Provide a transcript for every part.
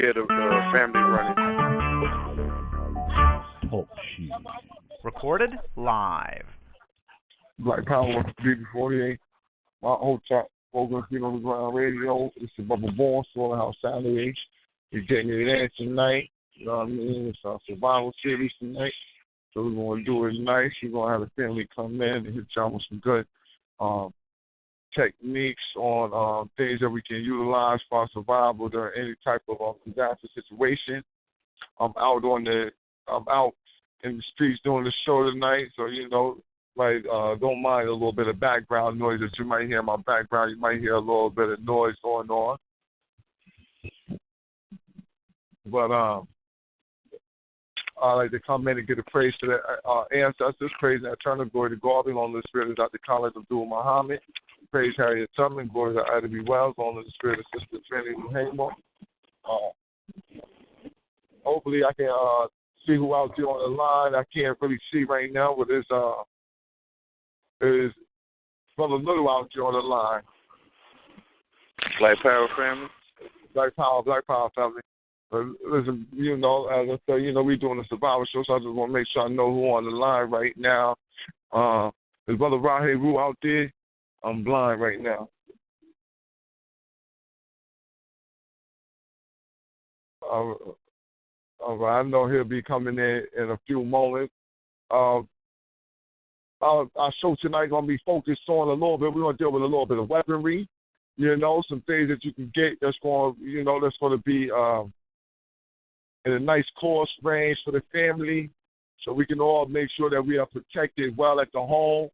Yeah, the family running. Talk shit. Recorded live. Black Power, BB48, my old chat, Focus, on the ground radio. It's the Bubba Born, Slaughterhouse Saturday. We're getting it in tonight. You know what I mean? It's our survival series tonight. So we're going to do it nice. We're going to have the family come in and hit y'all with some good techniques on things that we can utilize for our survival during any type of disaster situation. I'm out in the streets doing the show tonight, so don't mind a little bit of background noise that you might hear in my background. You might hear a little bit of noise going on. But I like to come in and get a praise to the ancestors, praise and eternal glory to God, belong to the spirit of Dr. Khalid Abdul Muhammad, praise Harriet Tubman, glory to Ida B. Wells, on the spirit of Sister Trinity Hamo. Hopefully I can see who out there on the line. I can't really see right now, but there's Brother Little out there on the line. Black Power family. Black Power family. Listen, as I said, we're doing a survival show, so I just want to make sure I know who on the line right now. Is Brother Rahe Rue out there? I'm blind right now. All right, I know he'll be coming in a few moments. Our show tonight going to be focused on a little bit. We're going to deal with a little bit of weaponry, some things that you can get that's going to be in a nice cost range for the family, so we can all make sure that we are protected well at the home.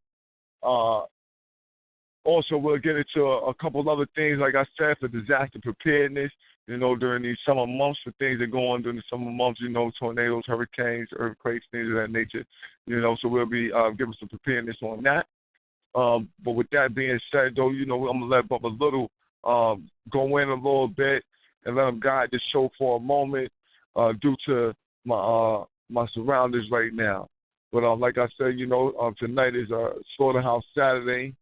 Also, we'll get into a couple other things, like I said, for disaster preparedness, during these summer months, for things that go on during the summer months, tornadoes, hurricanes, earthquakes, things of that nature, so we'll be giving some preparedness on that. But with that being said, though, I'm going to let Bubba Little go in a little bit and let him guide the show for a moment due to my surroundings right now. But like I said, tonight is a Slaughterhouse Saturday.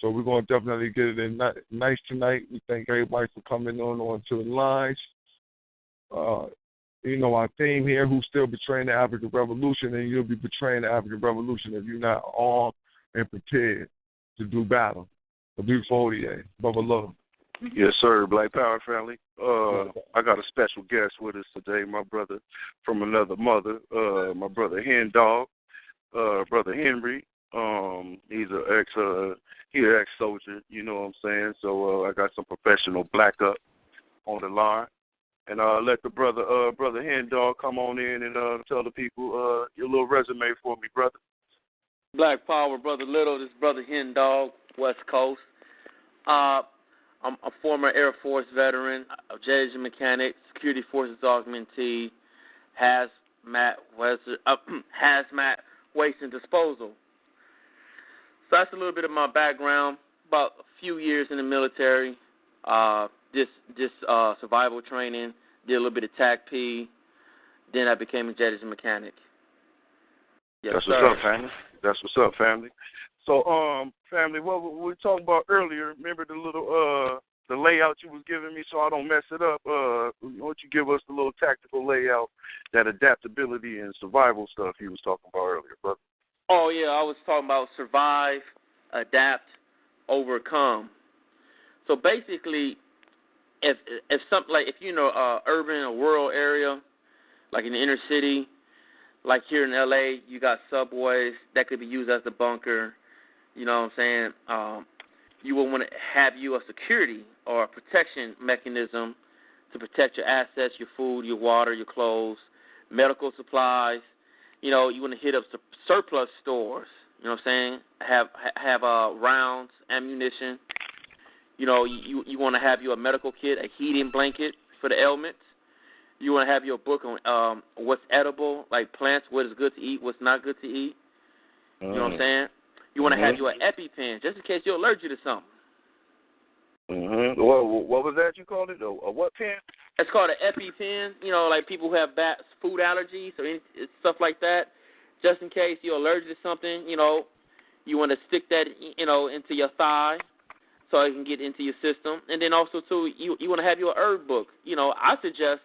So we're going to definitely get it in nice tonight. We thank everybody for coming on to the lines. Our theme here, who's still betraying the African Revolution, and you'll be betraying the African Revolution if you're not armed and prepared to do battle. A beautiful day. Bubba Little. Yes, sir, Black Power family. I got a special guest with us today, my brother from another mother, my brother Hen Dog, Brother Henry. He's an ex-soldier, you know what I'm saying? So I got some professional black up on the line. And let the brother Hen Dog come on in and tell the people your little resume for me, brother. Black Power, Brother Little. This is Brother Hen Dog, West Coast. I'm a former Air Force veteran, a jetty mechanic, security forces augmentee, hazmat waste and disposal. So that's a little bit of my background. About a few years in the military, just survival training, did a little bit of TACP, then I became a jetty mechanic. Yes, That's sir. what's up, family. That's what's up, family. So, family, what we were talking about earlier, remember the little the layout you was giving me so I don't mess it up? Why don't you give us the little tactical layout, that adaptability and survival stuff you was talking about earlier, brother? Oh, yeah, I was talking about survive, adapt, overcome. So basically, if something like if urban or rural area, like in the inner city, like here in LA, you got subways that could be used as a bunker. You know what I'm saying? You will want to have a security or a protection mechanism to protect your assets, your food, your water, your clothes, medical supplies. You want to hit up surplus stores. You know what I'm saying? Have rounds, ammunition. You want to have a medical kit, a heating blanket for the ailments. You want to have your book on what's edible, like plants, what is good to eat, what's not good to eat. You know what I'm saying? You want to have an EpiPen, just in case you're allergic to something. Mm-hmm. What was that you called it? A what pen? It's called an EpiPen. Like people who have food allergies or stuff like that. Just in case you're allergic to something, you want to stick that, into your thigh so it can get into your system. And then also, too, you want to have your herb book. I suggest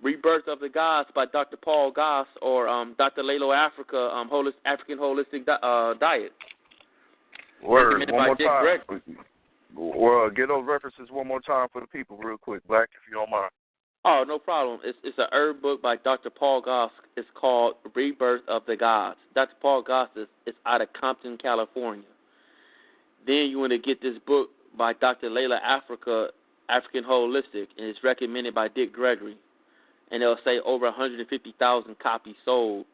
Rebirth of the Gods by Dr. Paul Goss, or Dr. Lalo Africa, African Holistic Diet. Word. Recommended One by more Dick time. Gregory. Well, get those references one more time for the people real quick, Black, if you don't mind. Oh, no problem. It's a herb book by Dr. Paul Goss. It's called Rebirth of the Gods. Dr. Paul Goss is out of Compton, California. Then you want to get this book by Dr. Layla Africa, African Holistic, and it's recommended by Dick Gregory. And they'll say over 150,000 copies sold.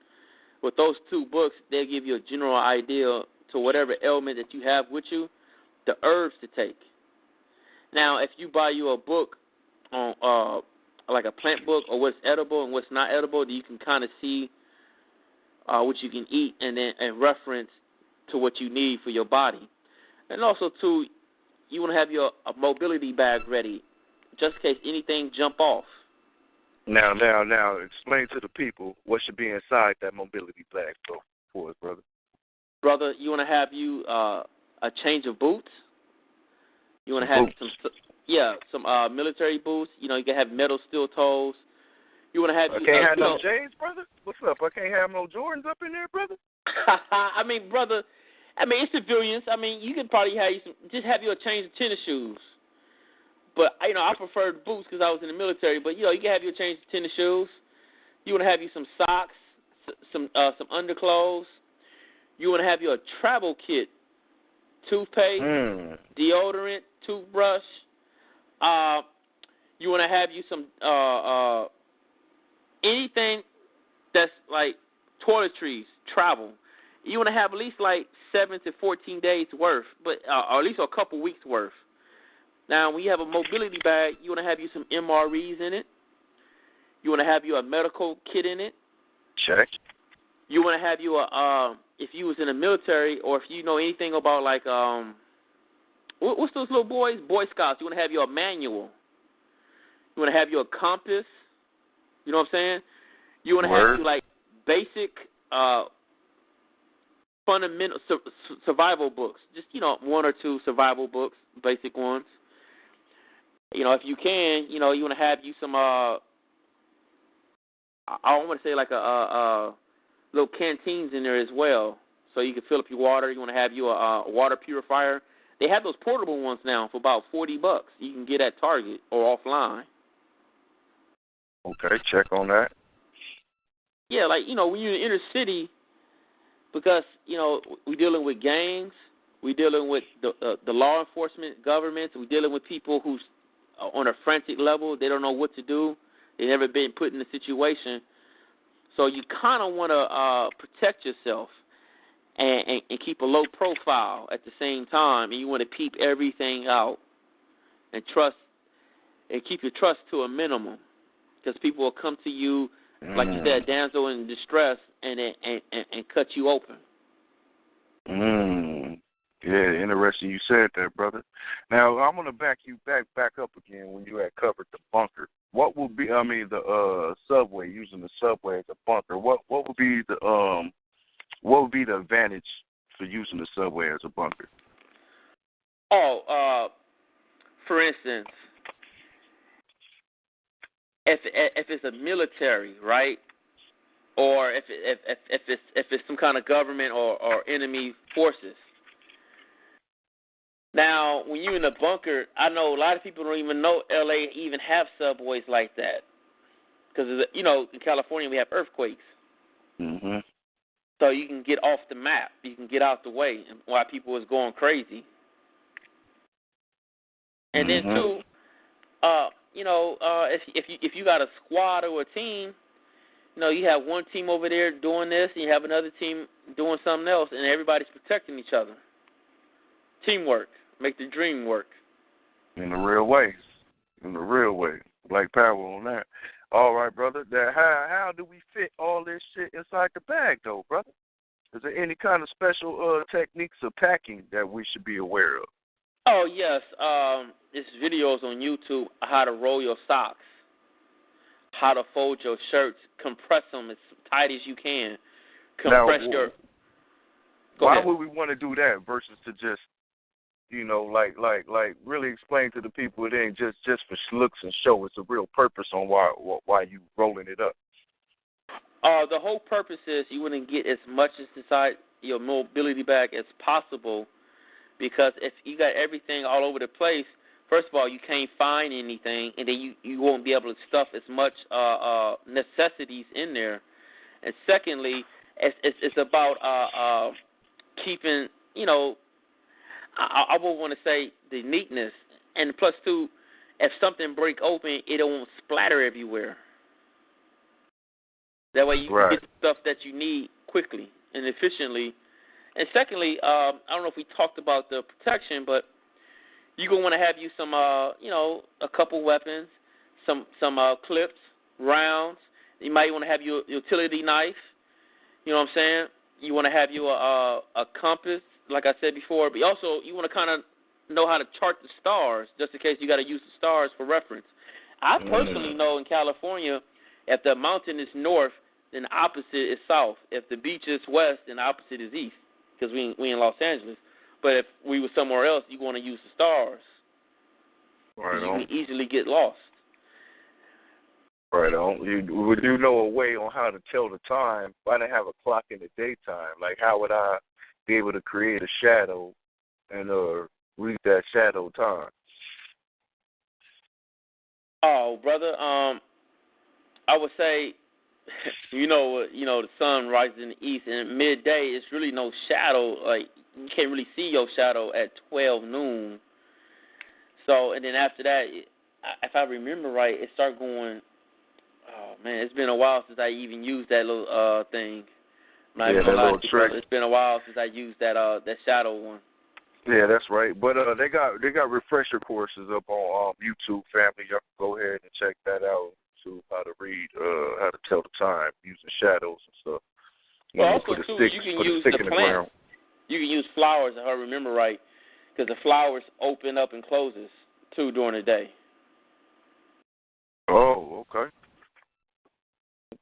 With those two books, they'll give you a general idea to whatever ailment that you have with you, the herbs to take. Now, if you buy you a book on like a plant book or what's edible and what's not edible, then you can kind of see what you can eat and reference to what you need for your body. And also, too, you want to have your mobility bag ready just in case anything jump off. Now, explain to the people what should be inside that mobility bag for us, brother. Brother, you want to have you a change of boots. You want to have some military boots. You know, you can have metal steel toes. You want to have. I can't have no J's, brother. What's up? I can't have no Jordans up in there, brother. I mean, brother. I mean, it's civilians. I mean, you could probably have you a change of tennis shoes. But I prefer boots because I was in the military. But you can have you a change of tennis shoes. You want to have you some socks, some underclothes. You want to have you a travel kit, toothpaste, deodorant, toothbrush. You want to have you some anything that's like toiletries, travel. You want to have at least like 7 to 14 days worth, but or at least a couple weeks worth. Now, when you have a mobility bag, you want to have you some MREs in it. You want to have you a medical kit in it. Check. You want to have you if you was in the military, or if you know anything about like what's those little boys? Boy Scouts. You want to have you a manual. You want to have you a compass. You know what I'm saying? You want to have you like basic fundamental survival books. Just 1 or 2 survival books, basic ones. If you can, you want to have you some I want to say like a little canteens in there as well, so you can fill up your water. You want to have you a water purifier. They have those portable ones now for about $40. You can get at Target or offline. Okay, check on that. Yeah, like when you're in the inner city, because we're dealing with gangs, we're dealing with the law enforcement, governments, we're dealing with people who's on a frantic level. They don't know what to do. They've never been put in a situation. So you kind of want to protect yourself and keep a low profile at the same time, and you want to peep everything out and keep your trust to a minimum, because people will come to you, like you said, damsel in distress, and cut you open. Yeah, interesting you said that, brother. Now, I'm going to back up again when you had covered the bunker. What would be, the subway, using the subway as a bunker, what would be the advantage for using the subway as a bunker? For instance, if it's a military, right, or if it's some kind of government or enemy forces. Now, when you're in a bunker, I know a lot of people don't even know L.A. even have subways like that, because in California we have earthquakes. Mm-hmm. So you can get off the map, you can get out the way, while people is going crazy. And then too, if you got a squad or a team, you have one team over there doing this, and you have another team doing something else, and everybody's protecting each other. Teamwork, make the dream work. In the real way. Black power on that. All right, brother. How do we fit all this shit inside the bag, though, brother? Is there any kind of special techniques of packing that we should be aware of? Oh, yes. There's videos on YouTube how to roll your socks, how to fold your shirts, compress them as tight as you can. Why would we want to do that versus to just like really explain to the people it ain't just for looks and show. It's a real purpose on why you rolling it up. The whole purpose is you want to get as much as inside your mobility bag as possible, because if you got everything all over the place, first of all, you can't find anything, and then you won't be able to stuff as much necessities in there. And secondly, it's about keeping, I would want to say the neatness. And plus, two, if something break open, it won't splatter everywhere. That way you can get the stuff that you need quickly and efficiently. And secondly, I don't know if we talked about the protection, but you're going to want to have you some, a couple weapons, some clips, rounds. You might want to have your utility knife. You know what I'm saying? You want to have you a compass, like I said before. But also, you want to kind of know how to chart the stars, just in case you got to use the stars for reference. I personally know in California, if the mountain is north, then the opposite is south. If the beach is west, then the opposite is east, because we in Los Angeles. But if we were somewhere else, you want to use the stars. Right you on. can easily get lost. Right on. Would you know a way on how to tell the time? If I didn't have a clock in the daytime, like how would I be able to create a shadow and read that shadow time? Oh, brother, I would say, the sun rises in the east, and at midday, it's really no shadow. Like, you can't really see your shadow at 12 noon. So, and then after that, if I remember right, it started going. Oh man, it's been a while since I even used that little thing. That little trick. It's been a while since I used that shadow one. Yeah, that's right. But they got refresher courses up on YouTube, family. Y'all can go ahead and check that out. To how to read, how to tell the time using shadows and stuff. Well, also too, you can use the plants. You can use flowers, if I remember right, because the flowers open up and closes too during the day. Oh, okay.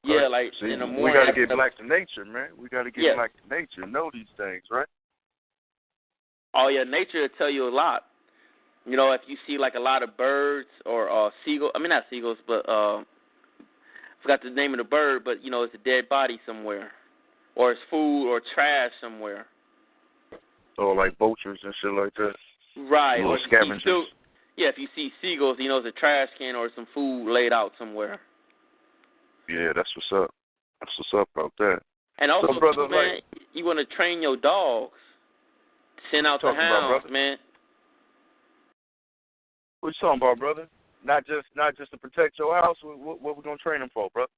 Yeah, like see, in the morning. We got to get back to nature, man. We got to get back to nature. Know these things, right? Oh yeah, nature will tell you a lot. If you see like a lot of birds or seagulls. I mean, not seagulls, but forgot the name of the bird, but it's a dead body somewhere, or it's food or trash somewhere. Oh, like vultures and shit like that. Right. Or scavengers. If you see seagulls, it's a trash can or some food laid out somewhere. Yeah, that's what's up. That's what's up about that. And also, so, brother, man, you want to train your dogs. Send out the hounds, man. What you talking about, brother? Not just to protect your house. What we gonna train them for, brother?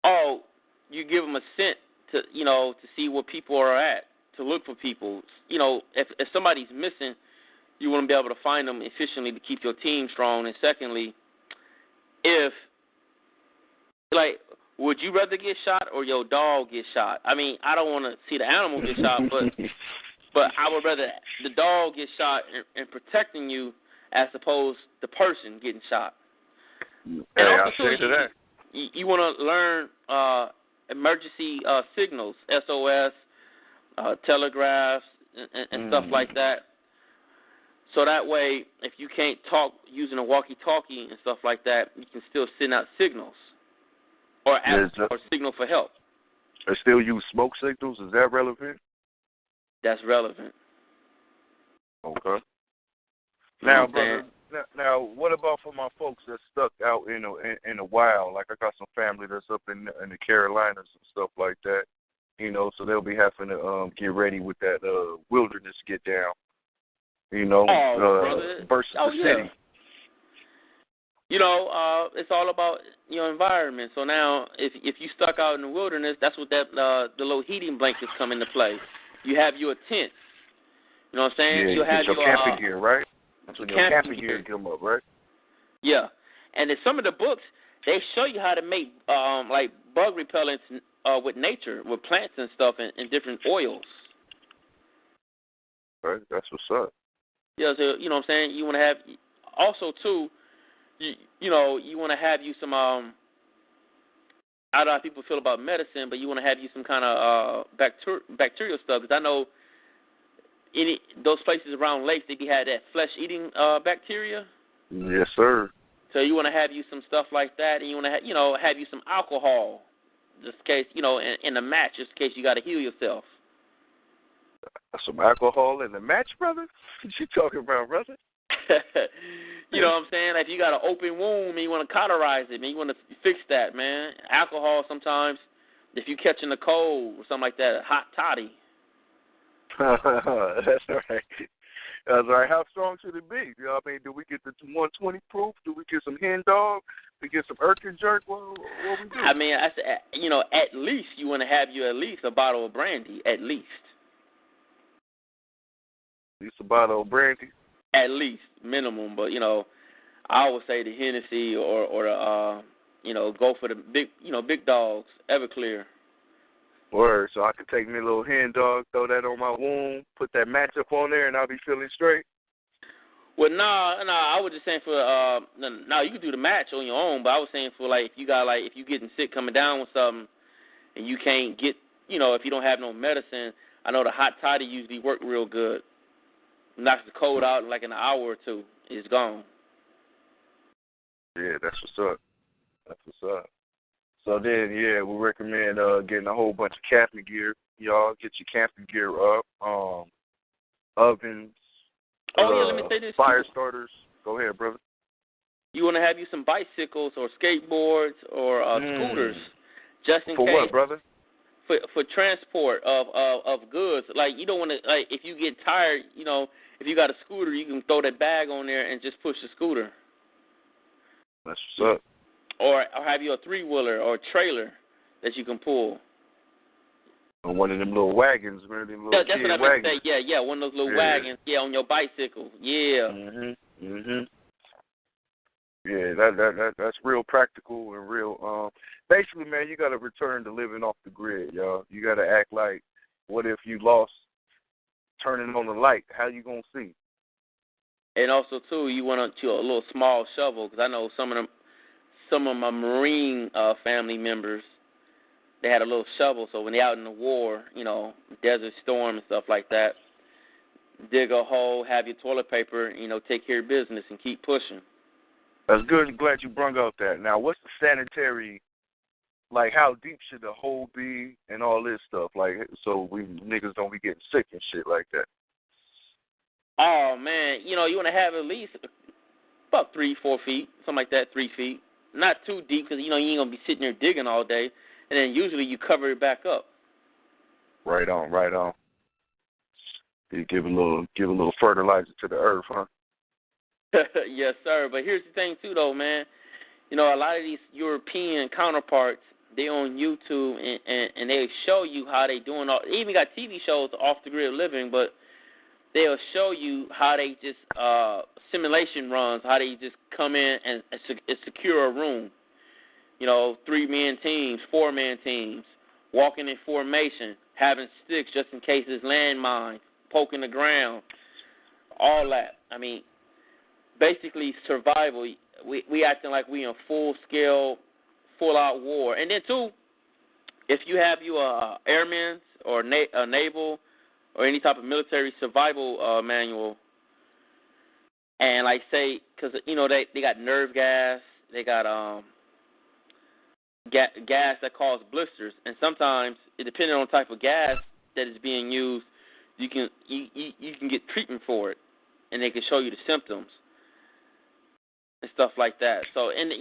Oh, you give them a scent to to see where people are at, to look for people. If somebody's missing, you want to be able to find them efficiently to keep your team strong. And secondly, would you rather get shot or your dog get shot? I mean, I don't want to see the animal get shot, but I would rather the dog get shot and protecting you, as opposed to the person getting shot. Hey, and also, I'll say to that. You want to learn emergency signals, SOS, telegraphs, and stuff like that. So that way, if you can't talk using a walkie-talkie and stuff like that, you can still send out signals or signal for help. They still use smoke signals? Is that relevant? That's relevant. Okay. Now, brother, now, what about for my folks that's stuck out in the wild? Like I got some family that's up in the Carolinas and stuff like that. So they'll be having to get ready with that wilderness get down. Versus the city. It's all about your environment. So now, if you stuck out in the wilderness, that's what the little heating blankets come into play. You have your tent. You know what I'm saying? Yeah, you have your camping gear, right? That's when your camping gear come up, right? Yeah, and in some of the books, they show you how to make like bug repellents with nature, with plants and stuff, and different oils. Right, that's what's up. Yeah, so you know what I'm saying. You want to have also too. You want to have you some I don't know how people feel about medicine, but you want to have you some kind of bacterial stuff, because I know those places around lakes, they had that flesh-eating bacteria. Yes, sir. So you want to have you some stuff like that, and you want to have you some alcohol, just in case in the match, just in case you got to heal yourself. Some alcohol in the match, brother? What you talking about, brother? You know what I'm saying? If you got an open wound and you want to cauterize it, man, you want to fix that, man. Alcohol sometimes, if you catching a cold or something like that, a hot toddy. That's right. That's right. How strong should it be? You know what I mean? Do we get the 120 proof? Do we get some hen dog? We get some Erkin jerk? What we do? I mean, at least you want to have you at least a bottle of brandy, at least. At least a bottle of brandy? At least, minimum. But, I would say the Hennessy or go for the big dogs, Everclear. Word. So I could take me a little hen dog, throw that on my wound, put that match up on there, and I'll be feeling straight? Well, no, I was just saying for, you could do the match on your own, but I was saying for, if you getting sick coming down with something and you can't get, if you don't have no medicine, I know the hot toddy usually work real good. Knocks the cold out in an hour or two. It's gone. Yeah, that's what's up. That's what's up. So then, we recommend getting a whole bunch of camping gear. Y'all get your camping gear up. Ovens. Let me say this. Fire starters. Go ahead, brother. You want to have you some bicycles or skateboards or scooters, just in case. For what, brother? For transport of goods. You don't want to, if you get tired, if you got a scooter, you can throw that bag on there and just push the scooter. That's what's up. Or have you a 3-wheeler or a trailer that you can pull. Or one of them little wagons, man. Them little That's kid what I meant to say. Yeah, one of those little wagons. Yeah, on your bicycle. Yeah. Yeah, that's real practical and real. Basically, man, you got to return to living off the grid, y'all. You got to act like, what if you lost turning on the light? How you gonna see? And also too, you want a little small shovel, because I know some of my Marine family members, they had a little shovel. So when they're out in the war, Desert Storm and stuff like that, dig a hole, have your toilet paper, take care of business and keep pushing. That's good. I'm glad you brought up that. Now, what's the sanitary, how deep should the hole be and all this stuff, so we niggas don't be getting sick and shit like that? Oh, man, you want to have at least about 3-4 feet, something like that, 3 feet. Not too deep, because, you ain't going to be sitting there digging all day, and then usually you cover it back up. Right on. You give a little fertilizer to the earth, huh? Yes, sir. But here's the thing, too, though, man. A lot of these European counterparts, they on YouTube, and they show you how they doing all. They even got TV shows, Off the Grid Living, but they'll show you how they just simulation runs, how they just come in and secure a room. 3-man teams, 4-man teams, walking in formation, having sticks just in case there's landmines, poking the ground, all that. I mean, basically survival. We acting like we in full-scale, full-out war. And then, too, if you have airmen's or a naval or any type of military survival manual, and say, because, they got nerve gas, they got gas that causes blisters, and sometimes, depending on the type of gas that is being used, you can get treatment for it, and they can show you the symptoms and stuff like that. So, and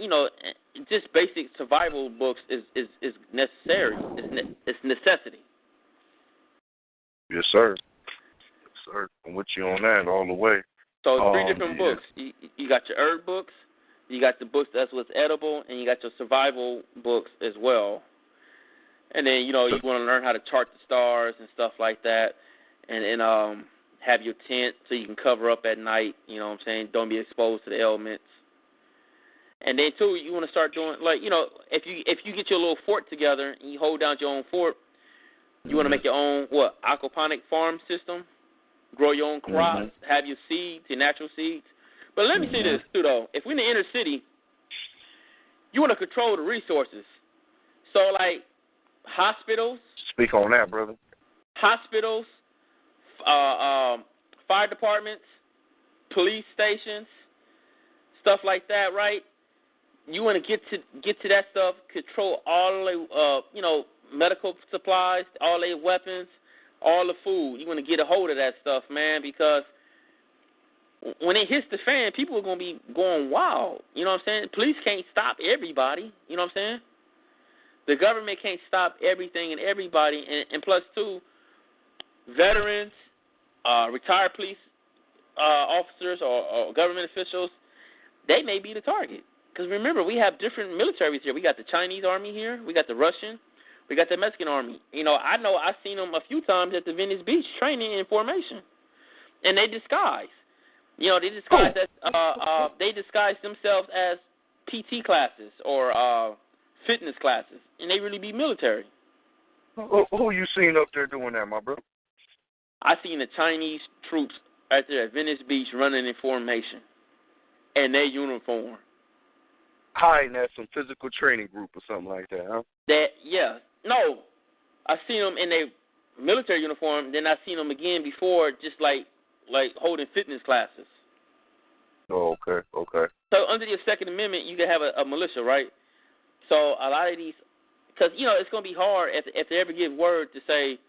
just basic survival books is necessary. It's necessity. Yes, sir. I'm with you on that all the way. So 3 different books. You got your herb books, you got the books that's what's edible, and you got your survival books as well. And then, you want to learn how to chart the stars and stuff like that, and have your tent so you can cover up at night, don't be exposed to the elements. And then, too, you want to start doing, if you get your little fort together and you hold down your own fort, you want to make your own, aquaponic farm system, grow your own crops, have your seeds, your natural seeds. But let me say this, too, though. If we're in the inner city, you want to control the resources. So, hospitals. Speak on that, brother. Hospitals, fire departments, police stations, stuff like that, right? You want to get to that stuff, control all the medical supplies, all their weapons, all the food. You want to get a hold of that stuff, man, because when it hits the fan, people are going to be going wild. You know what I'm saying? Police can't stop everybody. You know what I'm saying? The government can't stop everything and everybody. And plus, too, veterans, retired police officers or government officials, they may be the target. Because remember, we have different militaries here. We got the Chinese army here. We got the Russian. We got the Mexican army. I've seen them a few times at the Venice Beach training in formation. And they disguise. They disguise themselves as PT classes or fitness classes, and they really be military. Who you seen up there doing that, my bro? I seen the Chinese troops right there at Venice Beach running in formation, in their uniform. Hiding at some physical training group or something like that, huh? I seen them in their military uniform. Then I seen them again before, just like holding fitness classes. Oh, okay. So under the Second Amendment, you can have a militia, right? So a lot of these, because it's going to be hard if they ever give word to say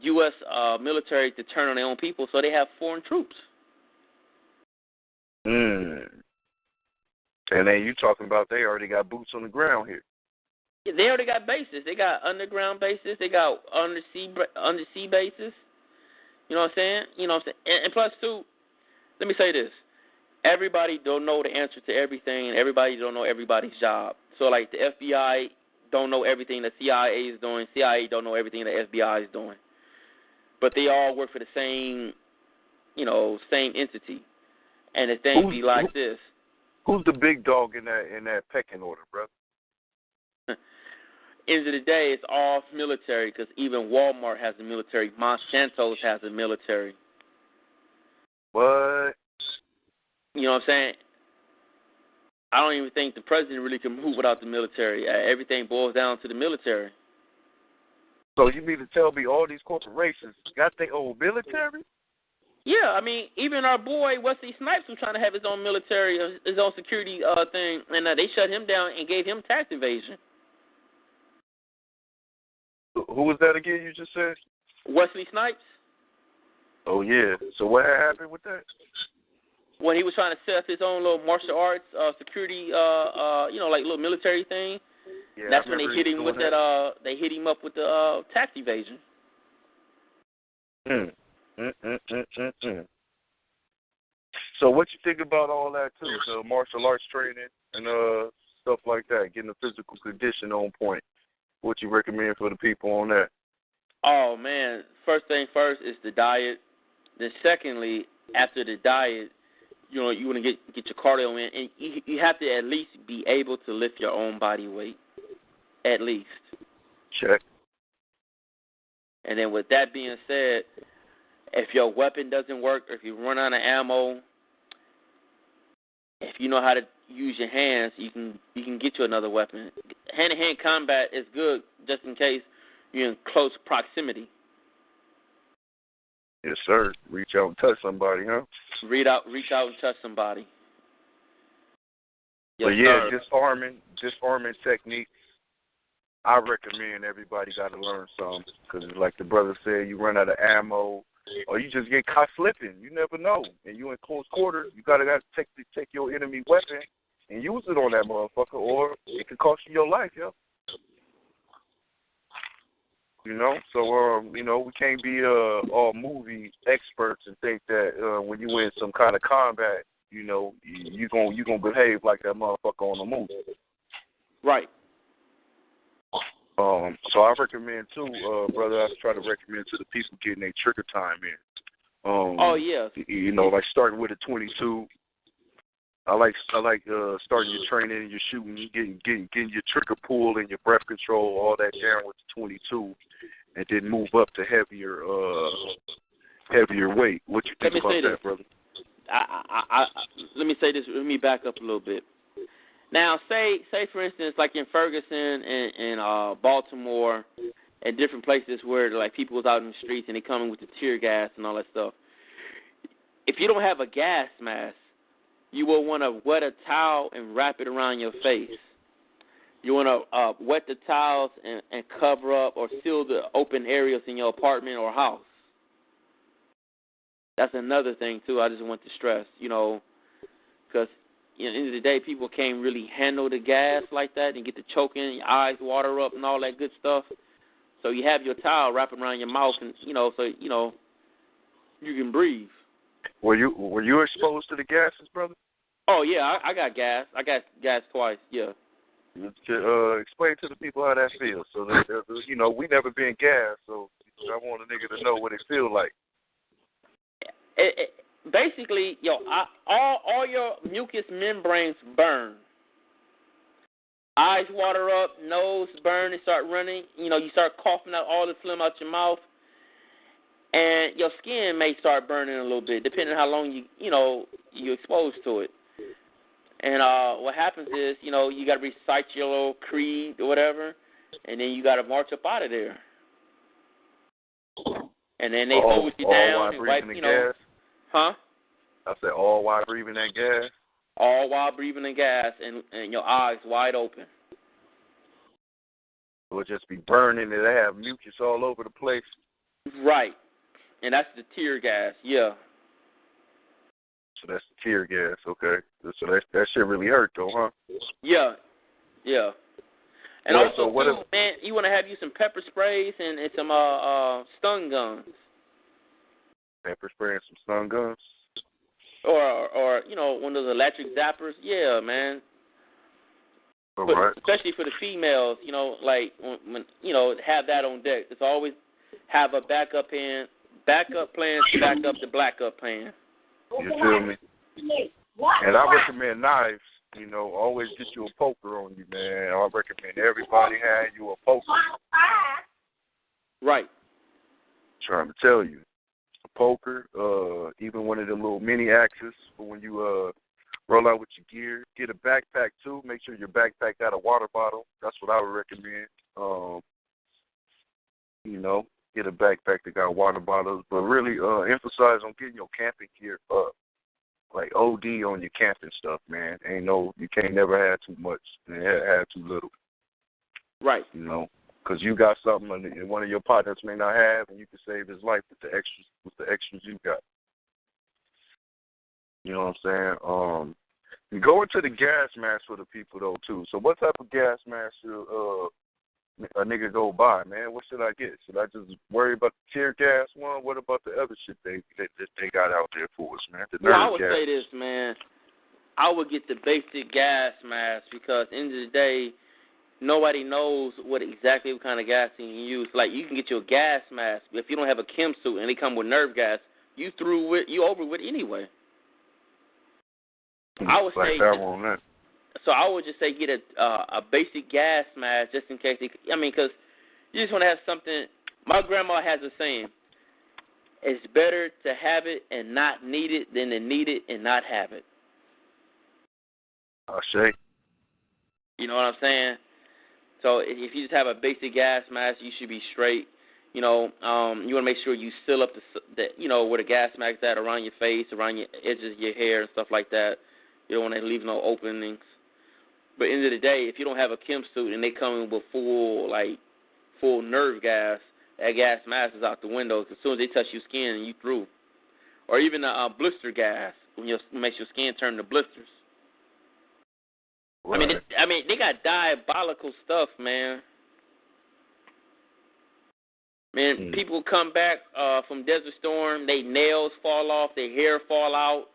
U.S. Military to turn on their own people, so they have foreign troops. And then you talking about they already got boots on the ground here. Yeah, they already got bases. They got underground bases. They got undersea bases. You know what I'm saying? And plus, too, let me say this. Everybody don't know the answer to everything, and everybody don't know everybody's job. So, like, the FBI don't know everything the CIA is doing. CIA don't know everything the FBI is doing. But they all work for the same entity. And the thing be like this. Who's the big dog in that pecking order, bro? End of the day, it's all military, because even Walmart has a military. Monsanto's has a military. What? You know what I'm saying? I don't even think the president really can move without the military. Everything boils down to the military. So you mean to tell me all these corporations got their own military? Yeah, I mean, even our boy Wesley Snipes was trying to have his own military, his own security thing, and they shut him down and gave him tax evasion. Who was that again you just said? Wesley Snipes. Oh, yeah. So what happened with that? When he was trying to set up his own little martial arts security, like little military thing. Yeah, that's when they hit him with that. They hit him up with the tax evasion. So what you think about all that too? The martial arts training and stuff like that, getting the physical condition on point. What you recommend for the people on that? Oh man, first thing first is the diet. Then secondly, after the diet, you want to get your cardio in, and you have to at least be able to lift your own body weight, at least. Check. And then with that being said, if your weapon doesn't work, or if you run out of ammo, if you know how to use your hands, you can get you another weapon. Hand-to-hand combat is good just in case you're in close proximity. Yes, sir. Reach out and touch somebody, huh? Reach out and touch somebody. Yes, but yeah, sir. disarming techniques. I recommend everybody got to learn some, because like the brother said, you run out of ammo, or you just get caught slipping. You never know. And you in close quarters, you gotta take your enemy weapon and use it on that motherfucker, or it could cost you your life, yo. So we can't be all movie experts and think that when you in some kind of combat, you gonna behave like that motherfucker on the movie. Right. So I recommend too, brother. I try to recommend to the people getting their trigger time in. Oh yeah. Like starting with a 22. I like starting your training and your shooting, getting your trigger pull and your breath control, all that down with the 22, and then move up to heavier weight. What you think about that, brother? Let me say this. Let me back up a little bit. Now, say for instance, like in Ferguson and Baltimore and different places where like people was out in the streets and they coming with the tear gas and all that stuff. if you don't have a gas mask, you will want to wet a towel and wrap it around your face. You want to wet the towels and cover up or seal the open areas in your apartment or house. That's another thing, too, I just want to stress, because at the end of the day, people can't really handle the gas like that and get to choking, your eyes water up and all that good stuff. So you have your towel wrapped around your mouth and, so, you can breathe. Were you exposed to the gases, brother? Oh, yeah, I got gas. I got gas twice, yeah. Explain to the people how that feels. So that we never been gassed, so I want a nigga to know what it feels like. Basically, all your mucous membranes burn. Eyes water up, nose burn, and start running. You start coughing out all the phlegm out your mouth, and your skin may start burning a little bit, depending on how long you're exposed to it. And what happens is, you got to recite your little creed or whatever, and then you got to march up out of there. And then they hold you down and wipe, gas? Huh? I said all while breathing that gas? All while breathing the gas and your eyes wide open. It would just be burning and they have mucus all over the place. Right. And that's the tear gas, yeah. So that's the tear gas, okay. So that shit really hurt, though, huh? Yeah. And man, you want to have you some pepper sprays and some stun guns. Pepper spray and some stun guns? Or one of those electric zappers. Yeah, man. All right. Especially for the females, when have that on deck. It's always have a backup plan to back up the blackup plan. You feel me? And I recommend knives. Always get you a poker on you, man. I recommend everybody have you a poker. Right. Trying to tell you. A poker, even one of the little mini axes for when you roll out with your gear. Get a backpack, too. Make sure your backpack got a water bottle. That's what I would recommend. Get a backpack that got water bottles, but really emphasize on getting your camping gear up. Like OD on your camping stuff, man. You can't never have too much and have too little. Right. Because you got something and one of your partners may not have, and you can save his life with the extras you got. You know what I'm saying? Go into the gas mask for the people though too. So what type of gas mask should a nigga go buy, man? What should I get? Should I just worry about the tear gas one? What about the other shit they got out there for us, man? I would say this, man. I would get the basic gas mask because at the end of the day, nobody knows what kind of gas you use. Like you can get your gas mask, but if you don't have a chem suit and they come with nerve gas, you over with anyway. I would say. So I would just say get a basic gas mask just in case. Because you just want to have something. My grandma has a saying: "It's better to have it and not need it than to need it and not have it." I'll say. You know what I'm saying? So if you just have a basic gas mask, you should be straight. You want to make sure you seal up the where the gas mask is at around your face, around your edges of your hair and stuff like that. You don't want to leave no openings. But at the end of the day, if you don't have a chem suit and they come in with full nerve gas, that gas mask is out the window. As soon as they touch your skin, you through. Or even the blister gas, when makes your skin turn to blisters. Right. They got diabolical stuff, man. Man, people come back from Desert Storm, their nails fall off, their hair fall out.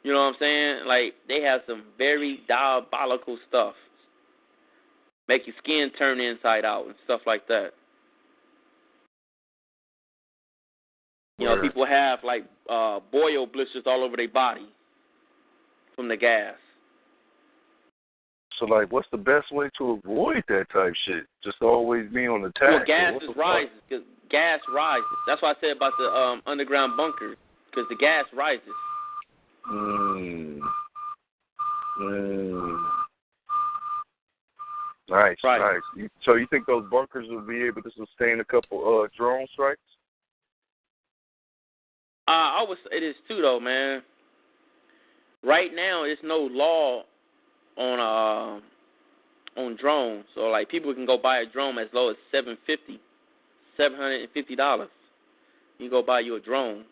You know what I'm saying? Like, they have some very diabolical stuff. Make your skin turn inside out and stuff like that. People have, boil blisters all over their body from the gas. So, what's the best way to avoid that type shit? Just always be on the attack? Well, gas rises. Cause gas rises. That's what I said about the underground bunkers, because the gas rises. Nice, right. Nice. So you think those bunkers will be able to sustain a couple drone strikes? I would say this too, though, man. Right now, there's no law on drones. So, like, people can go buy a drone as low as $750. You go buy you a drone.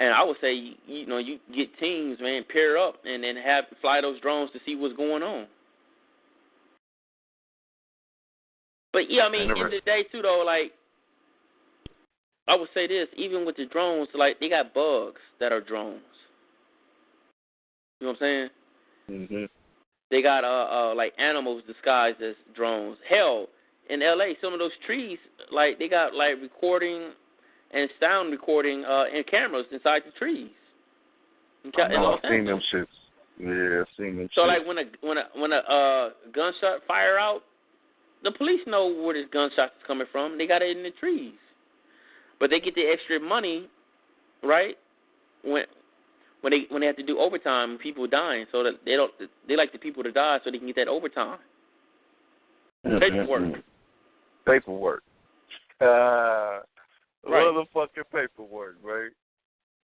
And I would say, you get teams, man, pair up and then fly those drones to see what's going on. But, yeah, I mean, in the day, too, though, like, I would say this, even with the drones, like, they got bugs that are drones. You know what I'm saying? Mhm. They got, like, animals disguised as drones. Hell, in L.A., some of those trees, like, they got, like, recording and sound recording and cameras inside the trees. I've seen them shits. Yeah, I've seen them. So shits. like when a gunshot fire out, the police know where this gunshot is coming from. They got it in the trees, but they get the extra money, right? When they have to do overtime, people dying, so that they like the people to die so they can get that overtime. Paperwork. Paperwork. Right. Motherfucking paperwork, right?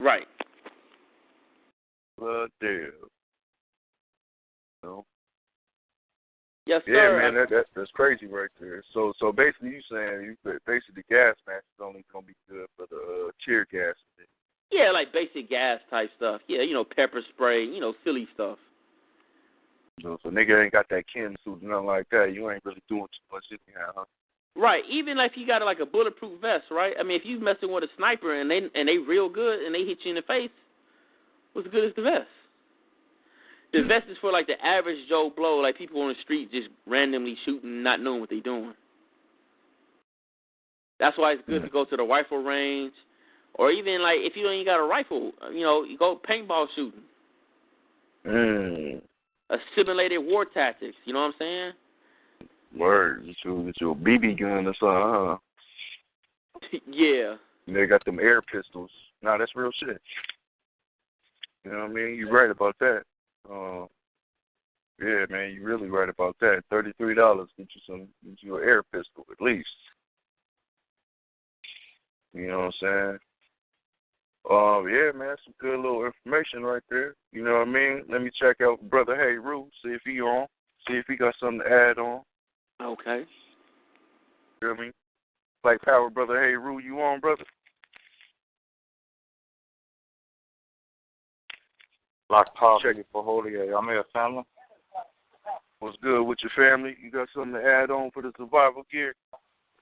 Right. Damn. No. Yes, sir. Yeah, man, that's crazy right there. So basically, you saying basically the gas mask is only gonna be good for the tear gas. Yeah, like basic gas type stuff. Yeah, pepper spray, silly stuff. So nigga ain't got that Ken suit, nothing like that. You ain't really doing too much anyhow, huh? Right. Even if you got like a bulletproof vest, right? I mean, if you messing with a sniper and they real good and they hit you in the face, what's good is the vest? The vest is for like the average Joe Blow, like people on the street just randomly shooting, not knowing what they're doing. That's why it's good to go to the rifle range, or even like if you ain't got a rifle, you go paintball shooting. A simulated war tactics. You know what I'm saying? Word, get your BB gun or something, huh? Yeah. They got them air pistols. Nah, that's real shit. You know what I mean? You're right about that. Yeah, man, you're really right about that. $33 get you an air pistol at least. You know what I'm saying? Yeah, man, some good little information right there. You know what I mean? Let me check out Brother Hey Roo, see if he on, see if he got something to add on. Okay. You know what I mean? Black Power, Brother Hey Roo, you on, brother? Black Power, for Holy. I'm here, family. What's good with your family? You got something to add on for the survival gear?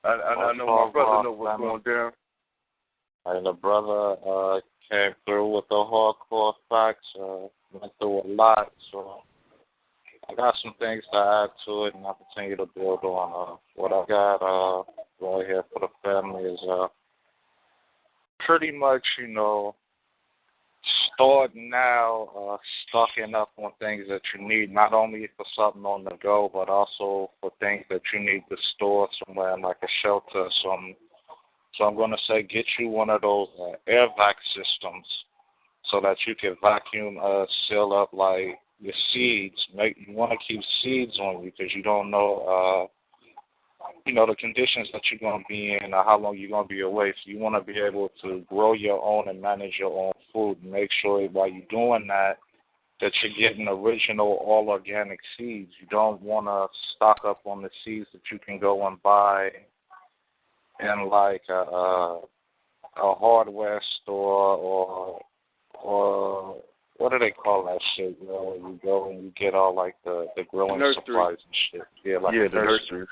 I know my brother know what's going down. And the brother came through with the hardcore facts, went through a lot, so I got some things to add to it, and I'll continue to build on what I got right here for the family is pretty much, start now stocking up on things that you need, not only for something on the go, but also for things that you need to store somewhere, like a shelter. So I'm going to say get you one of those air vac systems so that you can vacuum seal up like your seeds. You want to keep seeds on you because you don't know, the conditions that you're going to be in or how long you're going to be away. So you want to be able to grow your own and manage your own food. Make sure while you're doing that you're getting original, all organic seeds. You don't want to stock up on the seeds that you can go and buy in like a hardware store or what do they call that shit? Where you go and you get all like the growing supplies and shit. Yeah, like the nursery.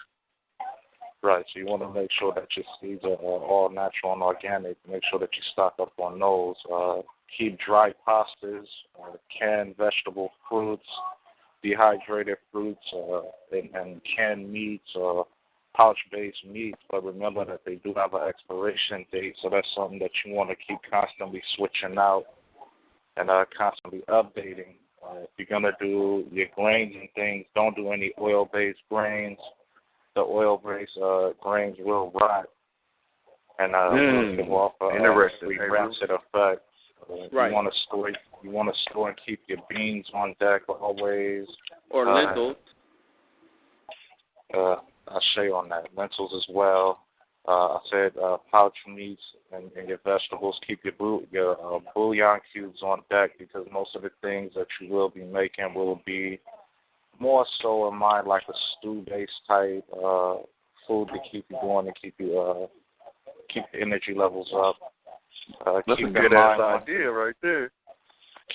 Right, so you want to make sure that your seeds are all natural and organic. Make sure that you stock up on those. Keep dry pastas, canned vegetable fruits, dehydrated fruits, and canned meats or pouch-based meats. But remember that they do have an expiration date, so that's something that you want to keep constantly switching out and constantly updating. If you're going to do your grains and things, don't do any oil-based grains. The oil-based grains will rot and will give off a rancid effect. Right. You want to store and keep your beans on deck always. Or lentils. I'll show you on that. Lentils as well. I said pouch meats and your vegetables. Keep your bouillon cubes on deck because most of the things that you will be making will be more so in mind like a stew-based type food to keep you going and keep the energy levels up. That's a good-ass idea right there.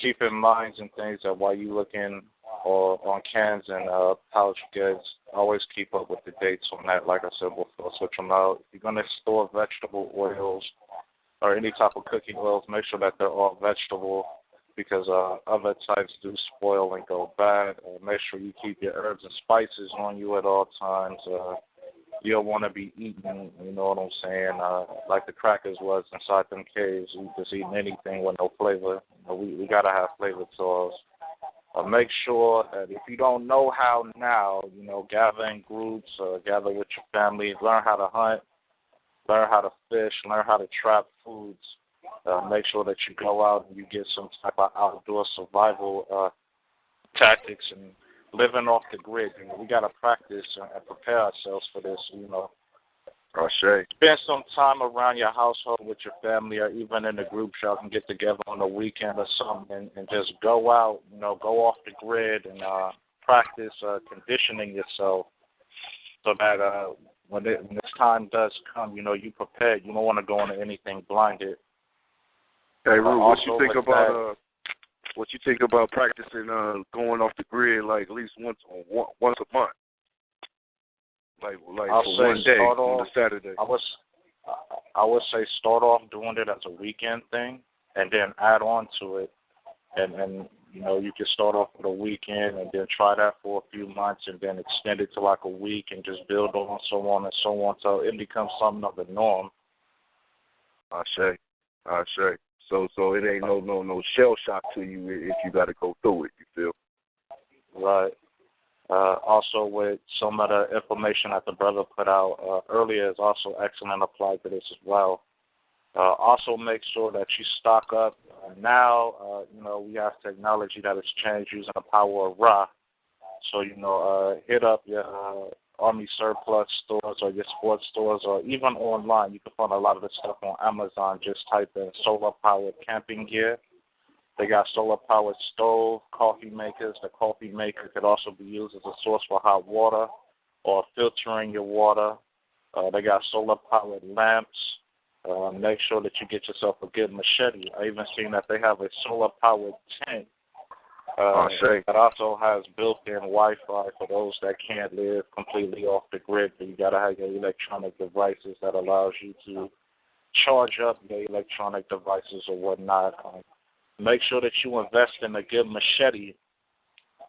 Keep in mind and things that while you looking on cans and pouch goods, always keep up with the dates on that. Like I said before, switch them out. If you're going to store vegetable oils or any type of cooking oils, make sure that they're all vegetable because other types do spoil and go bad. Make sure you keep your herbs and spices on you at all times. You don't want to be eating, you know what I'm saying, like the crackers was inside them caves. You just eating anything with no flavor. You know, we got to have flavor to ours. Make sure that if you don't know how now, you know, gather in groups, gather with your family, learn how to hunt, learn how to fish, learn how to trap foods. Make sure that you go out and you get some type of outdoor survival tactics and living off the grid. You know, we got to practice and prepare ourselves for this, you know. Spend some time around your household with your family or even in the group y'all can get together on the weekend or something and just go out, you know, go off the grid and practice conditioning yourself so that when this time does come, you know, you prepared. You don't want to go into anything blinded. Hey, Ru, what you think about practicing going off the grid like at least once a month? Like for one day on a Saturday. I would say start off doing it as a weekend thing, and then add on to it, and you know you can start off with a weekend, and then try that for a few months, and then extend it to like a week, and just build on so on and so on, so it becomes something of the norm. I say. So it ain't no shell shock to you if you got to go through it. You feel? Right. Also, with some of the information that the brother put out earlier is also excellent applied to this as well. Also, make sure that you stock up. Now, you know, we have technology that has changed using the power of Ra. So, you know, hit up your Army surplus stores or your sports stores or even online. You can find a lot of the stuff on Amazon. Just type in solar-powered camping gear. They got solar-powered stove, coffee makers. The coffee maker could also be used as a source for hot water or filtering your water. They got solar-powered lamps. Make sure that you get yourself a good machete. I even seen that they have a solar-powered tent that also has built-in Wi-Fi for those that can't live completely off the grid. But you got to have your electronic devices that allows you to charge up your electronic devices or whatnot. Make sure that you invest in a good machete.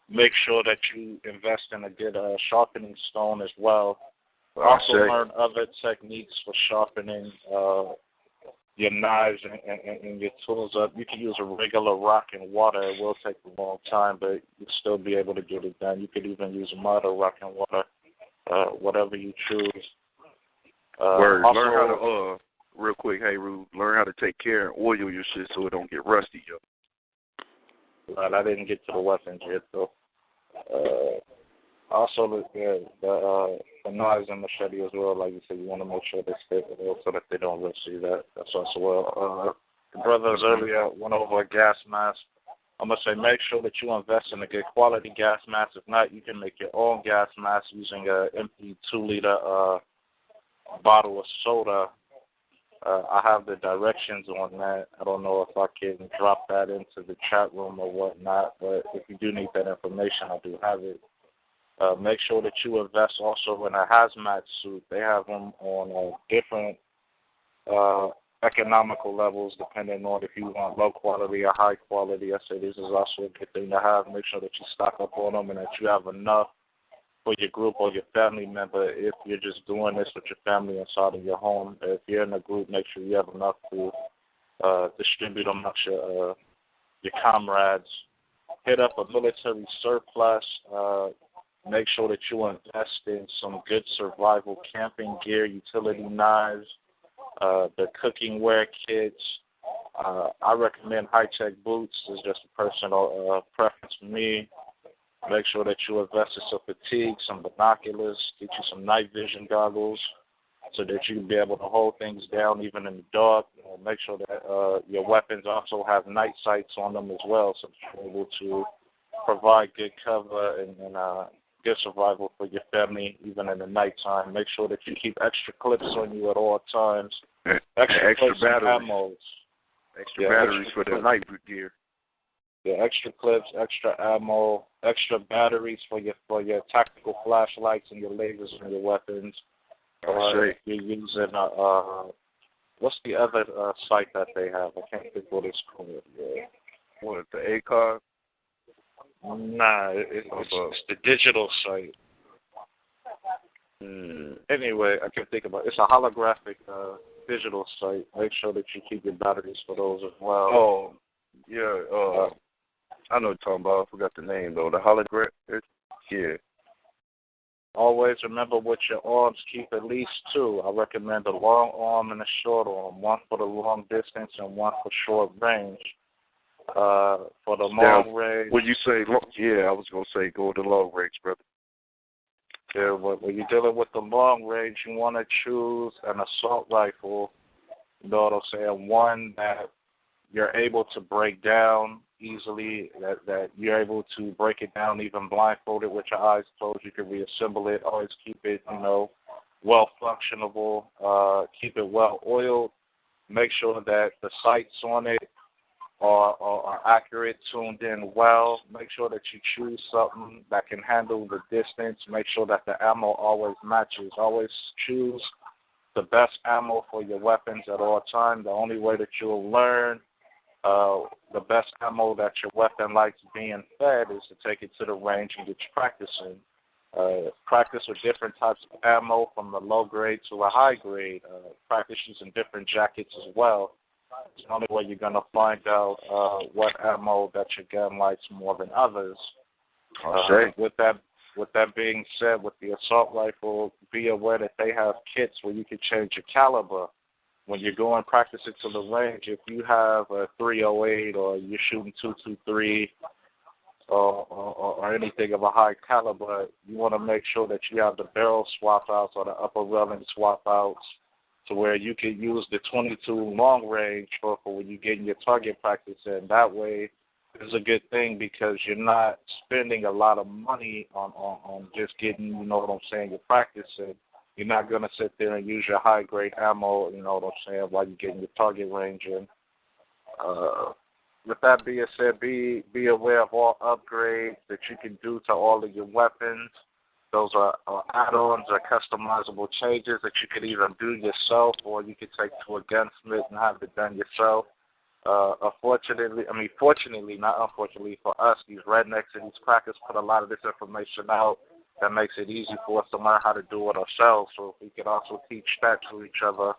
Make sure that you invest in a good sharpening stone as well. Also learn other techniques for sharpening your knives and your tools up. You can use a regular rock and water. It will take a long time, but you'll still be able to get it done. You could even use mud or rock and water, whatever you choose. Learn how to real quick, hey, Ru, learn how to take care and oil your shit so it don't get rusty, yo. Right, I didn't get to the weapons yet, though. Also, the knives and machete as well. Like you said, you want to make sure they stay so that they don't rust you. That's also well. The brothers earlier went over a gas mask. I'm going to say make sure that you invest in a good quality gas mask. If not, you can make your own gas mask using an empty 2-liter bottle of soda. I have the directions on that. I don't know if I can drop that into the chat room or whatnot, but if you do need that information, I do have it. Make sure that you invest also in a hazmat suit. They have them on different economical levels depending on if you want low quality or high quality. I say this is also a good thing to have. Make sure that you stock up on them and that you have enough for your group or your family member. If you're just doing this with your family inside of your home, if you're in a group, make sure you have enough to distribute amongst your comrades. Hit up a military surplus. Make sure that you invest in some good survival camping gear, utility knives, the cooking wear kits. I recommend high-tech boots. It's just a personal preference for me. Make sure that you invest in some fatigue, some binoculars, get you some night vision goggles. so that you can be able to hold things down even in the dark. Make sure that your weapons also have night sights on them as well, so that you're able to provide good cover and good survival for your family even in the nighttime. Make sure that you keep extra clips on you at all times. Extra batteries. Ammos. Extra batteries for the night gear. Yeah, extra clips, extra ammo, extra batteries for your tactical flashlights and your lasers and your weapons. You're using what's the other site that they have? I can't think what it's called. Yeah. What, the ACOG? Nah, it's the digital site. Anyway, I can think about it. It's a holographic digital site. Make sure that you keep your batteries for those as well. Oh, yeah. I know what you're talking about. I forgot the name, though. The hologram. Yeah. Always remember with your arms, keep at least two. I recommend a long arm and a short arm, one for the long distance and one for short range. For the long range. When you say long, I was going to say go to long range, brother. Yeah, when you're dealing with the long range, you want to choose an assault rifle, you know what I'm saying, one that you're able to break down easily, that you're able to break it down even blindfolded with your eyes closed. You can reassemble it. Always keep it, well functionable. Keep it well oiled. Make sure that the sights on it are accurate, tuned in well. Make sure that you choose something that can handle the distance. Make sure that the ammo always matches. Always choose the best ammo for your weapons at all times. The only way that you'll learn the best ammo that your weapon likes being fed is to take it to the range and get you practicing. Practice with different types of ammo from the low grade to a high grade. Practice using different jackets as well. It's the only way you're going to find out what ammo that your gun likes more than others. With that being said, with the assault rifle, be aware that they have kits where you can change your caliber. When you're going practicing to the range, if you have a 308 or you're shooting 223 or anything of a high caliber, you want to make sure that you have the barrel swap outs or the upper railing swap outs to where you can use the 22 long range for when you get in your target practice. And that way, it's a good thing because you're not spending a lot of money on just getting, your practice in. You're not going to sit there and use your high-grade ammo, while you're getting your target range in. With that being said, be aware of all upgrades that you can do to all of your weapons. Those are add-ons or customizable changes that you could either do yourself or you could take to a gunsmith and have it done yourself. Fortunately, not unfortunately for us, these rednecks and these crackers put a lot of this information out that makes it easy for us to learn how to do it ourselves. So if we could also teach that to each other,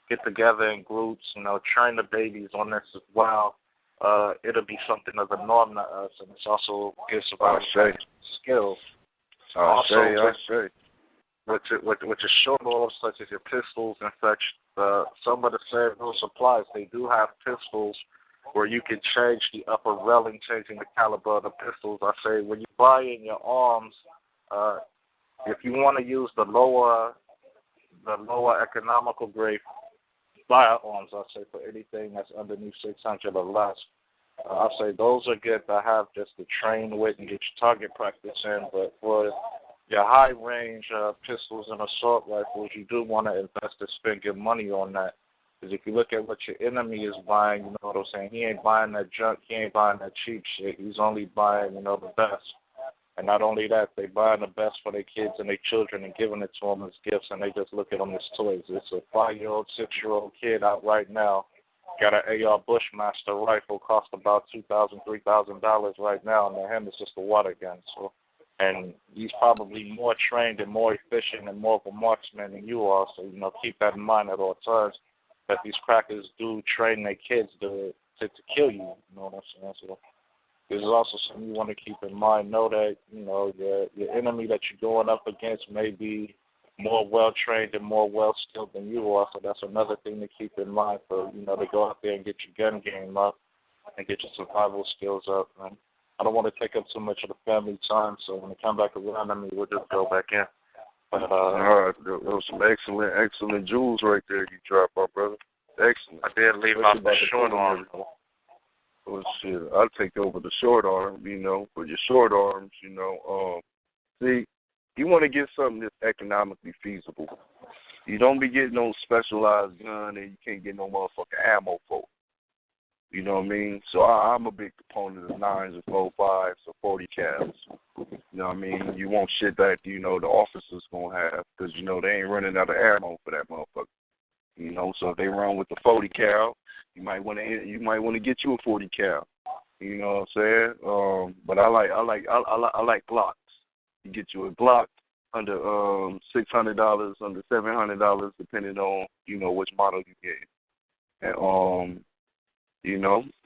get together in groups, train the babies on this as well, it'll be something of a norm to us, and it's also good survival skills. With your short arms, such as your pistols and such, some of the same supplies, they do have pistols where you can change the upper railing, changing the caliber of the pistols. I say when you buy in your arms, if you want to use the lower economical grade firearms, I say for anything that's underneath 600 or less, I say those are good to have just to train with and get your target practice in. But for your high range pistols and assault rifles, you do want to invest and spend good money on that. Because if you look at what your enemy is buying, you know what I'm saying, he ain't buying that junk, he ain't buying that cheap shit. He's only buying, the best. And not only that, they buying the best for their kids and their children and giving it to them as gifts, and they just look at them as toys. It's a 5-year-old, 6-year-old kid out right now, got an AR Bushmaster rifle, cost about $2,000, $3,000 right now, and to him it's just a water gun. So, and he's probably more trained and more efficient and more of a marksman than you are. So, keep that in mind at all times, that these crackers do train their kids to kill you. You know what I'm saying? So, this is also something you want to keep in mind. Know that, your enemy that you're going up against may be more well-trained and more well-skilled than you are. So that's another thing to keep in mind for, to go out there and get your gun game up and get your survival skills up. And I don't want to take up too much of the family time, so when I come back around, we'll just go back in. But All right, there was some excellent jewels right there you dropped, my brother. Excellent. I did leave out the short arm. Well, shit, I'll take over the short arm, for your short arms, see, you want to get something that's economically feasible. You don't be getting no specialized gun and you can't get no motherfucking ammo for it. You know what I mean? So I'm a big proponent of 9s and 45s or 40 cals. You know what I mean? You want shit that, the officers going to have because, they ain't running out of ammo for that motherfucker. So if they run with the 40 cal, you might want to get you a 40 cal. You know what I'm saying? But I like Glocks. You get you a Glock under $600, under $700, depending on which model you get. And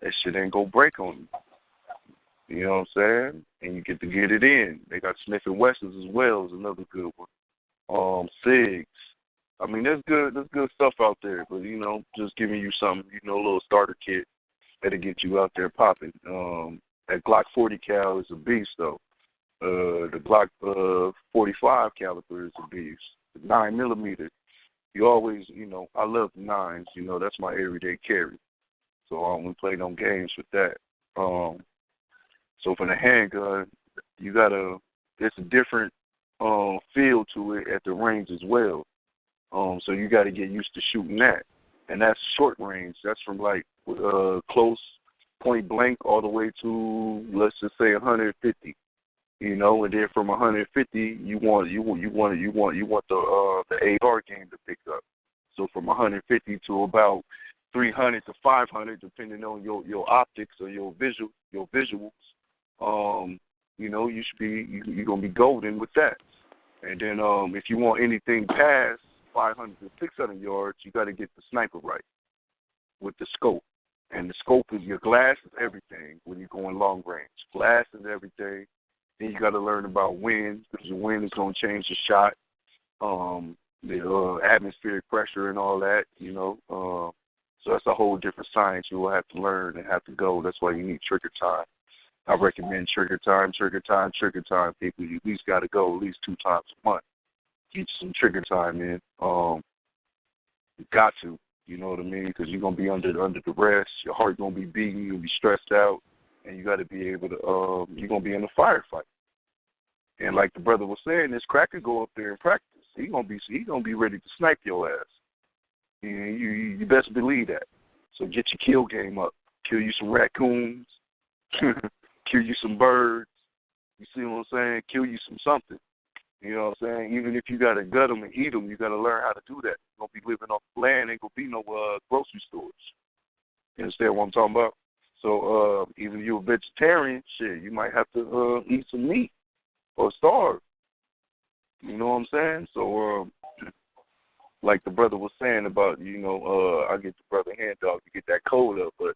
that shit ain't go break on you. You know what I'm saying? And you get to get it in. They got Smith & Wessons as well is another good one. SIGs. I mean, there's good stuff out there, but just giving you some, a little starter kit that'll get you out there popping. That Glock 40 cal is a beast though. The Glock 45 caliber is a beast. The 9mm. You always, I love the 9s. That's my everyday carry. So I don't play no games with that. So for the handgun, it's a different feel to it at the range as well. So you got to get used to shooting that. And that's short range. That's from close point blank all the way to, let's just say 150. And then from 150 you want the AR game to pick up. So from 150 to about 300 to 500, depending on your optics or your visuals, you're gonna be golden with that. And then if you want anything past 500 to 600 yards, you got to get the sniper right with the scope. And the scope is your glass is everything when you're going long range. Glass is everything. Then you got to learn about wind because your wind is going to change the shot, the atmospheric pressure and all that, So that's a whole different science you will have to learn and have to go. That's why you need trigger time. I recommend trigger time, people. You at least got to go at least 2 times a month. Get some trigger time in. You got to, you know what I mean? Because you're going to be under duress. Your heart going to be beating. You'll be stressed out. And you got to be able to, you're going to be in a firefight. And like the brother was saying, this cracker go up there and practice. He's going to be ready to snipe your ass. You best believe that. So get your kill game up. Kill you some raccoons. Kill you some birds. You see what I'm saying? Kill you some something. You know what I'm saying? Even if you got to gut them and eat them, you got to learn how to do that. You're going to be living off the land. Ain't going to be no grocery stores. You understand what I'm talking about? So even if you're a vegetarian, shit, you might have to eat some meat or starve. You know what I'm saying? So like the brother was saying about, I get the brother hand dog to get that code up, but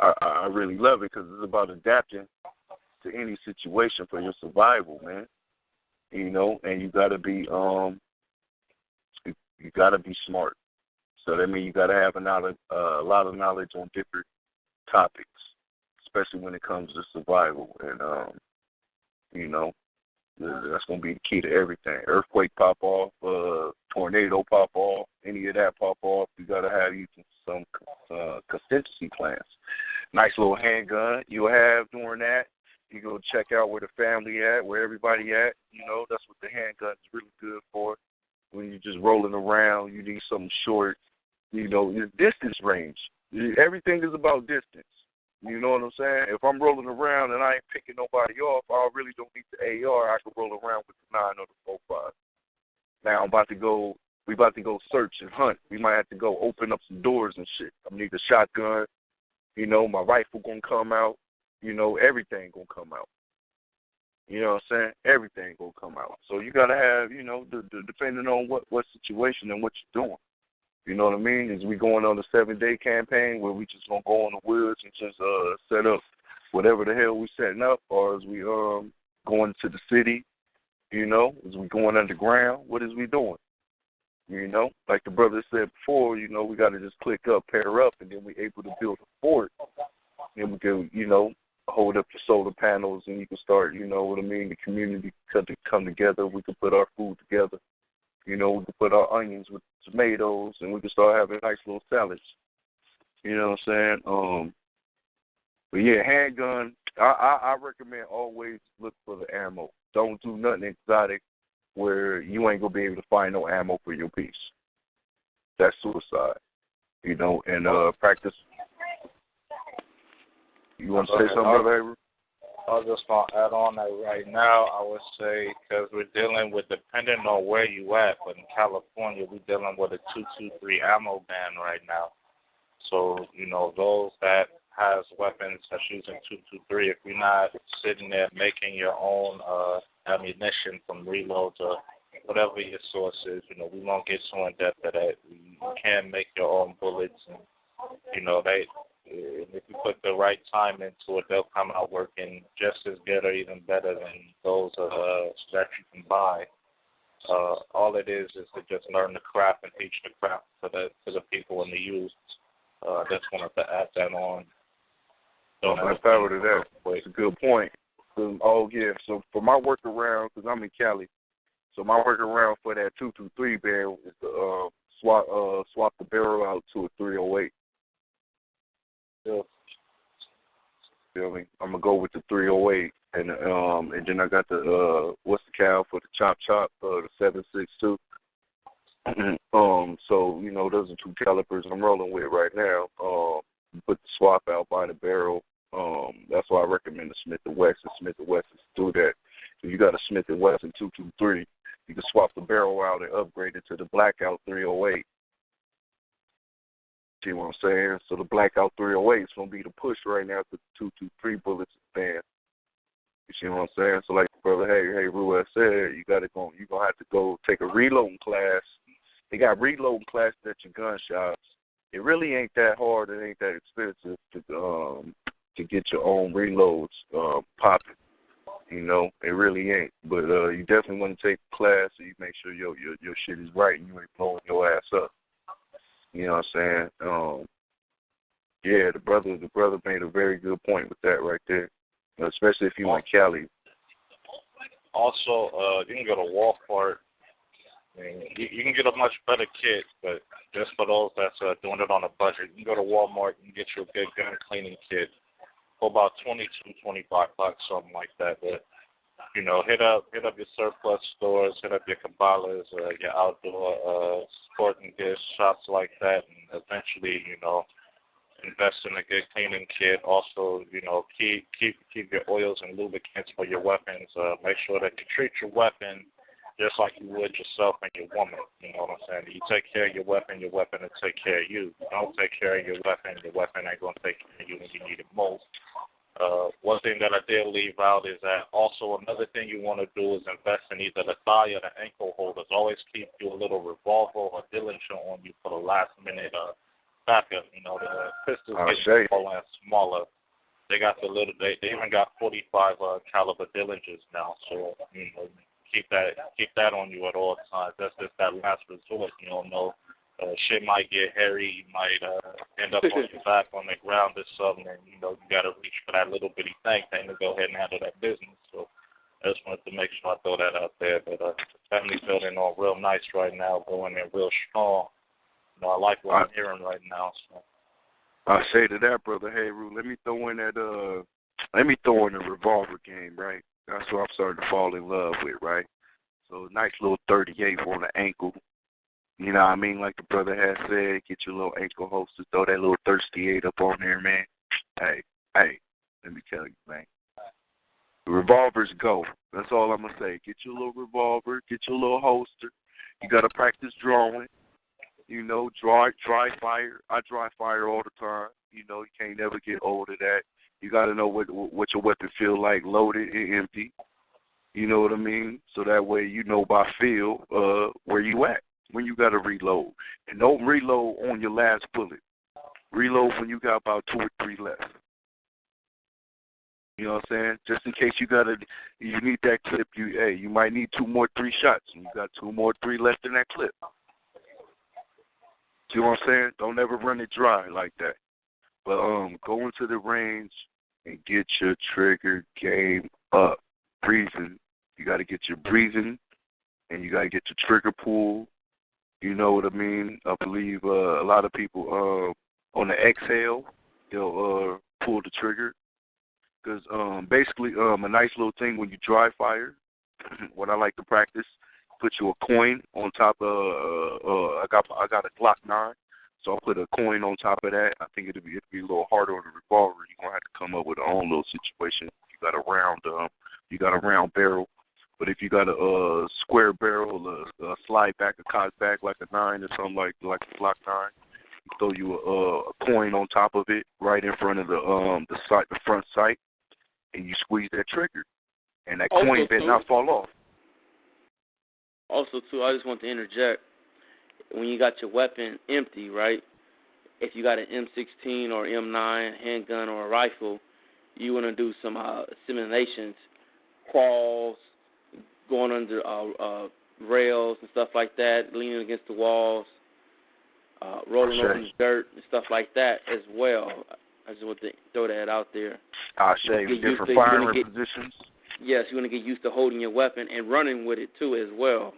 I really love it because it's about adapting to any situation for your survival, man. And you gotta be smart. So that means you gotta have a lot of knowledge on different topics, especially when it comes to survival. And that's gonna be the key to everything. Earthquake pop off, tornado pop off, any of that pop off. You gotta have some contingency plans. Nice little handgun you'll have during that. You go check out where the family at, where everybody at. That's what the handgun is really good for. When you're just rolling around, you need something short. Your distance range. Everything is about distance. You know what I'm saying? If I'm rolling around and I ain't picking nobody off, I really don't need the AR. I can roll around with the 9 or the 45. Now we about to go search and hunt. We might have to go open up some doors and shit. I need a shotgun. My rifle gonna come out. Everything gonna come out. You know what I'm saying? Everything gonna come out. So you gotta have, depending on what situation and what you're doing. You know what I mean? Is we going on a 7-day campaign where we just gonna go in the woods and just set up whatever the hell we setting up, or is we going to the city? Is we going underground? What is we doing? Like the brother said before, we gotta just click up, pair up, and then we able to build a fort. Then we can, hold up the solar panels, and you can start, the community could come together. We can put our food together, You know, we can put our onions with tomatoes, and we can start having nice little salads. You know what I'm saying? But yeah, handgun. I recommend always look for the ammo. Don't do nothing exotic where you ain't gonna be able to find no ammo for your piece. That's suicide. You know, and practice. You want to say something, Brother Avery? I was just going to add on that right now, I would say, because we're dealing with, depending on where you at, but in California, we're dealing with a 223 ammo ban right now. So, you know, those that has weapons that's using 223, if you're not sitting there making your own ammunition from reloads or whatever your source is, you know, we won't get so in depth to that. You can make your own bullets, and, you know, if you put the right time into it, they'll come out working just as good or even better than those that you can buy. All it is to just learn the craft and teach the craft to the people in the youth. Just wanted to add that on. I power to that. It's a good point. So for my workaround, because I'm in Cali, so my workaround for that 223 barrel is to swap the barrel out to a 308. Yeah. Feel me? I'm gonna go with the 308, and then I got the what's the cal for the chop, the 7.62. So you know those are two calibers I'm rolling with right now. Put the swap out by the barrel. That's why I recommend the Smith & Wesson. Smith & Wesson's do that. If you got a Smith & Wesson 223, you can swap the barrel out and upgrade it to the Blackout 308. See what I'm saying? So the Blackout 308 is going to be the push right now because the 223 bullets is banned. You see what I'm saying? So like Brother Hey Ruel said, you're going to have to go take a reloading class. They got reloading classes at your gun shops. It really ain't that hard. It ain't that expensive to get your own reloads popping. You know, it really ain't. But you definitely want to take a class so you make sure your shit is right and you ain't blowing your ass up. You know what I'm saying? Yeah, the brother made a very good point with that right there, especially if you in Cali. Also, you can go to Walmart. I mean, you can get a much better kit, but just for those that's doing it on a budget, you can go to Walmart and get you a good gun cleaning kit for about $22, $25, something like that. But you know, hit up your surplus stores, hit up your Cabela's, your outdoor sporting goods shops like that, and eventually, you know, invest in a good cleaning kit. Also, you know, keep your oils and lubricants for your weapons. Make sure that you treat your weapon just like you would yourself and your woman. You know what I'm saying? You take care of your weapon will take care of you. You don't take care of your weapon ain't going to take care of you when you need it most. One thing that I did leave out is that also another thing you want to do is invest in either the thigh or the ankle holders. Always keep you a little revolver or Dillinger on you for the last minute backup. You know, the pistols get smaller and smaller. They got they even got 45 caliber Dillingers now. So you know, keep that on you at all times. That's just that last resort. You don't know. Shit might get hairy. You might end up on your back on the ground or something, and you know you got to reach for that little bitty thing to go ahead and handle that business. So I just wanted to make sure I throw that out there. But the family's building on real nice right now, going in real strong. You know, I like what I'm hearing right now. So I say to that, Brother Hayru, let me throw in the revolver game, right? That's what I'm starting to fall in love with, right? So nice little 38 on the ankle. You know what I mean? Like the brother has said, get your little ankle holster, throw that little 38 up on there, man. Hey, let me tell you, man. The revolvers go. That's all I'm going to say. Get your little revolver, get your little holster. You got to practice drawing. You know, dry fire. I dry fire all the time. You know, you can't never get old of that. You got to know what your weapon feel like, loaded and empty. You know what I mean? So that way you know by feel where you at when you got to reload. And don't reload on your last bullet. Reload when you got about 2 or 3 left. You know what I'm saying? Just in case you need that clip, you might need 2 more 3 shots. And you got 2 more 3 left in that clip. See what I'm saying? Don't ever run it dry like that. But go into the range and get your trigger game up. Breathing. You got to get your breathing and you got to get your trigger pull. You know what I mean? I believe a lot of people on the exhale, they'll pull the trigger. Because basically, a nice little thing when you dry fire, what I like to practice, put you a coin on top of, I got a Glock 9, so I'll put a coin on top of that. I think it'd be a little harder on the revolver. You're going to have to come up with your own little situation. You got a round barrel. But if you got a square barrel, a slide back, a cock back like a 9 or something like a Glock 9, you throw you a coin on top of it right in front of the front sight, and you squeeze that trigger, and that coin better not fall off. Also, too, I just want to interject. When you got your weapon empty, right? If you got an M16 or M9 handgun or a rifle, you want to do some simulations, crawls, going under rails and stuff like that, leaning against the walls, rolling over the dirt and stuff like that as well. I just want to throw that out there. I say different firing positions. Yes, you want to get used to holding your weapon and running with it too as well.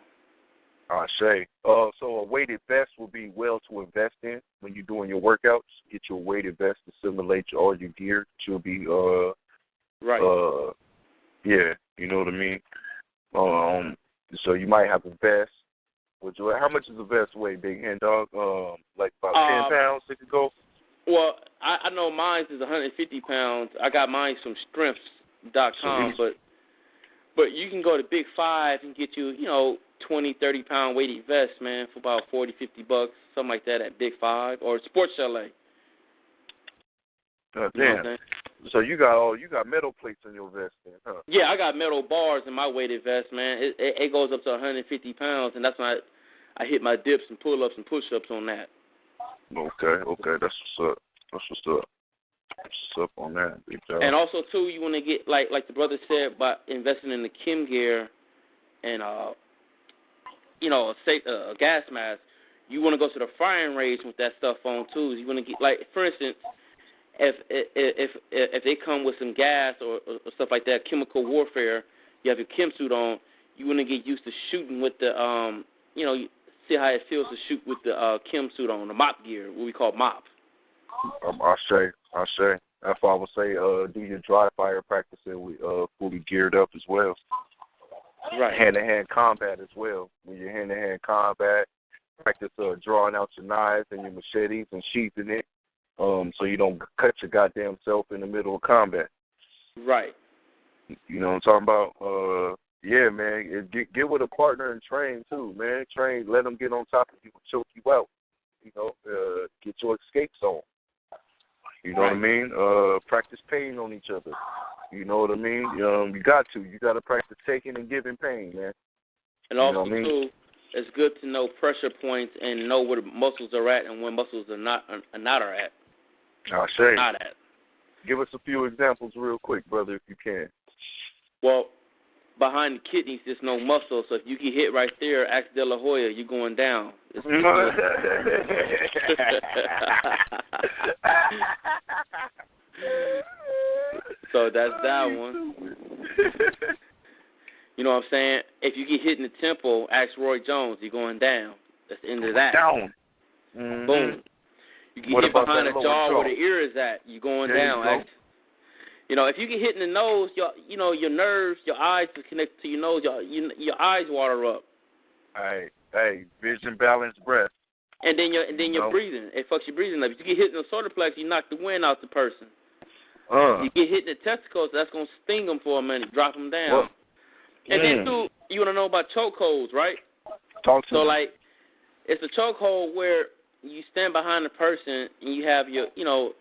I say. So a weighted vest will be well to invest in when you're doing your workouts. Get your weighted vest to simulate all your gear. You'll be right. Yeah, you know what I mean. So you might have a vest. How much does a vest weigh, Big Hand Dog? Like about 10 pounds it could go? Well, I know mine is 150 pounds. I got mine from strengths.com, but you can go to Big 5 and get you, 20, 30 pound weighted vest, man, for about $40, $50, something like that at Big 5 or Sports Chalet. Damn. So you got metal plates in your vest then, huh? Yeah, I got metal bars in my weighted vest, man. It goes up to 150 pounds, and that's when I hit my dips and pull-ups and push-ups on that. Okay, that's what's up. What's up on that, big job. And also, too, you want to get, like the brother said, by investing in the chem gear and, a gas mask, you want to go to the firing range with that stuff on, too. You want to get, like, for instance, if they come with some gas or stuff like that, chemical warfare, you have your chem suit on, you want to get used to shooting with the, see how it feels to shoot with the chem suit on, the MOP gear, what we call MOP. I say. That's why I would say do your dry fire practicing with fully geared up as well. Right. Hand-to-hand combat as well. When you're hand-to-hand combat, practice drawing out your knives and your machetes and sheathing it so you don't cut your goddamn self in the middle of combat. Right. You know what I'm talking about? Yeah, man. Get with a partner and train, too, man. Train, let them get on top of you and choke you out. Get your escape zone. You know what I mean? Practice pain on each other. You know what I mean? You got to practice taking and giving pain, man. And also, too, it's good to know pressure points and know where the muscles are at and when muscles are not at. I say. Not at. Give us a few examples real quick, brother, if you can. Well, behind the kidneys, there's no muscle, so if you get hit right there, ask De La Hoya, you're going down. So that's that one. You know what I'm saying? If you get hit in the temple, ask Roy Jones, you're going down. That's the end of that. Down. Mm-hmm. Boom. You get hit behind the jaw where the ear is at, you're going down. If you get hit in the nose, your nerves, your eyes are connected to your nose, your eyes water up. Hey, vision, balance, breath. And then your breathing. It fucks your breathing up. If you get hit in the solar plex, you knock the wind out the person. You get hit in the testicles, that's going to sting them for a minute, drop them down. Well, then, too, you want to know about chokeholds, right? Talk to me. So, like, it's a chokehold where you stand behind the person and you have your,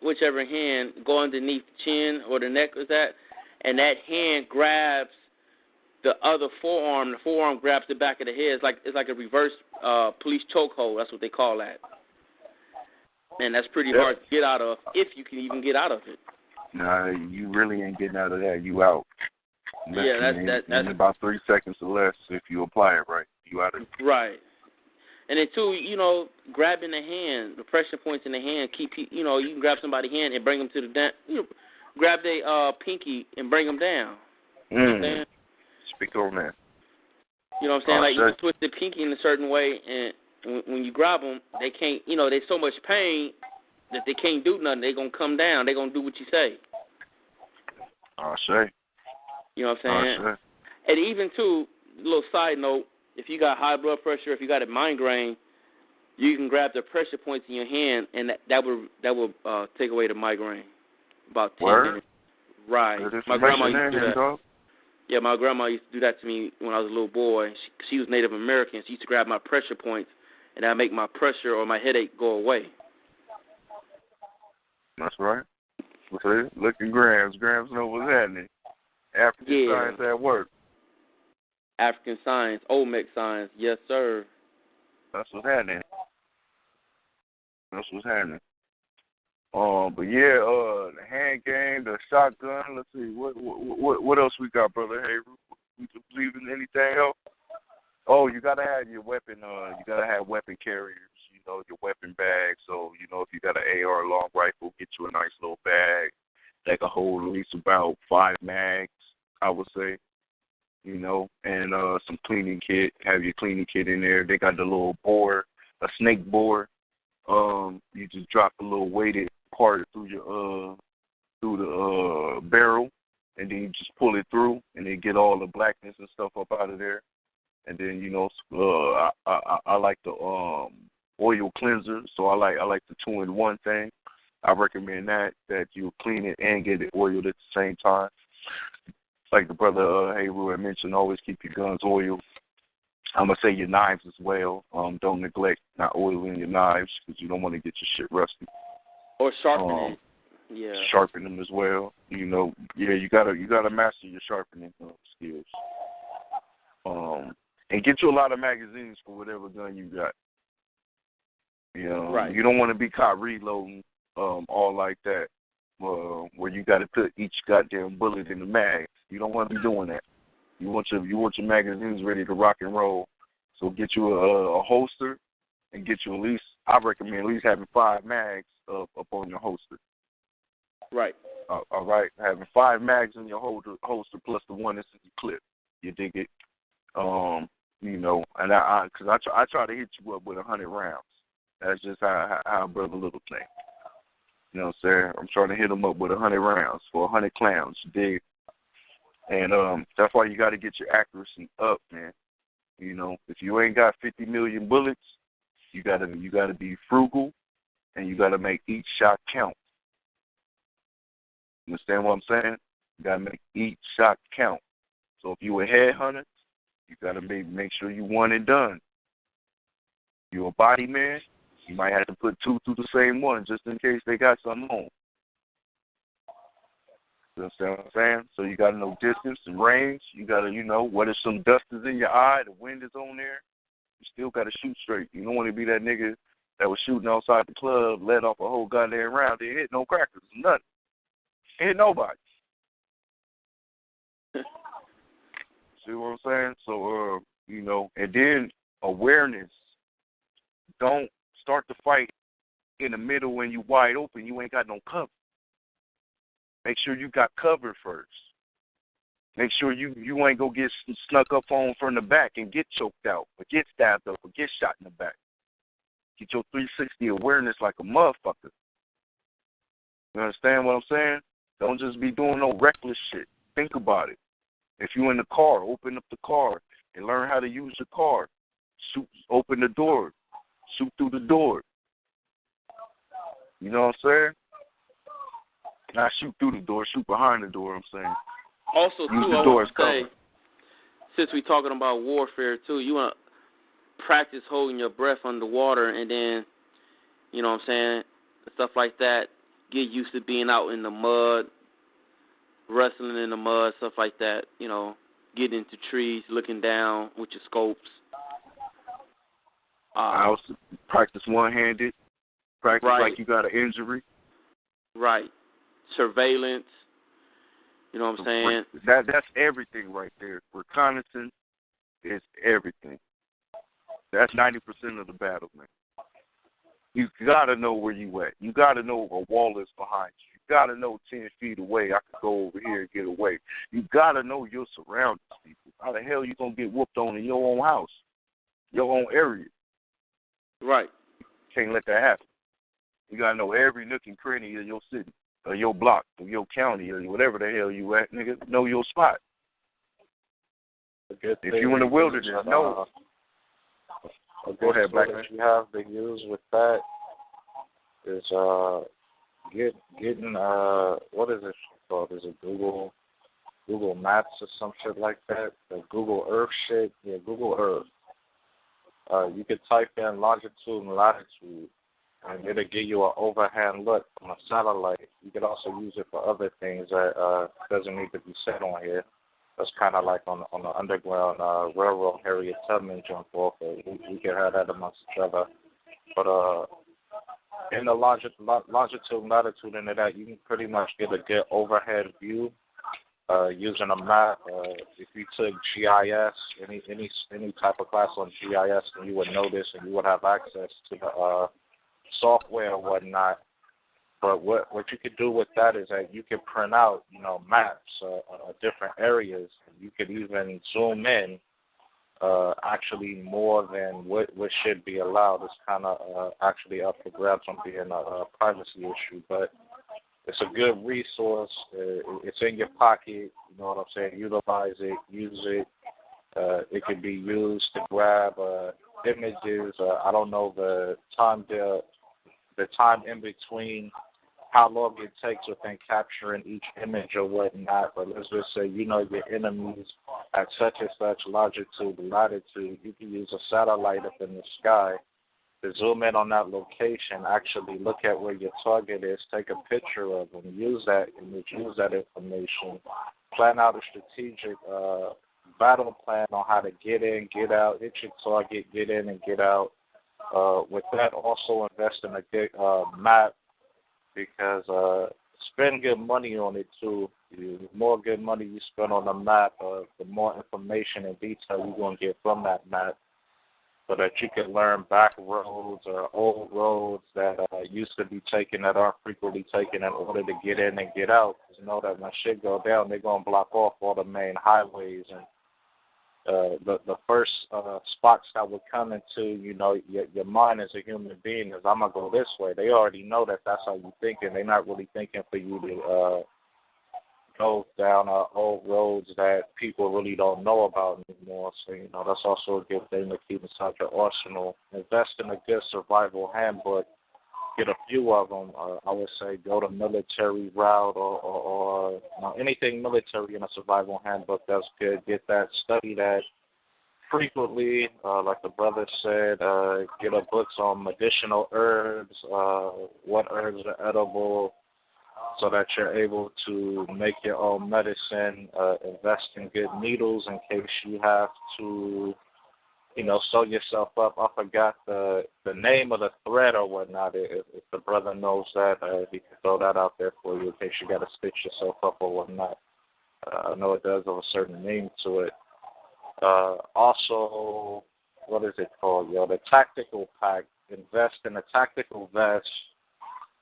whichever hand go underneath the chin or the neck is that, and that hand grabs the other forearm. The forearm grabs the back of the head. It's like a reverse police chokehold. That's what they call that. And that's pretty hard to get out of, if you can even get out of it. Nah, you really ain't getting out of that. You out. That's in about 3 seconds or less if you apply it right. You out of it. Right. And then, too, grabbing the hand, the pressure points in the hand, you can grab somebody's hand and bring them to the grab their pinky and bring them down. Speak on that. You know what I'm saying? Like, you can twist the pinky in a certain way, and when you grab them, they can't, you know, there's so much pain that they can't do nothing. They're going to come down. They're going to do what you say. I say. You know what I'm saying? And even, too, a little side note, if you got high blood pressure, if you got a migraine, you can grab the pressure points in your hand, and that will take away the migraine. About 10 minutes. Right. My grandma used to do that. Yeah, my grandma used to do that to me when I was a little boy. She was Native American. She used to grab my pressure points, and that would make my pressure or my headache go away. That's right. Look at Grams. Grams know what's happening. African science at work. African science, Olmec science, yes, sir. That's what's happening. But yeah, the hand game, the shotgun. Let's see, what else we got, brother? Hey, we believe in anything else? Oh, you gotta have your weapon. You gotta have weapon carriers. You know, your weapon bag. So you know, if you got an AR long rifle, get you a nice little bag that can hold at least about 5 mags, I would say. You know, and some cleaning kit. Have your cleaning kit in there. They got the little bore, a snake bore. You just drop a little weighted part through your through the barrel, and then you just pull it through, and then get all the blackness and stuff up out of there. And then you know, I like the oil cleanser, so I like the 2-in-1 thing. I recommend that you clean it and get it oiled at the same time. Like the brother Hayru had mentioned, always keep your guns oiled. I'm going to say your knives as well. Don't neglect not oiling your knives because you don't want to get your shit rusty. Or sharpening. Yeah. Sharpen them as well. You know, you gotta master your sharpening skills. And get you a lot of magazines for whatever gun you got. You know, right. You don't want to be caught reloading all like that, where you got to put each goddamn bullet in the mag. You don't want to be doing that. You want your magazines ready to rock and roll. So get you a holster and get you I recommend at least having 5 mags up on your holster. Right. All right. Having 5 mags in your holster plus the one that's in your clip. You dig it? You know, and because I try to hit you up with 100 rounds. That's just how Brother Little think. You know what I'm saying? I'm trying to hit them up with 100 rounds for 100 clowns. You dig? And that's why you got to get your accuracy up, man. You know, if you ain't got 50 million bullets, you gotta be frugal, and you gotta make each shot count. You understand what I'm saying? You gotta make each shot count. So if you a headhunter, you gotta make sure you one and done. You a body man, you might have to put 2 through the same one just in case they got something on. You understand what I'm saying? So you got to know distance and range. You got to, what if some dust is in your eye, the wind is on there, you still got to shoot straight. You don't want to be that nigga that was shooting outside the club, let off a whole goddamn round. They hit no crackers, nothing. Hit nobody. See what I'm saying? So, and then awareness. Don't start the fight in the middle when you wide open. You ain't got no cover. Make sure you got cover first. Make sure you ain't gonna get snuck up on from the back and get choked out, or get stabbed up, or get shot in the back. Get your 360 awareness like a motherfucker. You understand what I'm saying? Don't just be doing no reckless shit. Think about it. If you in the car, open up the car and learn how to use the car. Shoot, open the door. Shoot through the door. You know what I'm saying? Not shoot through the door, shoot behind the door, I'm saying. Also, too, I want to say, since we're talking about warfare, too, you want to practice holding your breath underwater and then, you know what I'm saying, stuff like that. Get used to being out in the mud, wrestling in the mud, stuff like that. Getting into trees, looking down with your scopes. I also practice one-handed. Practice like you got an injury. Right. Surveillance. You know what I'm saying? That's everything right there. Reconnaissance is everything. That's 90% of the battle, man. You got to know where you at. You got to know a wall is behind you. You got to know 10 feet away, I could go over here and get away. You got to know your surroundings, people. How the hell you going to get whooped on in your own house, your own area? Right. Can't let that happen. You got to know every nook and cranny of your city, or your block, or your county, or whatever the hell you at, nigga. Know your spot. If you in the wilderness, no. Go ahead, Black man. You have to use with that is getting what is it called? Is it Google Maps or some shit like that? The Google Earth shit? Yeah, Google Earth. You could type in longitude and latitude, and it'll give you an overhand look from a satellite. You could also use it for other things that doesn't need to be said on here. That's kind of like on the Underground Railroad Harriet Tubman jump off. We can have that amongst each other. But in the longitude and latitude into that, you can pretty much get a good overhead view using a map. If you took GIS, any type of class on GIS, then you would know this and you would have access to the software and whatnot. But what you could do with that is that you could print out, maps of different areas. You could even zoom in actually more than what should be allowed. It's kind of actually up for grabs on being a privacy issue. But it's a good resource. It's in your pocket. You know what I'm saying? Utilize it. Use it. It can be used to grab images. I don't know the time in between, how long it takes within capturing each image or whatnot, but let's just say your enemies at such and such longitude, latitude, you can use a satellite up in the sky to zoom in on that location, actually look at where your target is, take a picture of them, use that image, use that information, plan out a strategic battle plan on how to get in, get out, hit your target, get in and get out. With that, also invest in a good map, because spend good money on it too. The more good money you spend on the map, the more information and detail you're going to get from that map, so that you can learn back roads or old roads that used to be taken, that are frequently taken in order to get in and get out. You know that when shit go down, they're going to block off all the main highways, and the first spots that would come into, your mind as a human being is, I'm going to go this way. They already know that that's how you're thinking. They're not really thinking for you to go down old roads that people really don't know about anymore. So, that's also a good thing to keep inside your arsenal. Invest in a good survival handbook. Get a few of them. I would say go the military route or anything military in a survival handbook. That's good. Get that, study that frequently. Like the brother said, get a books on medicinal herbs, what herbs are edible, so that you're able to make your own medicine. Invest in good needles in case you have to sew yourself up. I forgot the name of the thread or whatnot. If the brother knows that, he can throw that out there for you in case you got to stitch yourself up or whatnot. I know it does have a certain name to it. Also, what is it called, the tactical pack. Invest in a tactical vest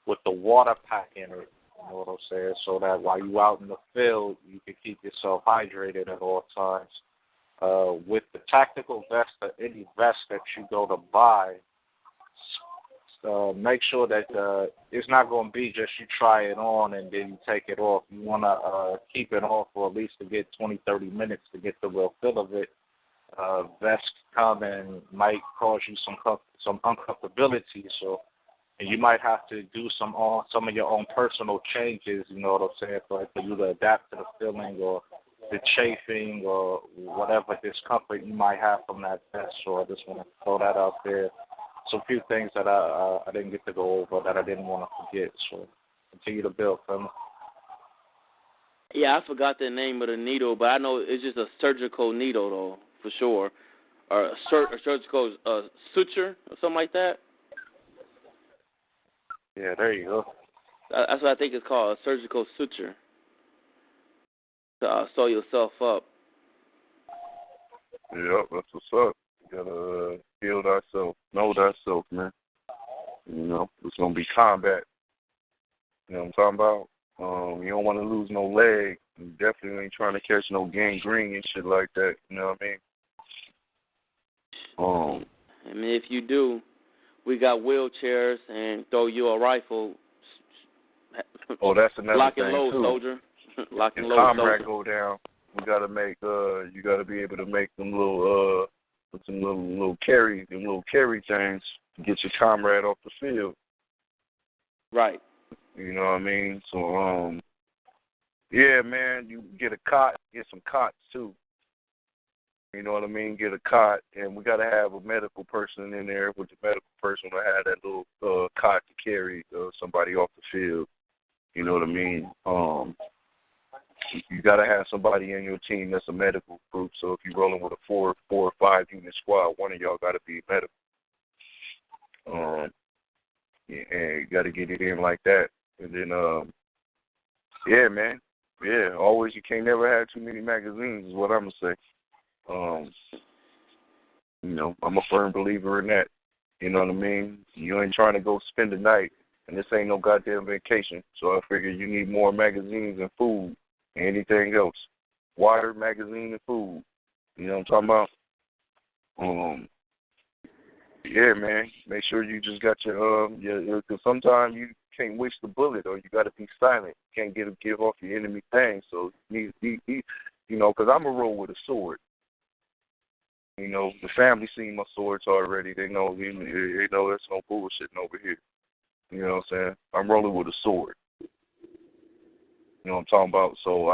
with the water pack in it. You know what I'm saying? So that while you out in the field, you can keep yourself hydrated at all times. With the tactical vest or any vest that you go to buy, make sure that it's not going to be just you try it on and then you take it off. You want to keep it on for at least to get 20, 30 minutes to get the real feel of it. Vests come and might cause you some uncomfortability, and you might have to do some of your own personal changes, you know what I'm saying, for you to adapt to the feeling or the chafing or whatever discomfort you might have from that vest. So I just want to throw that out there. So a few things that I didn't get to go over that I didn't want to forget. So continue to build, family. Yeah, I forgot the name of the needle, but I know it's just a surgical needle, though, for sure. Or a surgical suture or something like that. Yeah, there you go. That's what I think it's called, a surgical suture. To sew yourself up. Yep, that's what's up. You gotta heal thyself, know thyself, man. It's gonna be combat. You know what I'm talking about? You don't want to lose no leg. You definitely ain't trying to catch no gangrene and shit like that. You know what I mean? I mean, if you do, we got wheelchairs and throw you a rifle. Oh, that's another Lock thing and load, too. soldier. Lock and If load, comrade soldier. go down, we gotta make. You gotta be able to make them little some little carry things to get your comrade off the field. Right. You know what I mean? So yeah, man, you get a cot, get some cots too. You know what I mean? Get a cot, and we gotta have a medical person in there. With the medical person will have that little cot to carry somebody off the field. You know what I mean? You gotta have somebody in your team that's a medical group. So if you're rolling with a 4 or 5 unit squad, one of y'all gotta be medical. And you gotta get it in like that. And then yeah, man. Yeah, always you can't never have too many magazines is what I'm gonna say. You know, I'm a firm believer in that. You know what I mean? You ain't trying to go spend the night, and this ain't no goddamn vacation. So I figure you need more magazines and food and anything else. Water, magazine, and food. You know what I'm talking about? Yeah, man. Make sure you just got your because sometimes you can't waste the bullet, or you got to be silent. You can't give off your enemy thing. So you know, because I'm a roll with a sword. You know, the family seen my swords already. They know there's no bullshitting over here. You know what I'm saying? I'm rolling with a sword. You know what I'm talking about? So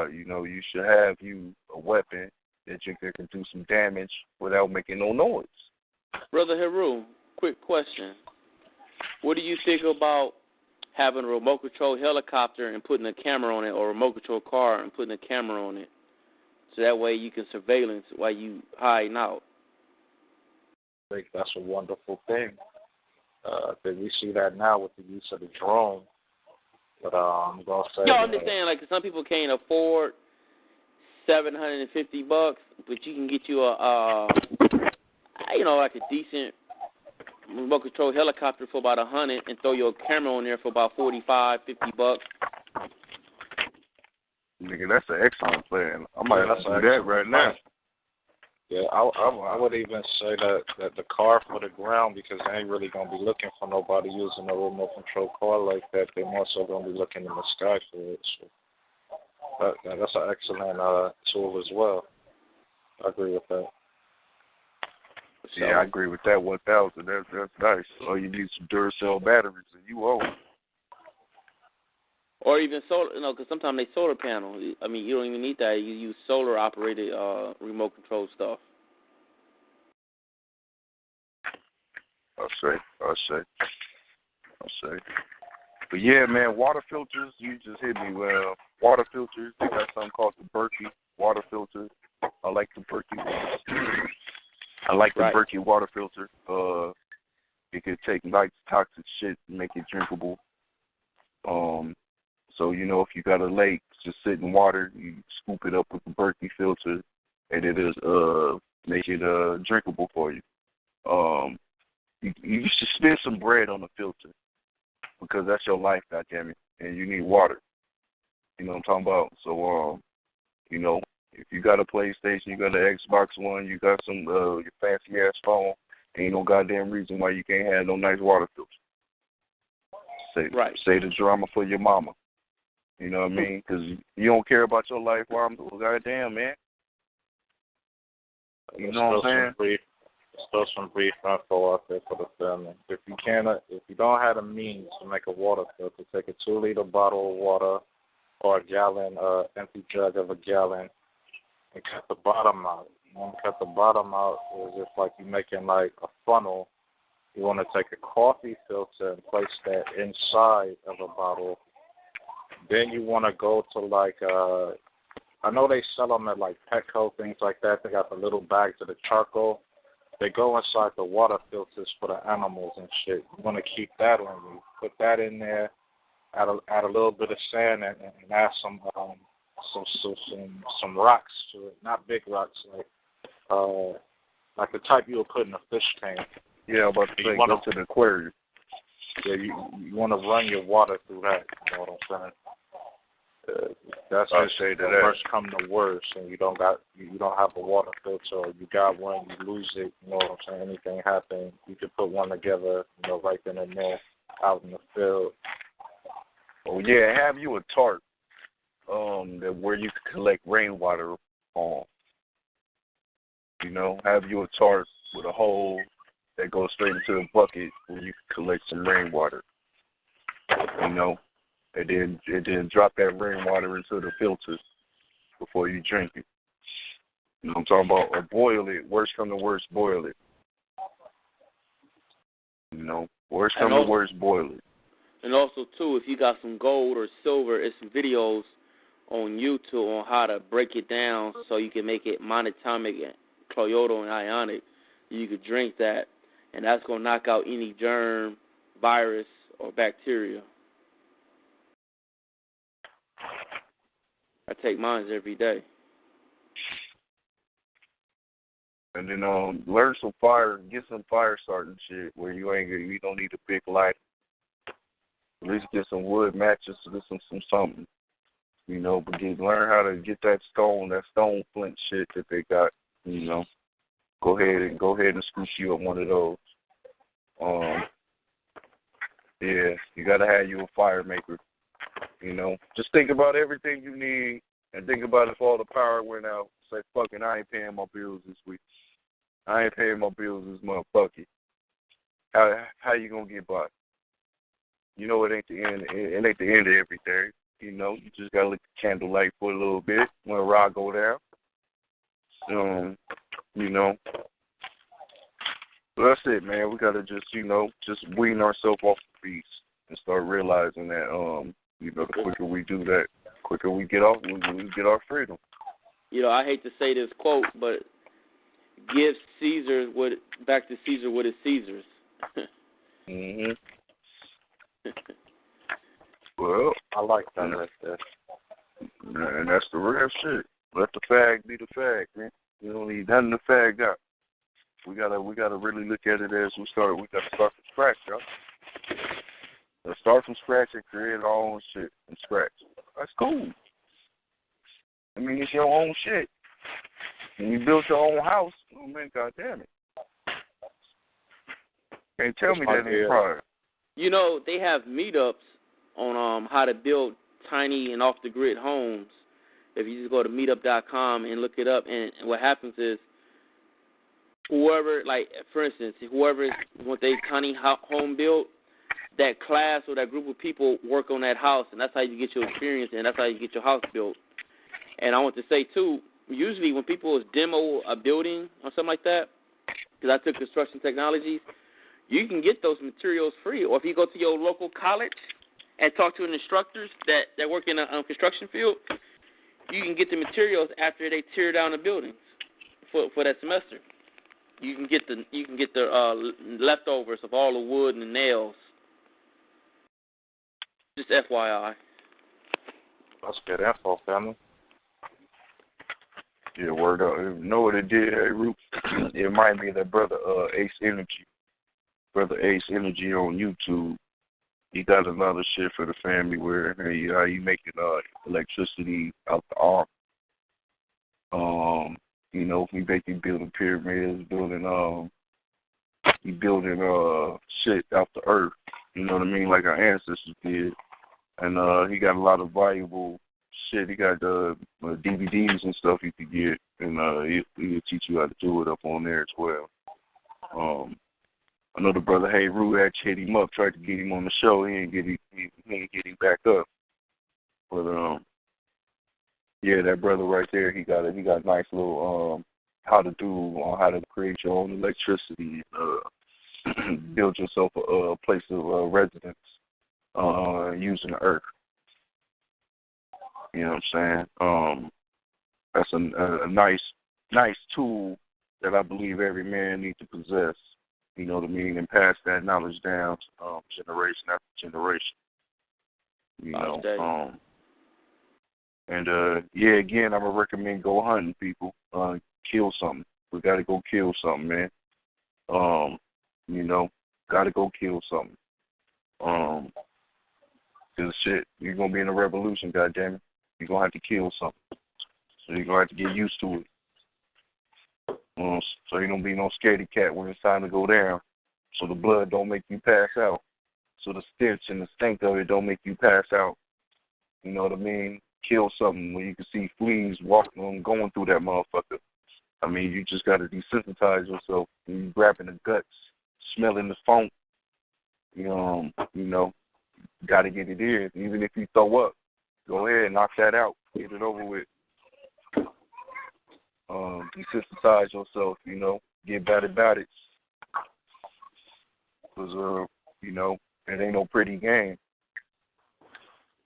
you know, you should have you a weapon that you can do some damage without making no noise. Brother Heru, quick question. What do you think about having a remote control helicopter and putting a camera on it, or a remote control car and putting a camera on it? So that way you can surveillance while you hiding out. I think that's a wonderful thing. I think we see that now with the use of the drone. But I'm going to say... Y'all understand, like, some people can't afford $750, but you can get you a, like a decent remote control helicopter for about $100 and throw your camera on there for about $45, $50. Nigga, that's an excellent plan. I might have to do that right now. Yeah, I would even say that the car for the ground, because they ain't really going to be looking for nobody using a remote control car like that. They're more so going to be looking in the sky for it. So that's an excellent tool as well. I agree with that. Yeah, I agree with that 1,000. That's nice. Or you need some Duracell batteries, and you own. Or even solar, because sometimes they solar panel. I mean, you don't even need that. You use solar-operated remote control stuff. I'll say. But yeah, man, water filters, you just hit me. Well, water filters, they got something called the Berkey water filter. I like the Berkey. Berkey water filter. It could take light toxic shit and make it drinkable. So, you know, if you got a lake, just sit in water, you scoop it up with the Berkey filter, and it is make it drinkable for you. You should spend some bread on the filter, because that's your life, goddammit, and you need water. You know what I'm talking about? So, you know, if you got a PlayStation, you got an Xbox One, you got some your fancy ass phone, ain't no goddamn reason why you can't have no nice water filter. Say the drama for your mama. You know what I mean? Because you don't care about your life. Well, goddamn, man. You know what I'm saying? Still some brief info out there for the family. If you don't have the means to make a water filter, take a 2-liter bottle of water or a gallon, empty jug of a gallon, and cut the bottom out. You want to cut the bottom out is if like you're making like a funnel. You want to take a coffee filter and place that inside of a bottle. Then you want to go to like, I know they sell them at like Petco, things like that. They got the little bags of the charcoal. They go inside the water filters for the animals and shit. You want to keep that on you. Put that in there. Add a little bit of sand and add some rocks to it. Not big rocks, like the type you would put in a fish tank. Yeah, I'm about to say, go to the aquarium. Yeah, you want to run your water through that. You know what I'm saying? That's I just say to the that. worst come to worst, and you don't have a water filter, or you got one, you lose it. You know what I'm saying? Anything happen, you can put one together. Right then and there, out in the field. Oh yeah, have you a tarp that where you can collect rainwater on. Have you a tarp with a hole that goes straight into the bucket where you can collect some rainwater. And then drop that rainwater into the filters before you drink it. You know what I'm talking about? Or boil it. Worst come to worst, boil it. Worst come to worst, boil it. And also, too, if you got some gold or silver, there's some videos on YouTube on how to break it down so you can make it monatomic, colloidal, and ionic. You could drink that, and that's going to knock out any germ, virus, or bacteria. I take mine every day. And then learn some fire, get some fire starting shit where you don't need a big light. At least get some wood matches, get some something. But learn how to get that stone flint shit that they got. Go ahead and screw you up one of those. Yeah, you gotta have you a fire maker. Just think about everything you need, and think about if all the power went out. Say, fucking, I ain't paying my bills this week. I ain't paying my bills this month. Fuck it. How you gonna get by? It ain't the end. It ain't the end of everything. You just gotta light the candlelight for a little bit when a rod go down. So that's it, man. We gotta just wean ourselves off the beast and start realizing that the quicker we do that, quicker we get our freedom. I hate to say this quote, but give back to Caesar what is Caesar's. Mhm. Well, I like that right there. And that's the real shit. Let the fag be the fag, man. You don't need nothing to fag out. We gotta really look at it as we gotta start from scratch, y'all. Let's start from scratch and create our own shit from scratch. That's cool. It's your own shit. When you built your own house, oh man, goddamn it. Can't tell me that ain't prior. They have meetups on how to build tiny and off-the-grid homes. If you just go to meetup.com and look it up, and what happens is whoever, like, for instance, whoever wants a tiny home built, that class or that group of people work on that house, and that's how you get your experience, and that's how you get your house built. And I want to say, too, usually when people demo a building or something like that, because I took construction technologies, you can get those materials free. Or if you go to your local college and talk to instructors that work in a construction field, you can get the materials after they tear down the buildings for that semester. You can get the leftovers of all the wood and the nails. Just FYI. That's good info, family. Yeah, word up. You know what it did, hey, Root? It reminded me of that brother Ace Energy. Brother Ace Energy on YouTube. He got another shit for the family where he making electricity out the arm. He basically building pyramids, he building shit out the earth. You know what I mean? Like our ancestors did. And he got a lot of valuable shit. He got DVDs and stuff you could get, and he'll teach you how to do it up on there as well. I know the brother Hey Rue had hit him up, tried to get him on the show. He ain't get him back up. But yeah, that brother right there, he got nice little how to create your own electricity, build yourself a place of residence using the earth. You know what I'm saying? That's a nice tool that I believe every man needs to possess. You know what I mean? And pass that knowledge down to generation after generation. Yeah, again, I'm gonna recommend go hunting, people. Kill something. We gotta go kill something, man. Gotta go kill something. 'Cause shit, you're gonna be in a revolution, goddammit. you're going to have to kill something. So you're going to have to get used to it. So you don't be no scaredy cat when it's time to go down. So the blood don't make you pass out. So the stench and the stink of it don't make you pass out. You know what I mean? Kill something when you can see fleas walking and going through that motherfucker. I mean, you just got to desensitize yourself. When you grabbing the guts, smelling the funk, got to get it in. Even if you throw up, go ahead and knock that out. Get it over with. Desensitize yourself, get bad about it. Because, it ain't no pretty game.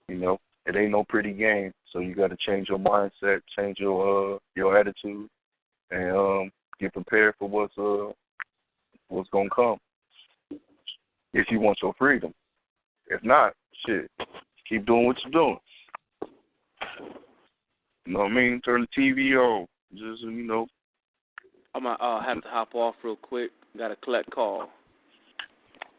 It ain't no pretty game. So you got to change your mindset, change your attitude, and get prepared for what's gonna come. If you want your freedom. If not, shit, keep doing what you're doing. You know what I mean? Turn the TV on. Just I'm gonna have to hop off real quick. Got to collect call.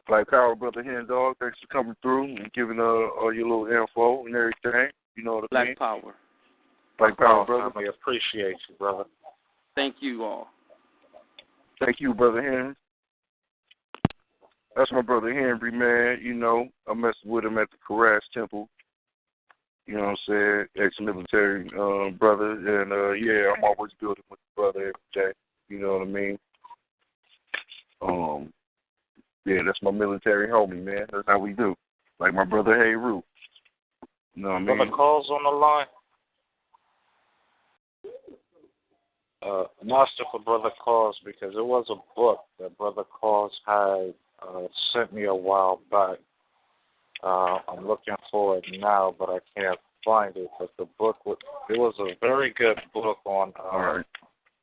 Black Power, Brother Hen Dog, thanks for coming through and giving all your little info and everything. You know what I mean? Black Power. Black Power, brother. I appreciate you, brother. Thank you all. Thank you, Brother Hen. That's my brother Henry, man. I messed with him at the Karas Temple. You know what I'm saying? Ex-military brother. And, I'm always building with the brother every day. You know what I mean? Yeah, that's my military homie, man. That's how we do. Like my brother Hayru. You know what I mean? Brother Calls on the line. Master for Brother Calls, because it was a book that Brother Calls had sent me a while back. I'm looking for it now, but I can't find it. But the book, it was a very good book on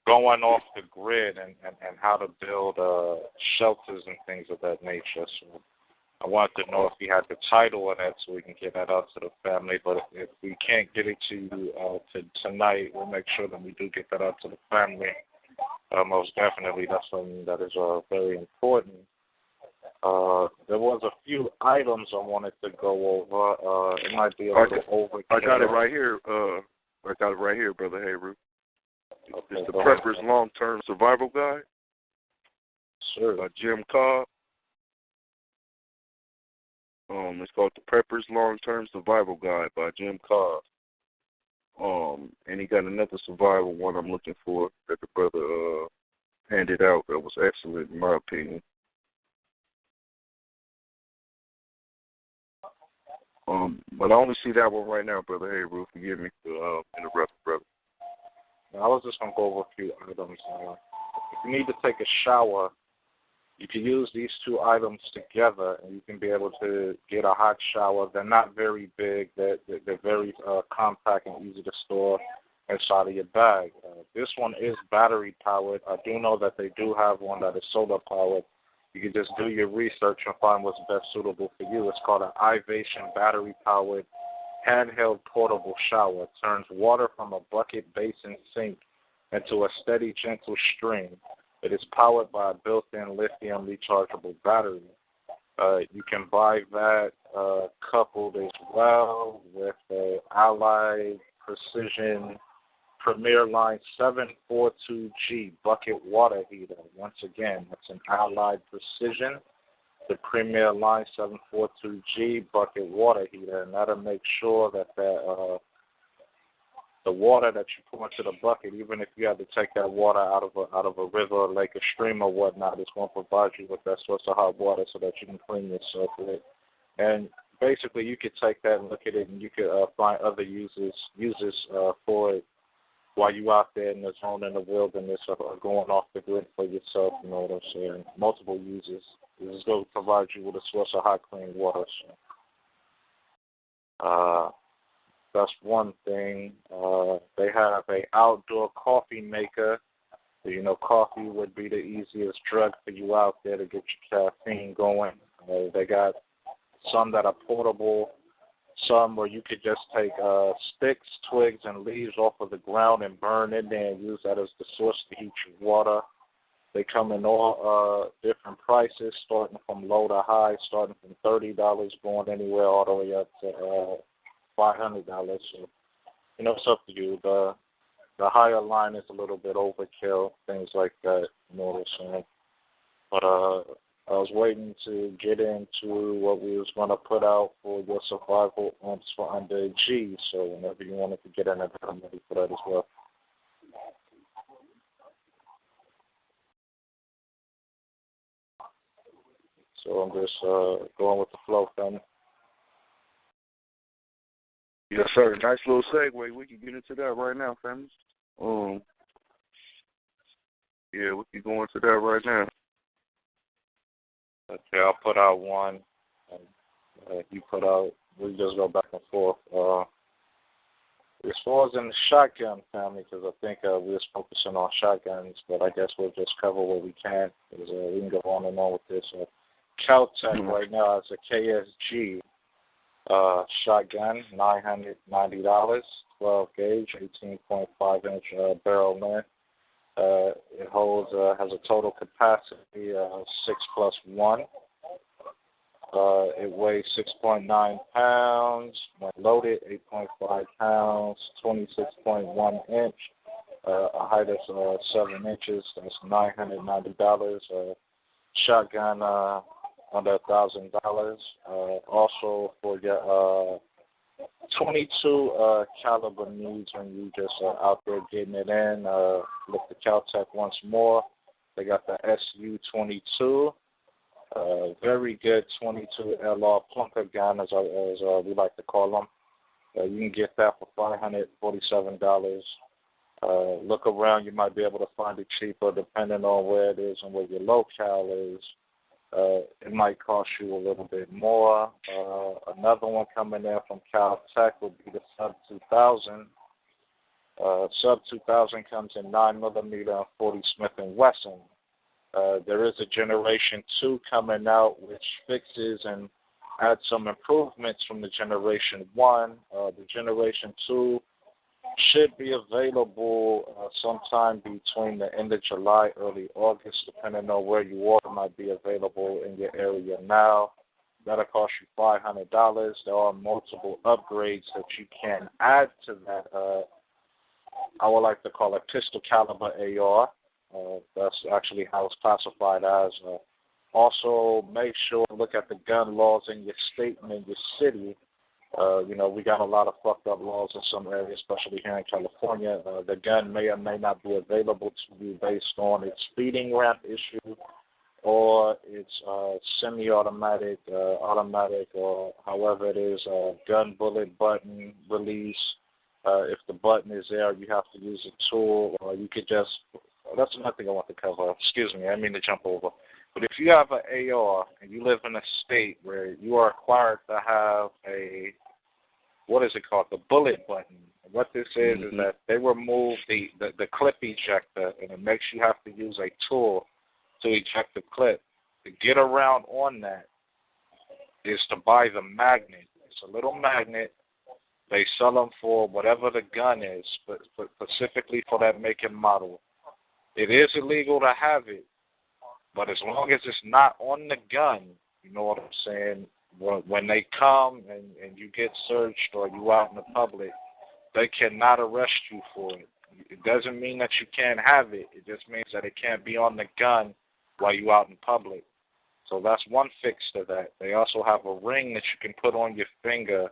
going off the grid and how to build shelters and things of that nature. So I wanted to know if he had the title of that so we can get that out to the family. But if we can't get it to you tonight, we'll make sure that we do get that out to the family. Most definitely, that's something that is very important. There was a few items I wanted to go over. It might be a little overkill. I got it right here. Brother Hayru. Okay, it's the Prepper's Long-Term Survival Guide. Sure. By Jim Cobb. It's called the Prepper's Long-Term Survival Guide by Jim Cobb. And he got another survival one I'm looking for that the brother handed out that was excellent in my opinion. But I only see that one right now, Brother Hayru. Forgive me for interrupting, brother. I was just going to go over a few items. If you need to take a shower, you can use these two items together, and you can be able to get a hot shower. They're not very big. They're very compact and easy to store inside of your bag. This one is battery-powered. I do know that they do have one that is solar-powered. You can just do your research and find what's best suitable for you. It's called an iVation battery-powered handheld portable shower. It turns water from a bucket, basin, sink into a steady, gentle stream. It is powered by a built-in lithium rechargeable battery. You can buy that coupled as well with an Allied Precision Premier Line 742G bucket water heater. Once again, it's an Allied Precision, the Premier Line 742G bucket water heater, and that'll make sure that the water that you pour into the bucket, even if you have to take that water out of a river or lake or stream or whatnot, it's going to provide you with that source of hot water so that you can clean yourself with it. And basically, you could take that and look at it, and you could find other uses for it while you out there in the zone in the wilderness or going off the grid for yourself. You know what I'm saying? Multiple uses. This is going to provide you with a source of hot, clean water. So, that's one thing. They have a outdoor coffee maker. You know, coffee would be the easiest drug for you out there to get your caffeine going. They got some that are portable, some where you could just take sticks, twigs, and leaves off of the ground and burn in there and use that as the source to heat your water. They come in all different prices, starting from low to high, starting from $30 going anywhere all the way up to $500. So it's up to you. The higher line is a little bit overkill, things like that. You know what I'm saying? But I was waiting to get into what we was going to put out for your survival amps for under G. So whenever you wanted to get into that, I'm ready for that as well. So I'm just going with the flow, family. Yes, sir. Nice little segue. We can get into that right now, family. Yeah, we can go into that right now. Okay, I'll put out one, and you put out. We just go back and forth. As far as in the shotgun family, because I think we was focusing on shotguns, but I guess we'll just cover what we can, because we can go on and on with this. Caltech right now is a KSG shotgun, $990, 12 gauge, 18.5 inch barrel length. It holds has a total capacity of 6+1. It weighs 6.9 pounds. When loaded, 8.5 pounds, 26.1 inch. A height of 7 inches. That's $990. Shotgun under $1,000. Also for your 22 caliber needs when you just out there getting it in. Look at Caltech once more. They got the SU-22. Very good 22 LR plunker gun, as we like to call them. You can get that for $547. Look around, you might be able to find it cheaper depending on where it is and where your locale is. It might cost you a little bit more. Another one coming in from Caltech would be the Sub 2000. Sub 2000 comes in 9mm and 40 Smith & Wesson. There is a Generation 2 coming out which fixes and adds some improvements from the Generation 1. The Generation 2 should be available sometime between the end of July, early August, depending on where you are. It might be available in your area now. That'll cost you $500. There are multiple upgrades that you can add to that. I would like to call it pistol caliber AR. That's actually how it's classified as. Also, make sure to look at the gun laws in your state and in your city. We got a lot of fucked up laws in some areas, especially here in California. The gun may or may not be available to you based on its speeding ramp issue or its semi-automatic, automatic, or however it is, gun bullet button release. If the button is there, you have to use a tool, or you could just, that's another thing I want to cover. Excuse me, I didn't mean to jump over. But if you have an AR and you live in a state where you are required to have a, what is it called, the bullet button. What this is that they remove the clip ejector, and it makes you have to use a tool to eject the clip. To get around on that is to buy the magnet. It's a little magnet. They sell them for whatever the gun is, but specifically for that make and model. It is illegal to have it, but as long as it's not on the gun, you know what I'm saying, when they come and you get searched or you out in the public, they cannot arrest you for it. It doesn't mean that you can't have it. It just means that it can't be on the gun while you out in public. So that's one fix to that. They also have a ring that you can put on your finger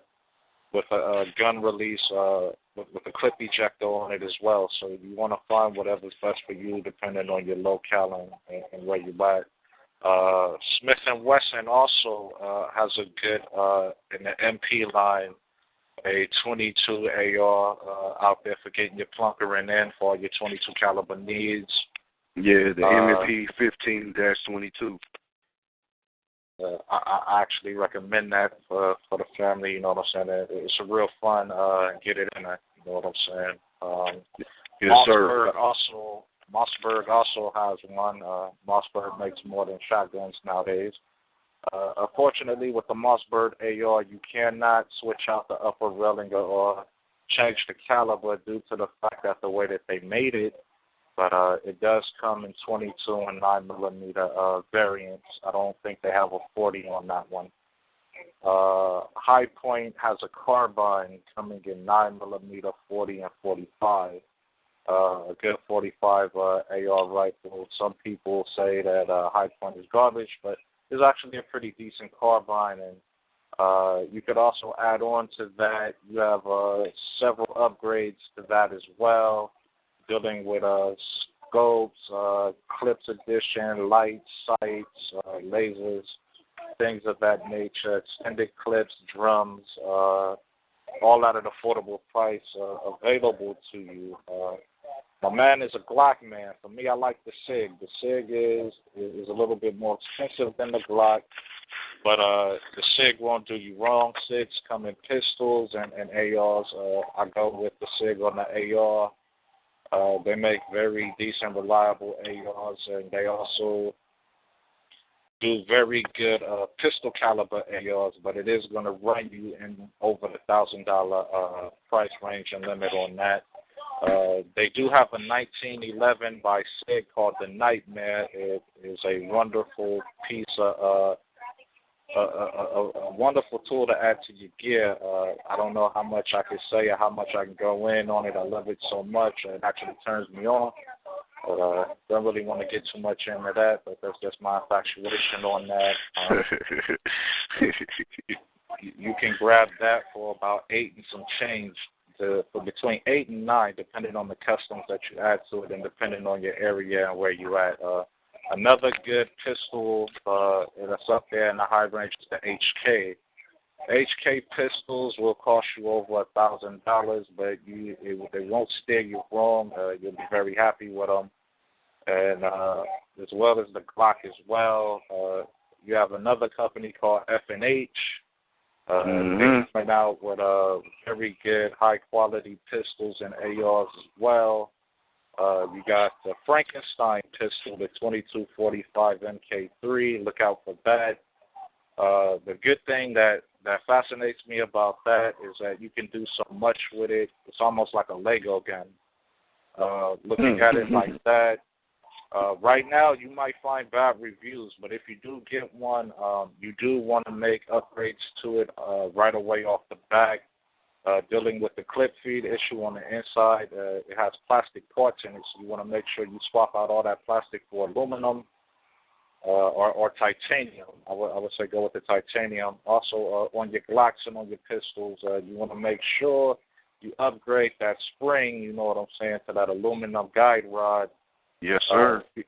with a gun release, with a clip ejector on it as well. So you want to find whatever's best for you depending on your locale and where you're at. Smith & Wesson also has a good, in the MP line, a 22 AR out there for getting your plunkering in for all your 22 caliber needs. Yeah, the MP 15-22. I actually recommend that for the family. You know what I'm saying? It's a real fun. Get it in there. You know what I'm saying? Yes, sir. Mossberg also has one. Mossberg makes more than shotguns nowadays. Unfortunately, with the Mossberg AR, you cannot switch out the upper railing or change the caliber due to the fact that the way that they made it. But it does come in 22 and 9mm variants. I don't think they have a 40 on that one. High Point has a carbine coming in 9mm, 40, and 45. A good 45 AR rifle. Some people say that High Point is garbage, but it's actually a pretty decent carbine. And you could also add on to that. You have several upgrades to that as well, dealing with scopes, clips edition, lights, sights, lasers, things of that nature, extended clips, drums, all at an affordable price available to you. My man is a Glock man. For me, I like the SIG. The SIG is a little bit more expensive than the Glock, but the SIG won't do you wrong. SIGs come in pistols and ARs. I go with the SIG on the AR. They make very decent, reliable ARs, and they also do very good pistol caliber ARs, but it is going to run you in over the $1,000 price range and limit on that. They do have a 1911 by SIG called the Nightmare. It is a wonderful piece of a wonderful tool to add to your gear. I don't know how much I can say or how much I can go in on it. I love it so much. It actually turns me on. But don't really want to get too much into that, but that's just my infatuation on that. You can grab that for about $8 and some change, for between $8 and $9, depending on the customs that you add to it and depending on your area and where you're at. Another good pistol that's up there in the high range is the HK. HK pistols will cost you over $1,000, but they won't steer you wrong. You'll be very happy with them. And as well as the Glock as well. You have another company called F&H. They went out with very good, high-quality pistols and ARs as well. You got the Frankenstein pistol, the 2245 MK3. Look out for that. The good thing that fascinates me about that is that you can do so much with it. It's almost like a Lego gun. Looking at it like that, right now you might find bad reviews, but if you do get one, you do want to make upgrades to it right away off the bat. Dealing with the clip feed issue on the inside, it has plastic parts in it, so you want to make sure you swap out all that plastic for aluminum or titanium. I would say go with the titanium. Also, on your Glocks and on your pistols, you want to make sure you upgrade that spring, you know what I'm saying, to that aluminum guide rod. Yes, sir. If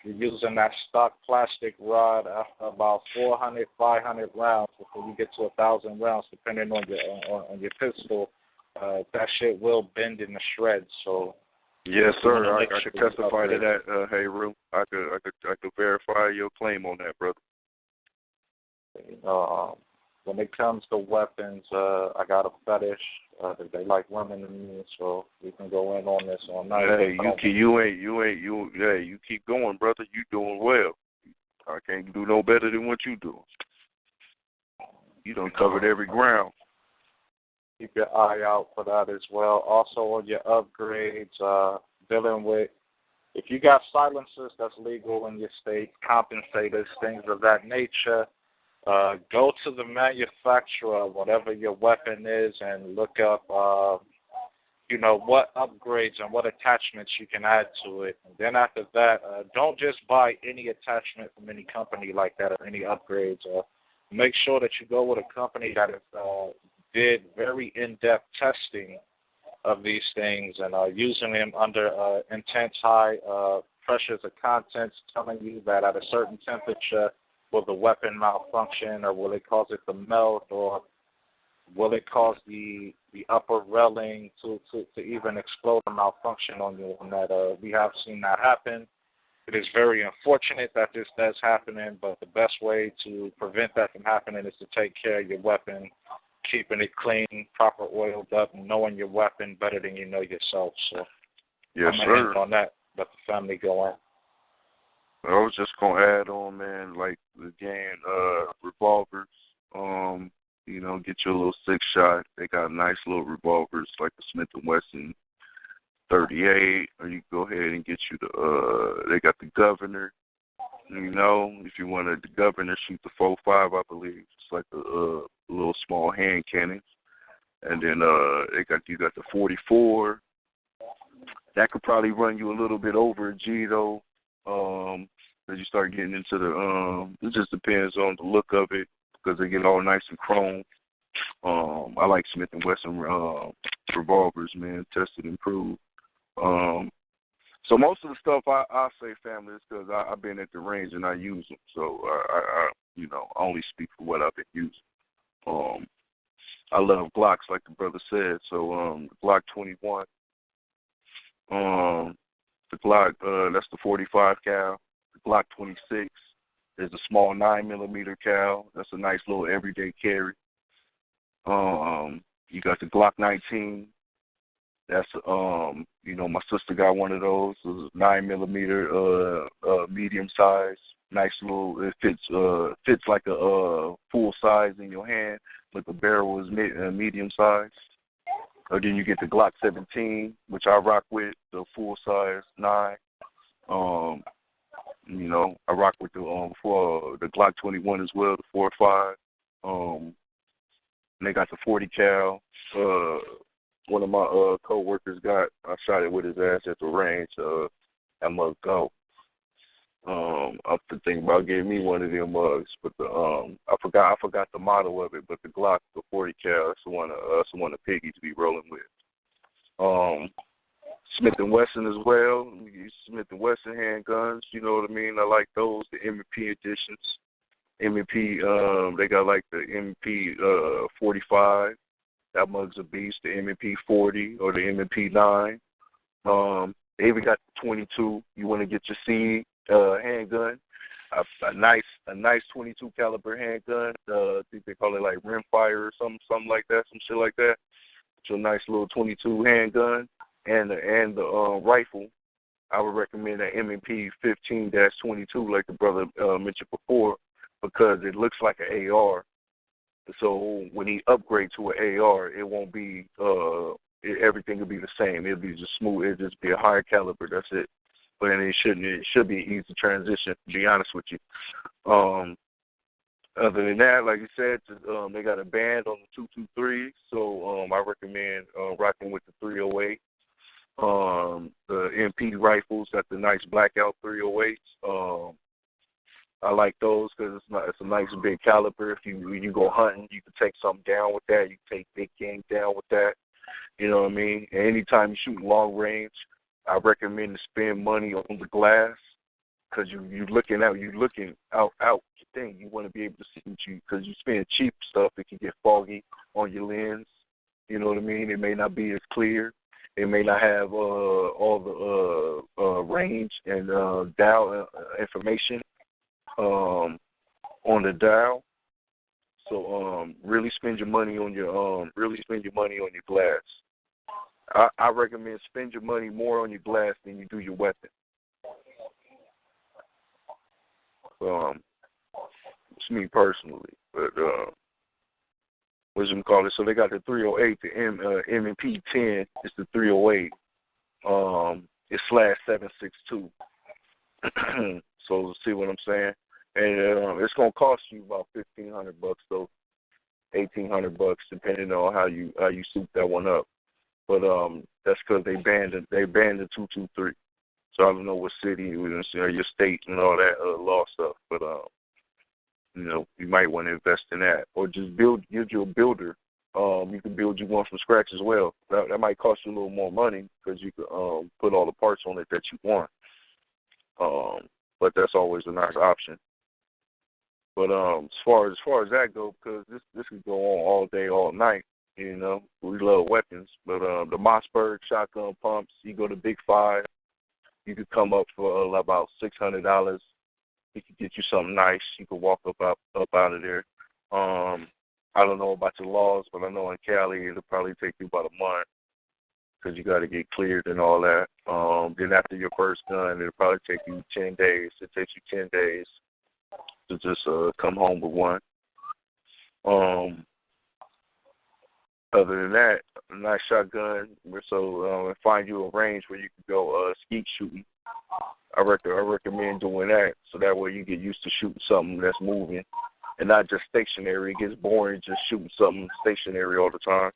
you're using that stock plastic rod, after about 400, 500 rounds, before you get to 1,000 rounds, depending on your pistol, that shit will bend in the shreds. So yes, sir. I could testify to that, Heru. I could verify your claim on that, brother. When it comes to weapons, I got a fetish. They like women and me, so we can go in on this all night. Hey, you keep going, brother. You doing well. I can't do no better than what you doing. You done covered every ground. Keep your eye out for that as well. Also on your upgrades, dealing with, if you got silencers that's legal in your state, compensators, things of that nature, go to the manufacturer, whatever your weapon is, and look up, what upgrades and what attachments you can add to it. And then after that, don't just buy any attachment from any company like that or any upgrades. Make sure that you go with a company that did very in-depth testing of these things and using them under intense high pressures of contents, telling you that at a certain temperature, will the weapon malfunction, or will it cause it to melt, or will it cause the upper railing to even explode or malfunction on you? On that, we have seen that happen. It is very unfortunate that this does happen, but the best way to prevent that from happening is to take care of your weapon, keeping it clean, proper oiled up, knowing your weapon better than you know yourself. So yes, I'm sir. on that. Let the family go on. I was just gonna add on, man, like again, revolvers. Get your little 6-shot. They got nice little revolvers like the Smith & Wesson 38, or you can go ahead and get you they got the Governor. You know, if you wanted the governor shoot the 4.5, I believe it's like a little small hand cannon, and then you got the 44. That could probably run you a little bit over a G though, as you start getting into the. It just depends on the look of it because they get all nice and chrome. I like Smith and Wesson revolvers, man, tested and proved. So most of the stuff I say, family, is because I've been at the range and I use them. So I only speak for what I've been using. I love Glocks, like the brother said. So the Glock 21, the Glock that's the 45 cal. The Glock 26 is a small 9mm cal. That's a nice little everyday carry. You got the Glock 19. That's my sister got one of those. It was 9mm, medium size, nice little. It fits like a full size in your hand, but the barrel is medium size. Then you get the Glock 17, which I rock with, the full size 9. I rock with the Glock 21 as well, the 4.5. And they got the 40 cal. One of my co-workers I shot it with his ass at the range. That mug go. I'm thinking about getting me one of them mugs, but I forgot the model of it. But the Glock, the 40 cal, that's the one the piggies be rolling with. Smith and Wesson as well. Smith and Wesson handguns. You know what I mean? I like those. The M&P editions. M&P. They got like the M&P 45. That mug's a beast. The M&P 40 or the M&P 9. They even got the 22. You want to get your C handgun, a nice 22 caliber handgun. I think they call it like rimfire or something like that, some shit like that. It's a nice little 22 handgun and the rifle. I would recommend that M&P 15-22, like the brother mentioned before, because it looks like an AR. So when he upgrades to an AR, it won't be everything will be the same. It'll be just smooth. It'll just be a higher caliber. That's it. But then it should be an easy transition, to be honest with you. Other than that, like you said, they got a band on the 223, so I recommend rocking with the 308. The MP rifles got the nice blackout 308s. I like those because it's a nice big caliber. If you go hunting, you can take something down with that. You can take big game down with that. You know what I mean? And anytime you shoot long range, I recommend to spend money on the glass because you're looking out your thing. You want to be able to see what because you spend cheap stuff, it can get foggy on your lens. You know what I mean? It may not be as clear. It may not have all the range and dial information on the dial. So really spend your money on your glass. I recommend spend your money more on your glass than you do your weapon. It's me personally, but what's it called? So they got the 308, the M&P 10. It's the 308. It's /762. So see what I'm saying? And it's gonna cost you about $1,500 though, $1,800 depending on how you suit that one up. But that's because they banned the 223. So I don't know what city, your state, and all that law stuff. But you might want to invest in that, or just get you a builder. You can build you one from scratch as well. That might cost you a little more money because you can put all the parts on it that you want. But that's always a nice option. But as far as that goes, because this could go on all day, all night. You know, we love weapons. But the Mossberg shotgun pumps, you go to Big 5, you could come up for about $600. He could get you something nice. You could walk up out of there. I don't know about your laws, but I know in Cali it'll probably take you about a month because you got to get cleared and all that. Then after your first gun, it'll probably take you 10 days. It takes you 10 days to just come home with one. Other than that, a nice shotgun. So find you a range where you can go skeet shooting. I recommend doing that, so that way you get used to shooting something that's moving and not just stationary. It gets boring just shooting something stationary all the time.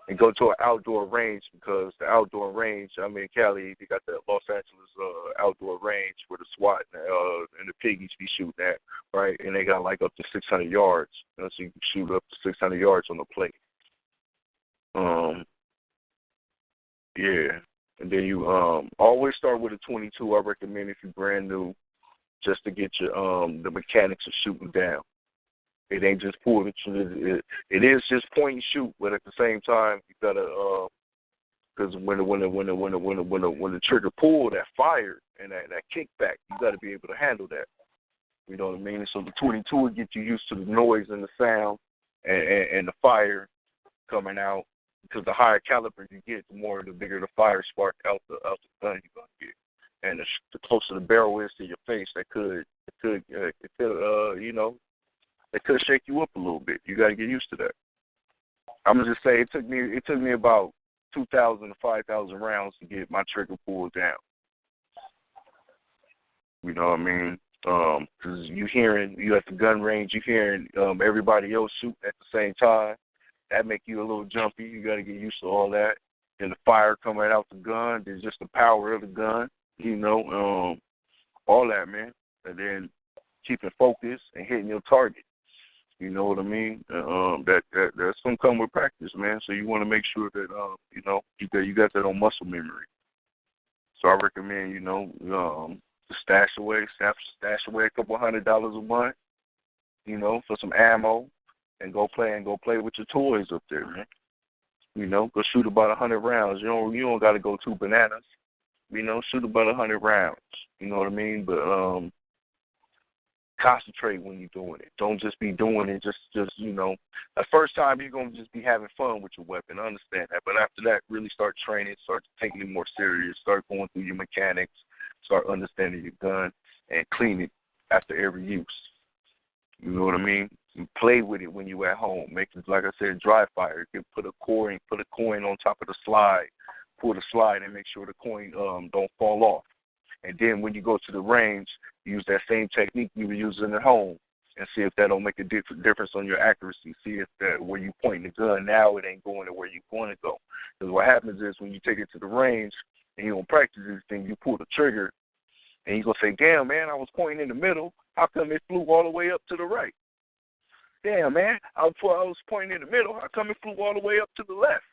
And go to an outdoor range, because the outdoor range, I mean, Cali, you got the Los Angeles outdoor range where the SWAT and the piggies be shooting at, right? And they got like up to 600 yards, so you can shoot up to 600 yards on the plate. Yeah. And then you always start with a 22. I recommend if you're brand new, just to get your the mechanics of shooting down. It ain't just pull the trigger. It is just point and shoot, but at the same time, you gotta because when the trigger pull, that fire and that kickback, you gotta be able to handle that. You know what I mean? So the 22 will get you used to the noise and the sound and the fire coming out. Because the higher caliber you get, the bigger the fire spark out the gun you're gonna get, and the closer the barrel is to your face, that could shake you up a little bit. You got to get used to that. I'm gonna just say it took me about 2,000 to 5,000 rounds to get my trigger pulled down. You know what I mean? Because you at the gun range, you hearing everybody else shoot at the same time. That make you a little jumpy. You got to get used to all that. And the fire coming out the gun, there's just the power of the gun, all that, man. And then keeping focus and hitting your target. You know what I mean? That's gonna come with practice, man. So you want to make sure that you got that on muscle memory. So I recommend to stash away a couple $100 a month, for some ammo. And go play with your toys up there, man. Go shoot about 100 rounds. You don't got to go too bananas. Shoot about 100 rounds. You know what I mean? But concentrate when you're doing it. Don't just be doing it just the first time you're gonna just be having fun with your weapon. I understand that, but after that, really start training, start taking it more serious, start going through your mechanics, start understanding your gun, and clean it after every use. You know what I mean? You play with it when you're at home. Make it, like I said, dry fire. You can put a coin on top of the slide, pull the slide, and make sure the coin don't fall off. And then when you go to the range, use that same technique you were using at home, and see if that don't make a difference on your accuracy. See if that where you point the gun now, it ain't going to where you want to go. Because what happens is when you take it to the range and you don't practice this thing, you pull the trigger, and you're going to say, damn, man, I was pointing in the middle. How come it flew all the way up to the right? Damn, man, I was pointing in the middle. How come it flew all the way up to the left?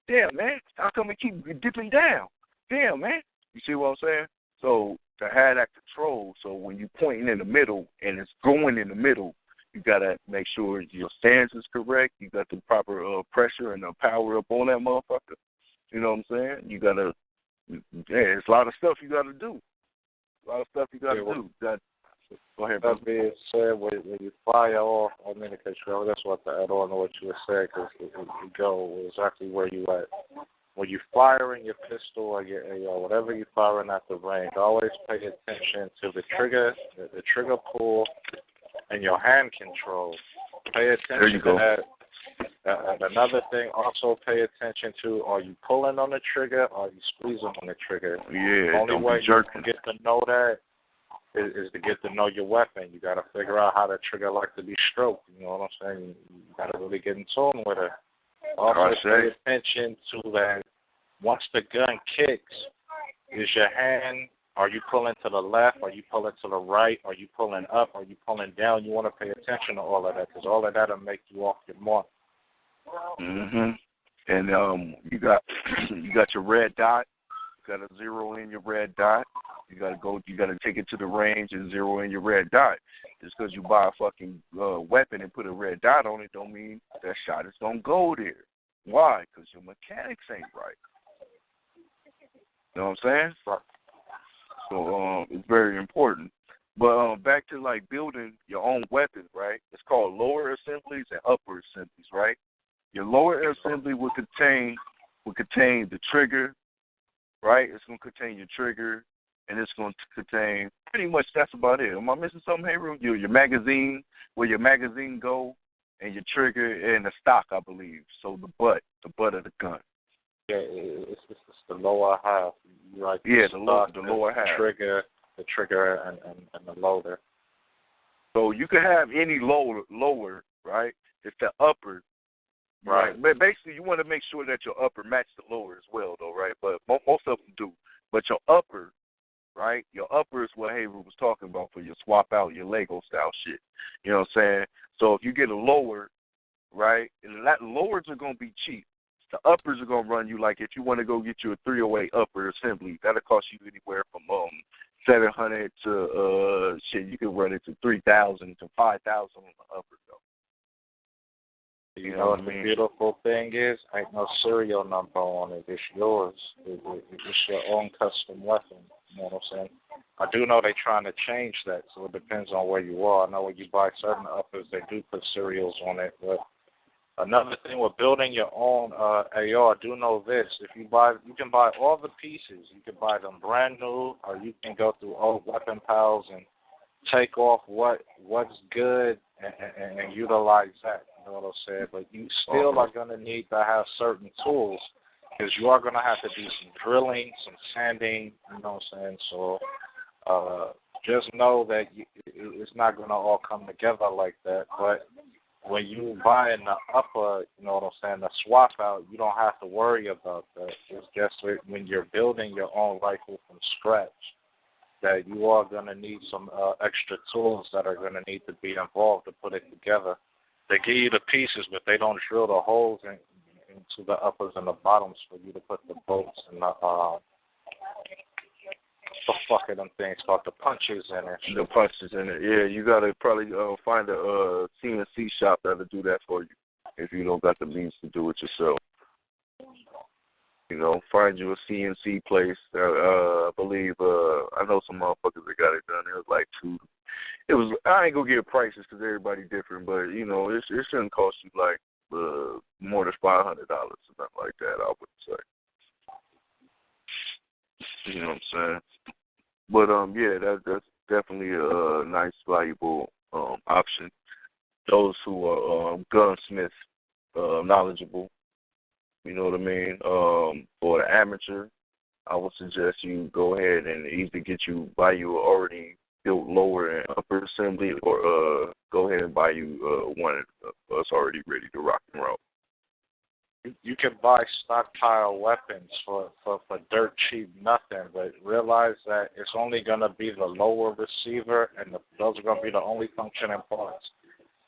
Damn, man, how come it keep dipping down? Damn, man. You see what I'm saying? So to have that control, so when you're pointing in the middle and it's going in the middle, you got to make sure your stance is correct. You got the proper pressure and the power up on that motherfucker. You know what I'm saying? You got to, it's a lot of stuff you got to do. Go ahead, brother. That being said, when you fire off, because that's what I don't know what you were saying, because you go exactly where you at. When you firing your pistol or your whatever you're firing at the range, always pay attention to the trigger pull, and your hand control. Pay attention to that. Another thing, also pay attention to: are you pulling on the trigger or are you squeezing on the trigger? Yeah, the only way you can get to know that is to get to know your weapon. You got to figure out how the trigger like to be stroked. You know what I'm saying? You got to really get in tune with it. Also, pay attention to that. Once the gun kicks, is your hand, are you pulling to the left? Are you pulling to the right? Are you pulling up? Are you pulling down? You want to pay attention to all of that, because all of that will make you off your mark. Mhm. And you got your red dot. You got to zero in your red dot. You got to take it to the range and zero in your red dot. Just because you buy a fucking weapon and put a red dot on it don't mean that shot is going to go there. Why? Because your mechanics ain't right. You know what I'm saying? Right. So it's very important. But back to like building your own weapon, right? It's called lower assemblies and upper assemblies, right? Your lower assembly will contain the trigger, right? It's going to contain your trigger, and it's going to contain pretty much that's about it. Am I missing something, Hayru? Your magazine, where your magazine go, and your trigger and the stock, I believe. So the butt of the gun. Yeah, it's the lower half. You like Yeah, the lower half. The trigger and the loader. So you can have any lower, right? It's the upper, right? But basically, you want to make sure that your upper matches the lower as well, though, right? But most of them do. But your upper, right? Your upper is what Haver was talking about for your swap out, your Lego style shit. You know what I'm saying? So if you get a lower, right, and that lowers are going to be cheap. The uppers are going to run you like if you want to go get you a 308 upper assembly, that'll cost you anywhere from $700 to shit. You can run it to $3,000 to $5,000 on the upper though. You know what the beautiful thing is? Ain't no serial number on it. It's yours. It's your own custom weapon. You know what I'm saying? I do know they're trying to change that, so it depends on where you are. I know when you buy certain uppers, they do put serials on it, but another thing with building your own AR, do know this: if you can buy all the pieces. You can buy them brand new, or you can go through old weapon pals and take off what's good and utilize that. You know what I'm saying? But you still are going to need to have certain tools because you are going to have to do some drilling, some sanding. You know what I'm saying? So just know that it's not going to all come together like that, but when you buy in the upper, you know what I'm saying, the swap out, you don't have to worry about that. It's just when you're building your own rifle from scratch that you are going to need some extra tools that are going to need to be involved to put it together. They give you the pieces, but they don't drill the holes into the uppers and the bottoms for you to put the bolts and the fuck are them things called, the punches in it. The punches in it, yeah. You gotta probably find a CNC shop that'll do that for you if you don't got the means to do it yourself. You know, find you a CNC place. I believe I know some motherfuckers that got it done. It was like I ain't gonna give prices because everybody different, but you know, it shouldn't cost you like more than $500 or something like that. I would say. You know what I'm saying? But yeah, that's definitely a nice, valuable option. Those who are gunsmiths, knowledgeable, you know what I mean. For the amateur, I would suggest you go ahead and either buy you already built lower and upper assembly, or go ahead and buy you one that's already ready to rock and roll. You can buy stockpile weapons for dirt cheap nothing, but realize that it's only going to be the lower receiver, and those are going to be the only functioning parts.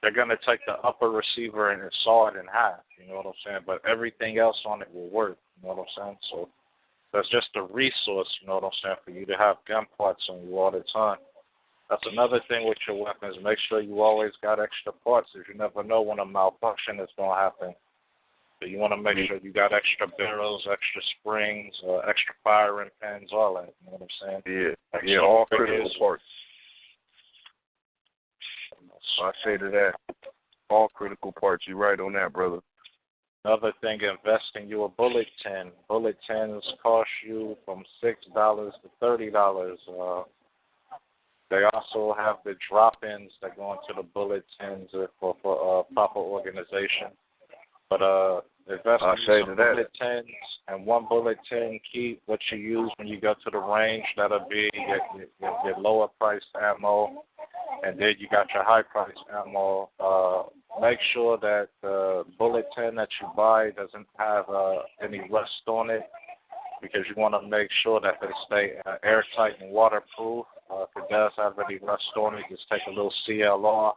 They're going to take the upper receiver and saw it in half, you know what I'm saying? But everything else on it will work, you know what I'm saying? So that's just a resource, you know what I'm saying, for you to have gun parts on you all the time. That's another thing with your weapons. Make sure you always got extra parts, because you never know when a malfunction is going to happen. So you want to make sure you got extra barrels, extra springs, extra firing pins, all that. You know what I'm saying? Yeah, all critical parts. I say to that, all critical parts. You're right on that, brother. Another thing, invest in you a bullet tin. Bullet tins cost you from $6 to $30. They also have the drop-ins that go into the bullet tins for proper organization. But invest in some bullet tins, and one bullet tin, keep what you use when you go to the range. That'll be your lower priced ammo, and then you got your high priced ammo. Make sure that the bullet tin that you buy doesn't have any rust on it, because you want to make sure that they stay airtight and waterproof. If it does have any rust on it, just take a little CLR,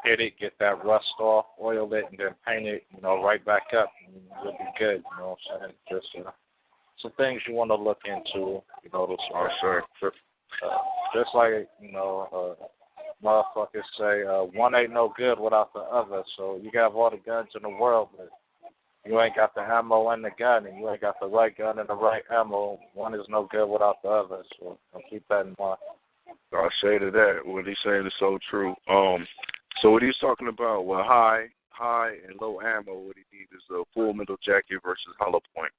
hit it, get that rust off, oil it, and then paint it, right back up, and you'll be good, you know what I'm saying? Just some things you want to look into, just like, motherfuckers say, one ain't no good without the other, so you got all the guns in the world, but you ain't got the ammo and the gun, and you ain't got the right gun and the right ammo. One is no good without the other, so keep that in mind. I say to that, what he's saying is so true. So what he's talking about, well, high and low ammo, what he needs is a full metal jacket versus hollow point.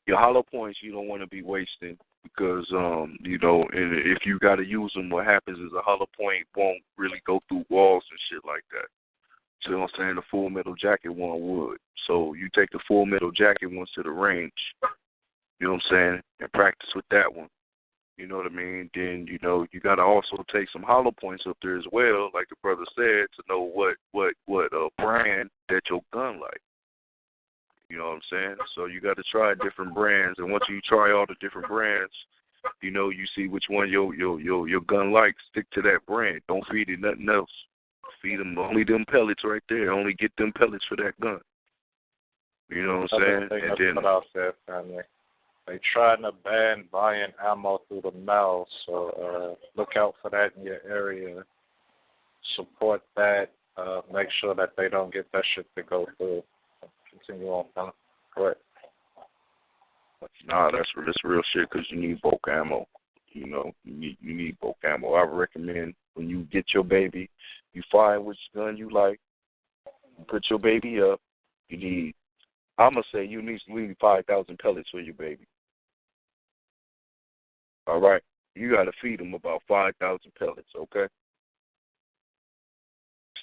Your hollow points you don't want to be wasting, because, if you got to use them, what happens is a hollow point won't really go through walls and shit like that. See what I'm saying? The Full Metal Jacket one would. So you take the Full Metal Jacket ones to the range, you know what I'm saying, and practice with that one. You know what I mean? Then, you know, you got to also take some hollow points up there as well, like the brother said, to know what brand that your gun like. You know what I'm saying? So you got to try different brands, and once you try all the different brands, you know, you see which one your gun likes. Stick to that brand. Don't feed it nothing else. Feed them only them pellets right there. Only get them pellets for that gun. You know what I'm saying? And then, what I said, family. They trying to ban buying ammo through the mail, so look out for that in your area. Support that. Make sure that they don't get that shit to go through. Continue on, fella. Correct. Nah, that's real shit because you need bulk ammo. You know, you need bulk ammo. I recommend when you get your baby, you find which gun you like, you put your baby up. I'm going to say you need 5,000 pellets for your baby. All right? You got to feed them about 5,000 pellets, okay?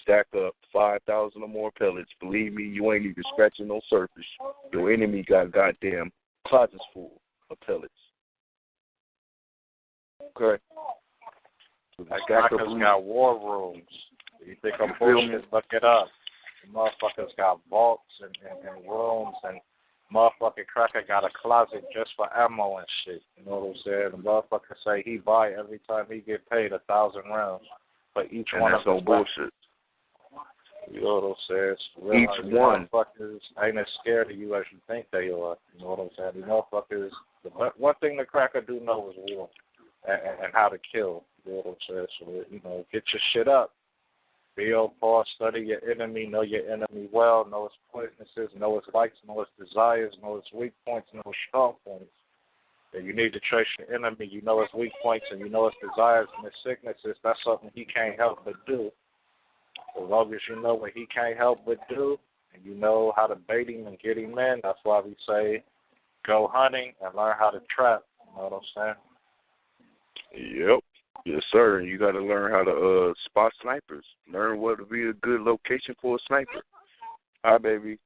Stack up 5,000 or more pellets. Believe me, you ain't even scratching no surface. Your enemy got goddamn closets full of pellets. Okay? So motherfuckers got war rooms. You think I'm bullshit? Look it up. The motherfuckers got vaults and rooms, and motherfucking cracker got a closet just for ammo and shit. You know what I'm saying? The motherfucker say he buy every time he get paid 1,000 rounds for each one of no bullshit. You know what I'm saying? Each one. Motherfuckers ain't as scared of you as you think they are. You know what I'm saying? The motherfuckers, one thing the cracker do know is war and how to kill. You know what I'm saying? So, you know, get your shit up. Be on par, study your enemy, know your enemy well, know its weaknesses, know its likes, know its desires, know its weak points, know its strong points. And you need to trace your enemy. You know its weak points and you know its desires and its sicknesses. That's something he can't help but do. As long as you know what he can't help but do, and you know how to bait him and get him in, that's why we say go hunting and learn how to trap. You know what I'm saying? Yep. Yes, sir. And you got to learn how to spot snipers. Learn what would be a good location for a sniper. Hi, baby.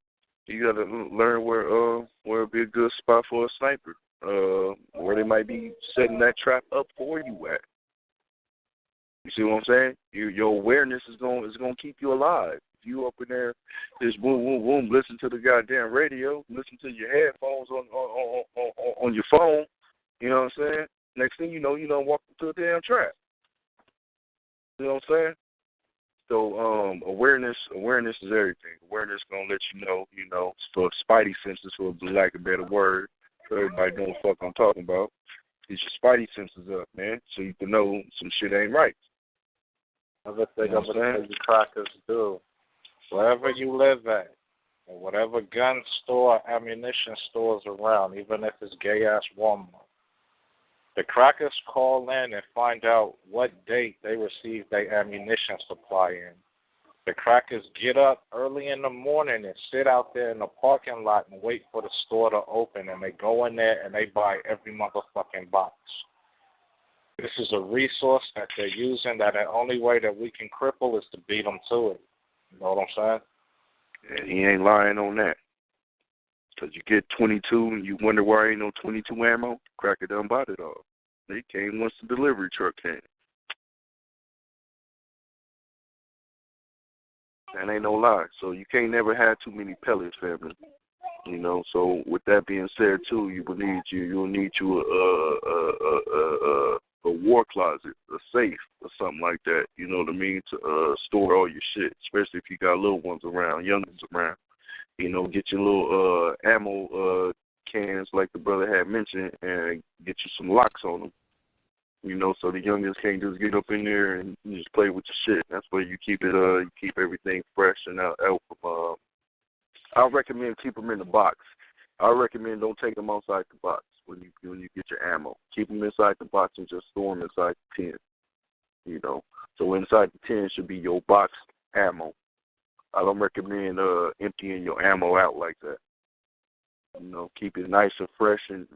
You got to learn where would be a good spot for a sniper. Where they might be setting that trap up for you at. You see what I'm saying? Your awareness is going to keep you alive. If you up in there, just boom, boom, boom, listen to the goddamn radio, listen to your headphones on your phone. You know what I'm saying? Next thing you know, you don't walk into a damn trap. You know what I'm saying? So awareness is everything. Awareness gonna let you know, for spidey senses, for lack of a better word, for everybody know what the fuck I'm talking about. Get your spidey senses up, man, so you can know some shit ain't right. Another thing I'm gonna tell you crackers do, wherever you live at, or whatever gun store, ammunition stores around, even if it's gay ass Walmart. The crackers call in and find out what date they received their ammunition supply in. The crackers get up early in the morning and sit out there in the parking lot and wait for the store to open, and they go in there and they buy every motherfucking box. This is a resource that they're using that the only way that we can cripple is to beat them to it. You know what I'm saying? And he ain't lying on that. Because you get 22 and you wonder why ain't no 22 ammo, cracker done bought it all. They came once the delivery truck came. That ain't no lie. So you can't never have too many pellets, family. You know, so with that being said, too, you'll need a war closet, a safe, or something like that. You know what I mean? To store all your shit, especially if you got little ones around, young ones around. You know, get your little ammo cans like the brother had mentioned, and get you some locks on them. You know, so the youngest can't just get up in there and just play with your shit. That's where you keep it. You keep everything fresh and out from. I recommend keep them in the box. I recommend don't take them outside the box when you get your ammo. Keep them inside the box and just store them inside the tin. You know, so inside the tin should be your box ammo. I don't recommend emptying your ammo out like that. You know, keep it nice and fresh and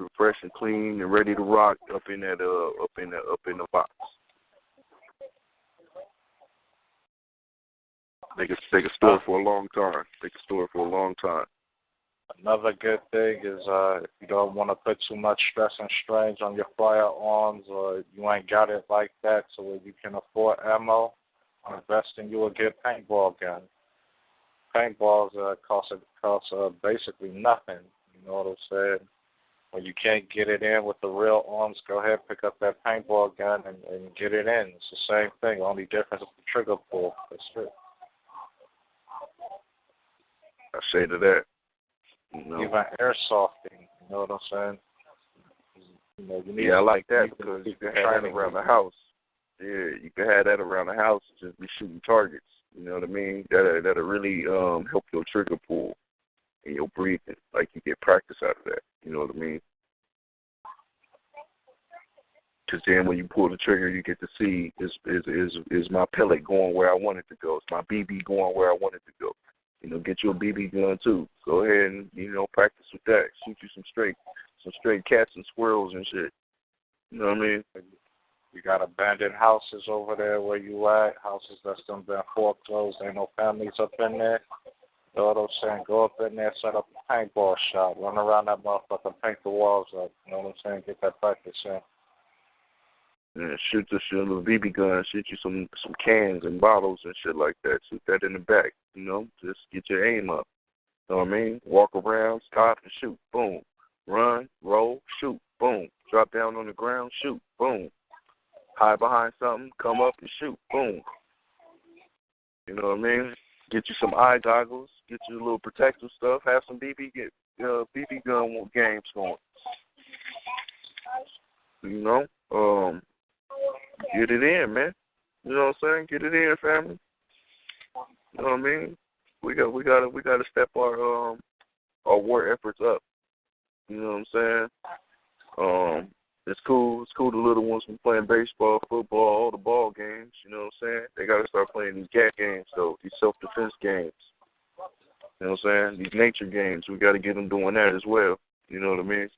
clean and ready to rock up in the box. They can store it for a long time. They can store it for a long time. Another good thing is if you don't want to put too much stress and strain on your firearms, or you ain't got it like that, so where you can afford ammo, invest in you a good paintball gun. Paintballs cost basically nothing. You know what I'm saying? When you can't get it in with the real arms, go ahead, pick up that paintball gun and get it in. It's the same thing. Only difference is the trigger pull. That's it. I say to that. Even airsofting, you know what I'm saying? You know, you need I like that because you can have that around the house. Yeah, you can have that around the house and just be shooting targets. You know what I mean? That'll really help your trigger pull and your breathing. Like you get practice out of that. You know what I mean? Because then when you pull the trigger, you get to see is my pellet going where I want it to go? Is my BB going where I want it to go? You know, get you a BB gun too. Go ahead and, you know, practice with that. Shoot you some straight cats and squirrels and shit. You know what I mean? You got abandoned houses over there where you at, houses that's done been foreclosed, ain't no families up in there. You know what I'm saying? Go up in there, set up a paintball shop, run around that motherfucker, paint the walls up. You know what I'm saying? Get that practice in. Yeah, shoot a little BB gun, shoot you some cans and bottles and shit like that. Shoot that in the back, you know, just get your aim up. You know what I mean? Walk around, stop and shoot, boom. Run, roll, shoot, boom. Drop down on the ground, shoot, boom. Hide behind something, come up and shoot, boom. You know what I mean? Get you some eye goggles, get you a little protective stuff, have some BB gun games going. You know? Get it in, man. You know what I'm saying? Get it in, family. You know what I mean? We gotta step our war efforts up. You know what I'm saying? It's cool the little ones from playing baseball, football, all the ball games, you know what I'm saying? They gotta start playing these gat games though, these self-defense games. You know what I'm saying? These nature games, we gotta get them doing that as well. You know what I mean?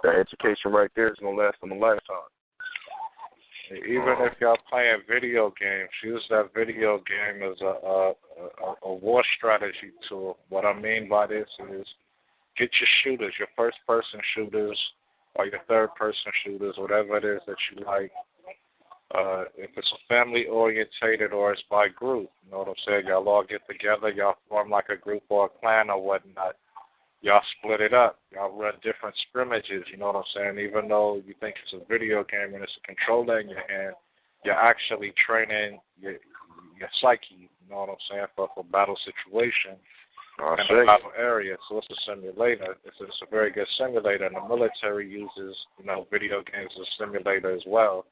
That education right there is going to last them a lifetime. Even if y'all playing video games, use that video game as a war strategy tool. What I mean by this is get your shooters, your first-person shooters or your third-person shooters, whatever it is that you like. If it's a family-orientated or it's by group, you know what I'm saying? Y'all all get together, y'all form like a group or a clan or whatnot. Y'all split it up. Y'all run different scrimmages, you know what I'm saying? Even though you think it's a video game and it's a controller in your hand, you're actually training your psyche, you know what I'm saying, for battle situation in a battle area. So it's a simulator. It's a very good simulator, and the military uses, you know, video games as a simulator as well.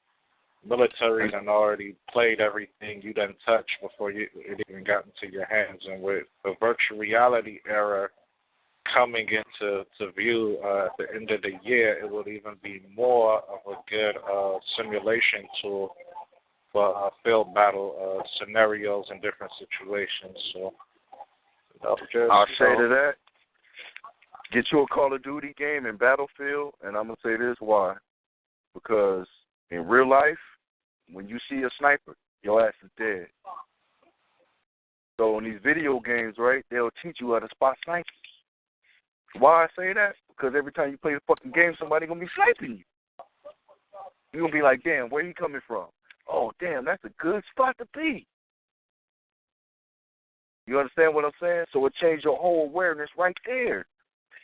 Military done already played everything you done touched before it even got into your hands. And with the virtual reality era coming into view at the end of the year, it will even be more of a good simulation tool for field battle scenarios and different situations. So I'll say to that, get you a Call of Duty game in Battlefield, and I'm going to say this why. Because in real life, when you see a sniper, your ass is dead. So in these video games, right, they'll teach you how to spot snipers. Why I say that? Because every time you play the fucking game, somebody going to be sniping you. You're going to be like, damn, where he coming from? Oh, damn, that's a good spot to be. You understand what I'm saying? So it changed your whole awareness right there.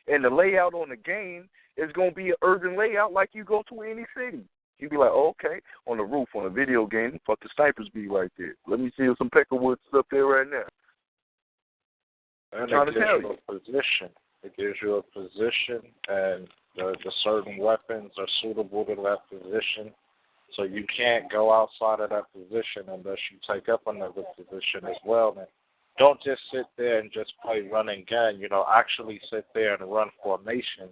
And the layout on the game is going to be an urban layout like you go to any city. You'd be like, oh, okay, on the roof, on a video game, the fucking snipers be right there. Let me see if some peckerwoods up there right now. And it gives you a position. It gives you a position, and the certain weapons are suitable to that position. So you can't go outside of that position unless you take up another position as well. And don't just sit there and just play run and gun. You know, actually sit there and run formations.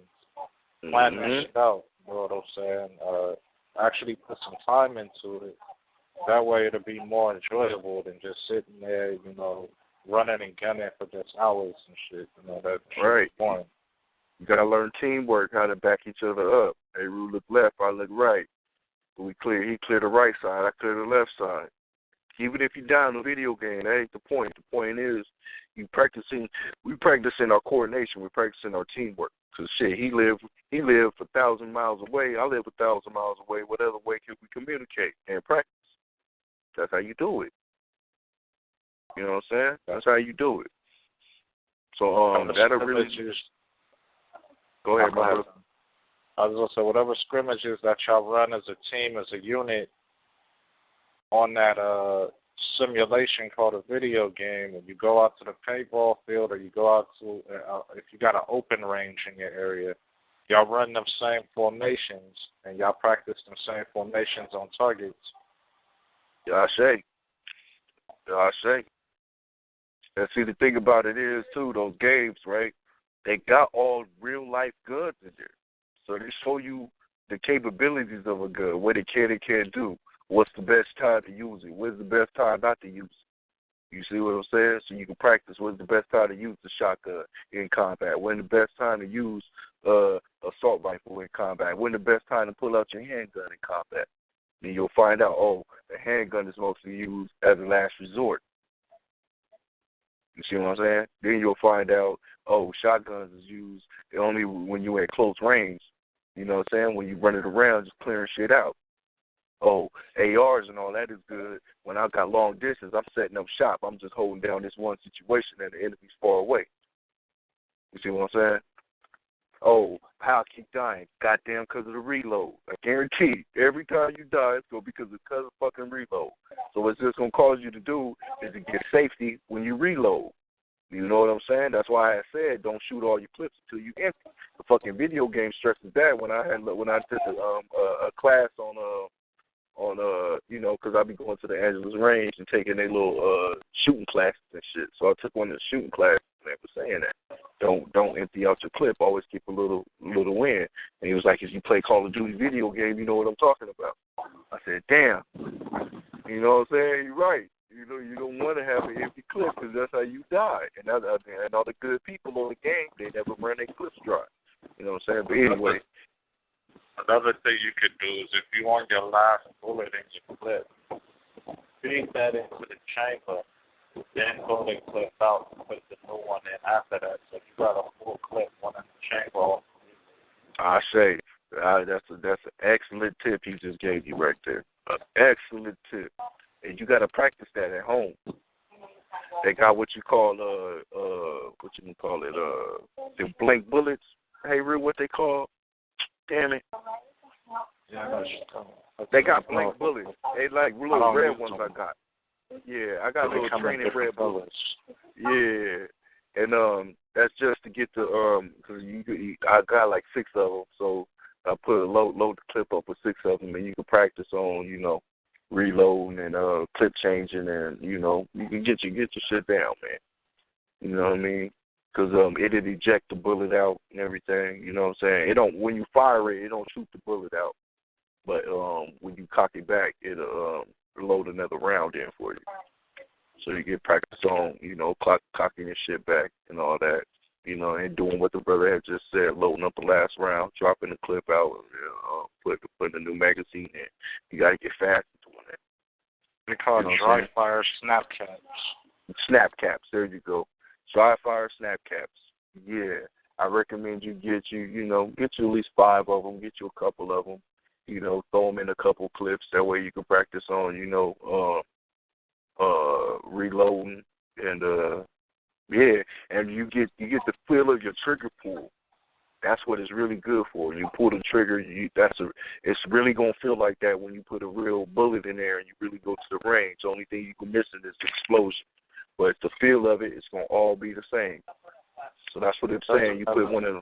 Plan that shit out. You know what I'm saying? Actually put some time into it. That way it'll be more enjoyable than just sitting there, you know, running and gunning for just hours and shit. You know, that's right. Fun. You got to learn teamwork, how to back each other up. Hey, Rue look left, I look right. He clear the right side, I clear the left side. Even if you die in a video game, that ain't the point. The point is we practicing our coordination, we're practicing our teamwork. Cause shit, he lived 1,000 miles away, I live 1,000 miles away. What other way can we communicate and practice? That's how you do it. You know what I'm saying? That's how you do it. So that'll really go ahead, brother. I was gonna say whatever scrimmages that y'all run as a team, as a unit, on that simulation called a video game, and you go out to the paintball field, or you go out to if you got an open range in your area, y'all run them same formations, and y'all practice them same formations on targets. Yeah, I say. And see, the thing about it is, too, those games, right, they got all real-life guns in there. So they show you the capabilities of a gun, what it can and can't do, what's the best time to use it, when's the best time not to use it. You see what I'm saying? So you can practice when's the best time to use the shotgun in combat, when's the best time to use assault rifle in combat, when's the best time to pull out your handgun in combat. Then you'll find out, the handgun is mostly used as a last resort. You see what I'm saying? Then you'll find out, shotguns is used only when you're at close range. You know what I'm saying? When you run it around, just clearing shit out. ARs and all that is good. When I've got long distance, I'm setting up shop. I'm just holding down this one situation and the enemy's far away. You see what I'm saying? How I keep dying? Goddamn, because of the reload. I guarantee every time you die, it's going to be because of fucking reload. So what's this going to cause you to do is to get safety when you reload. You know what I'm saying? That's why I said don't shoot all your clips until you empty. The fucking video game stresses that when I took a class on because I be going to the Angeles Range and taking their little shooting classes and shit. So I took one of the shooting classes and they were saying that don't empty out your clip. Always keep a little in. And he was like, if you play Call of Duty video game, you know what I'm talking about. I said, damn. You know what I'm saying? You're right. You don't want to have an empty clip because that's how you die. And all the good people on the game, they never run their clips dry. You know what I'm saying? But anyway. Another thing you could do is if you want your last bullet in your clip, feed that into the chamber, then pull the clip out and put the new one in after that. So you got a full clip, one in the chamber. I say, that's an excellent tip you just gave you right there. An excellent tip. And you got to practice that at home. They got what you call the blank bullets. Hey, real what they call? Damn it. Yeah, they got blank bullets. They like little red ones I got. Yeah, I got little training red bullets. Yeah. And that's just to get the because I got like 6 of them, so I load the clip up with 6 of them, and you can practice on reloading and clip changing, and you can get your shit down, man. You know what I mean? Because it'll eject the bullet out and everything. You know what I'm saying? When you fire it don't shoot the bullet out, but when you cock it back, it'll load another round in for you. So you get practice on cocking your shit back and all that. And doing what the brother had just said, loading up the last round, dropping the clip out, putting a new magazine in. You got to get fast at doing that. They call it dry fire snap caps. Snap caps, there you go. Dry fire snap caps. Yeah, I recommend you get you at least 5 of them, get you a couple of them, throw them in a couple clips. That way you can practice on, reloading and and you get the feel of your trigger pull. That's what it's really good for. You pull the trigger, it's really gonna feel like that when you put a real bullet in there and you really go to the range. The only thing you can miss is the explosion. But the feel of it's going to all be the same. So that's what it's saying. You put one of them.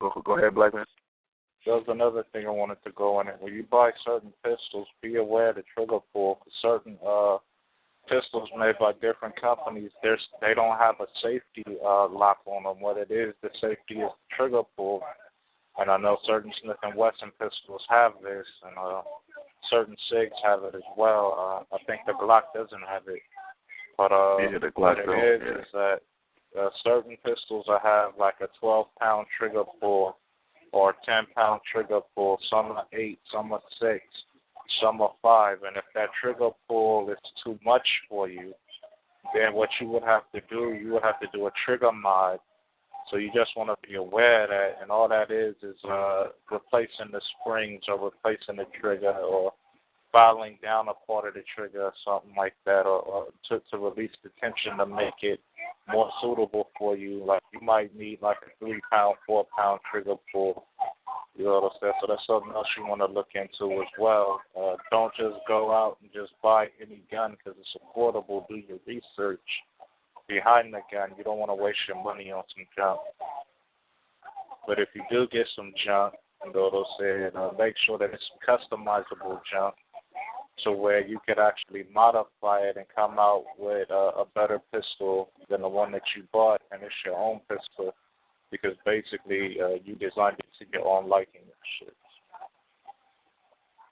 Go ahead, Black Man. There's another thing I wanted to go on it. When you buy certain pistols, be aware of the trigger pull. Certain pistols made by different companies, they don't have a safety lock on them. What it is, the safety is the trigger pull. And I know certain Smith & Wesson pistols have this, and certain SIGs have it as well. I think the Glock doesn't have it. But the what it is that certain pistols have like a 12-pound trigger pull or a 10-pound trigger pull. Some are 8, some are 6. some are 5. And if that trigger pull is too much for you, then what you would have to do, you would have to do a trigger mod. So you just want to be aware of that, and all that is replacing the springs or replacing the trigger or filing down a part of the trigger or something like that, or to release the tension to make it more suitable for you. Like you might need like a 3-pound, 4-pound trigger pull. You know what I'm saying? So that's something else you want to look into as well. Don't just go out and just buy any gun because it's affordable. Do your research behind the gun. You don't want to waste your money on some junk. But if you do get some junk, you know what I'm saying, make sure that it's customizable junk to where you could actually modify it and come out with a better pistol than the one that you bought, and it's your own pistol because basically you designed it to your own liking and shit.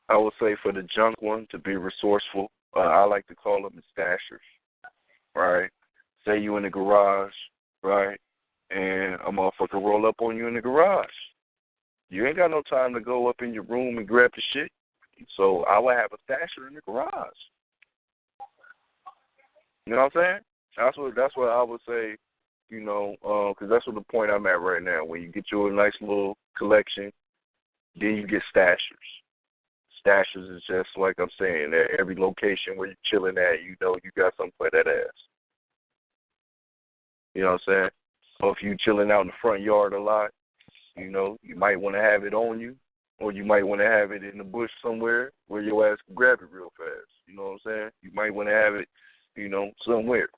I would say for the junk one, to be resourceful, I like to call them the stashers, right? Say you in the garage, right, and a motherfucker roll up on you in the garage. You ain't got no time to go up in your room and grab the shit. So I would have a stasher in the garage. You know what I'm saying? That's what I would say, you know, because that's what the point I'm at right now. When you get you a nice little collection, then you get stashers. Stashers is just like I'm saying, at every location where you're chilling at, you know you got something for that ass. You know what I'm saying? So if you chilling out in the front yard a lot, you know, you might want to have it on you, or you might want to have it in the bush somewhere where your ass can grab it real fast. You know what I'm saying? You might want to have it, you know, somewhere.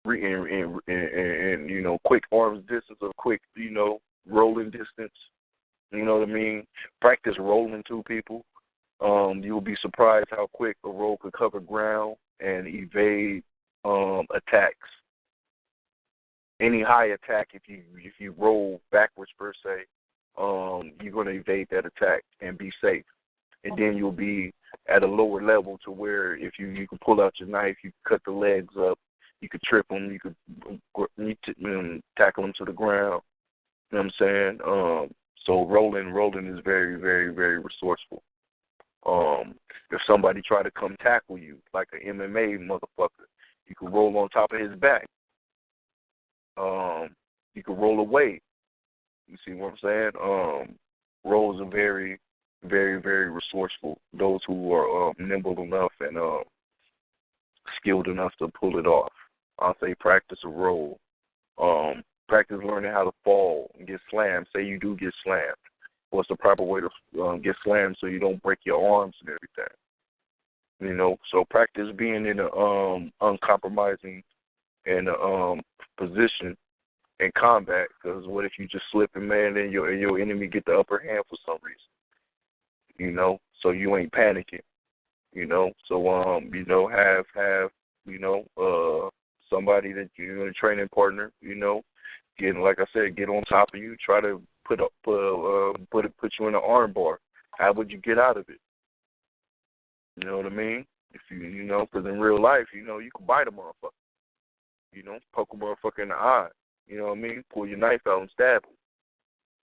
And you know, quick arm's distance or quick, you know, rolling distance. You know what I mean? Practice rolling to people. You'll be surprised how quick a roll could cover ground and evade attacks. Any high attack, if you roll backwards per se, you're going to evade that attack and be safe. And then you'll be at a lower level to where if you can pull out your knife, you can cut the legs up, you could trip them, you could tackle them to the ground. You know what I'm saying? So rolling is very, very, very resourceful. If somebody try to come tackle you like an MMA motherfucker, you can roll on top of his back. You can roll away. You see what I'm saying? Rolls are very, very, very resourceful. Those who are nimble enough and skilled enough to pull it off. I'll say practice a roll. Practice learning how to fall and get slammed. Say you do get slammed. What's the proper way to get slammed so you don't break your arms and everything? You know, so practice being in an uncompromising and position in combat, because what if you just slip and man and your enemy get the upper hand for some reason? You know, so you ain't panicking. You know, so you know, have you know, somebody that you're a training partner. You know, like I said, get on top of you. Try to put you in an arm bar. How would you get out of it? You know what I mean? If you know, because in real life, you know, you can bite a motherfucker. You know, poke a motherfucker in the eye. You know what I mean? Pull your knife out and stab him.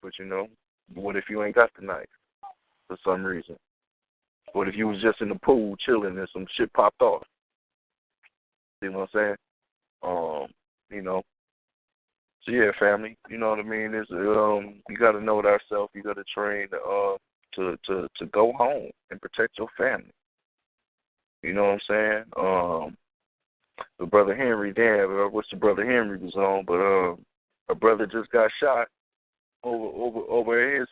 But, you know, what if you ain't got the knife for some reason? What if you was just in the pool chilling and some shit popped off? You know what I'm saying? You know. So, yeah, family, you know what I mean? It's, you got to know it ourselves. You got to train to go home and protect your family. You know what I'm saying? The brother Henry, I wish the brother Henry was on, but a brother just got shot over his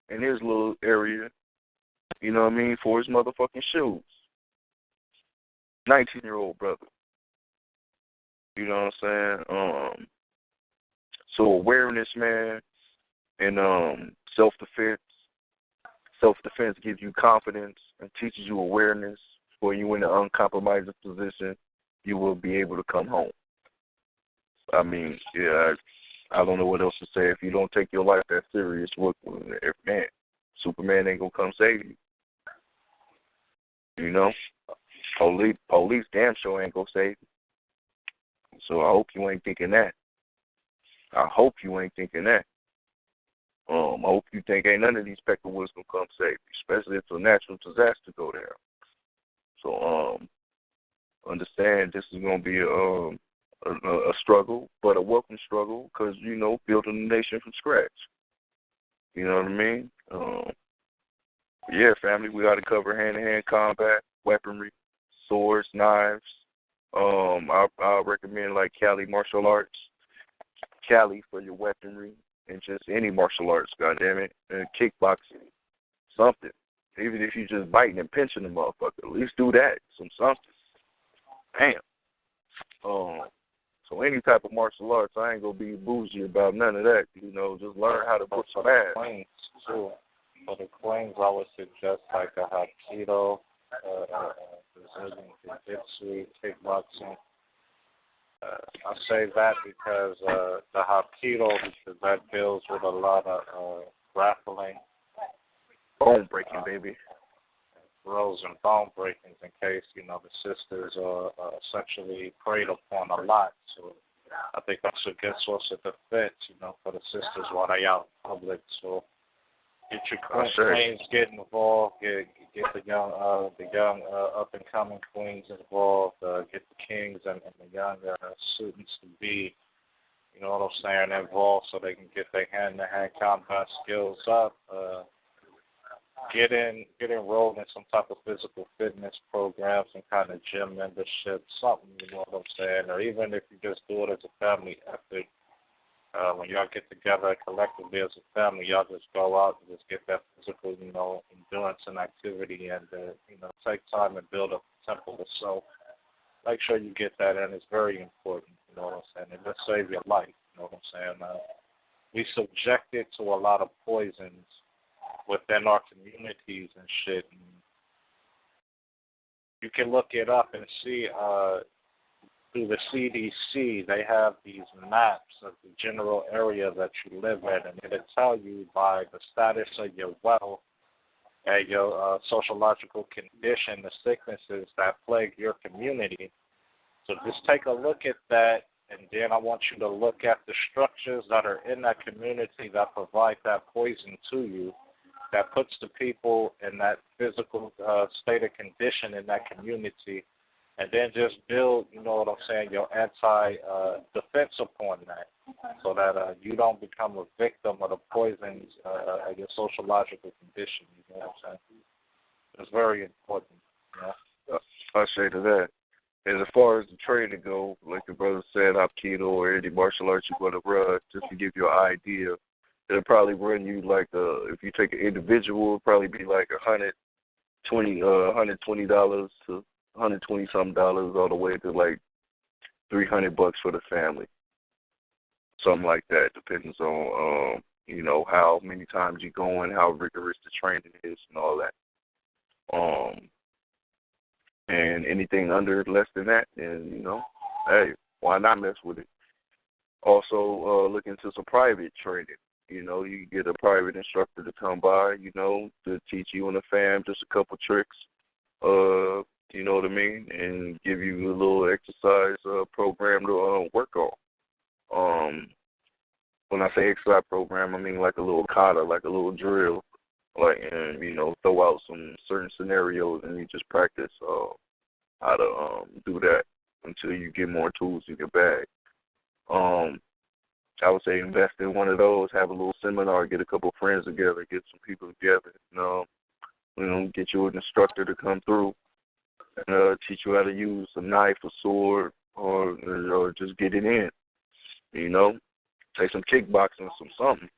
in his little area. You know what I mean? For his motherfucking shoes. 19-year-old brother. You know what I'm saying? So awareness, man, and self-defense. Self-defense gives you confidence and teaches you awareness. When you're in an uncompromising position, you will be able to come home. I mean, yeah, I don't know what else to say. If you don't take your life that serious, man, Superman ain't gonna come save you. You know, police damn sure ain't gonna save you. So I hope you ain't thinking that. I hope you think ain't none of these Peckerwoods gonna come save you, especially if a natural disaster go down. So understand this is gonna be a struggle, but a welcome struggle, because building a nation from scratch. You know what I mean? Yeah, family, we got to cover hand-to-hand combat, weaponry, swords, knives. I'll recommend like Cali martial arts, Cali for your weaponry, and just any martial arts, goddammit, and kickboxing, something. Even if you just biting and pinching the motherfucker, at least do that, something. Damn. So any type of martial arts, I ain't gonna be bougie about none of that. Just learn how to put some ass. For the Queens, I would suggest like a Hapkido, Brazilian Jiu-Jitsu, kickboxing. I say that because the Hapkido, because that deals with a lot of grappling. Bone breaking, baby. Throws and bone breakings in case, the sisters are essentially preyed upon a lot. So I think that's a good source of defense, for the sisters while they out in public. So get your queens get involved, get the young up and coming queens involved, get the kings and the young students to be, involved so they can get their hand-to-hand combat skills up. Get enrolled in some type of physical fitness programs, some kind of gym membership, something, or even if you just do it as a family effort, when y'all get together collectively as a family, y'all just go out and just get that physical, endurance and activity, and take time and build up the temple of self. Make sure you get that in. It's very important, It just save your life, we subjected to a lot of poisons within our communities and shit. And you can look it up and see through the CDC, they have these maps of the general area that you live in, and it'll tell you by the status of your wealth and your sociological condition, the sicknesses that plague your community. So just take a look at that, and then I want you to look at the structures that are in that community that provide that poison to you, that puts the people in that physical state of condition in that community, and then just build, your anti-defense upon that, so that you don't become a victim of the poisons of your sociological condition, It's very important, I say to that. And as far as the training go, like the brother said, Hapkido or any martial arts you want to run, just to give you an idea, it'll probably run you like if you take an individual, it'll probably be like $120 to $120 something all the way to like $300 for the family, something like that. Depends on how many times you go and how rigorous the training is and all that. And anything under less than that, then hey, why not mess with it? Also, look into some private training. You get a private instructor to come by, to teach you and the fam just a couple tricks, you know what I mean, and give you a little exercise program to work on. When I say exercise program, I mean like a little kata, like a little drill, and throw out some certain scenarios, and you just practice how to do that until you get more tools in your bag. I would say invest in one of those, have a little seminar, get a couple friends together, get some people together, get you an instructor to come through, teach you how to use a knife, a sword, or just get it in, take some kickboxing, something.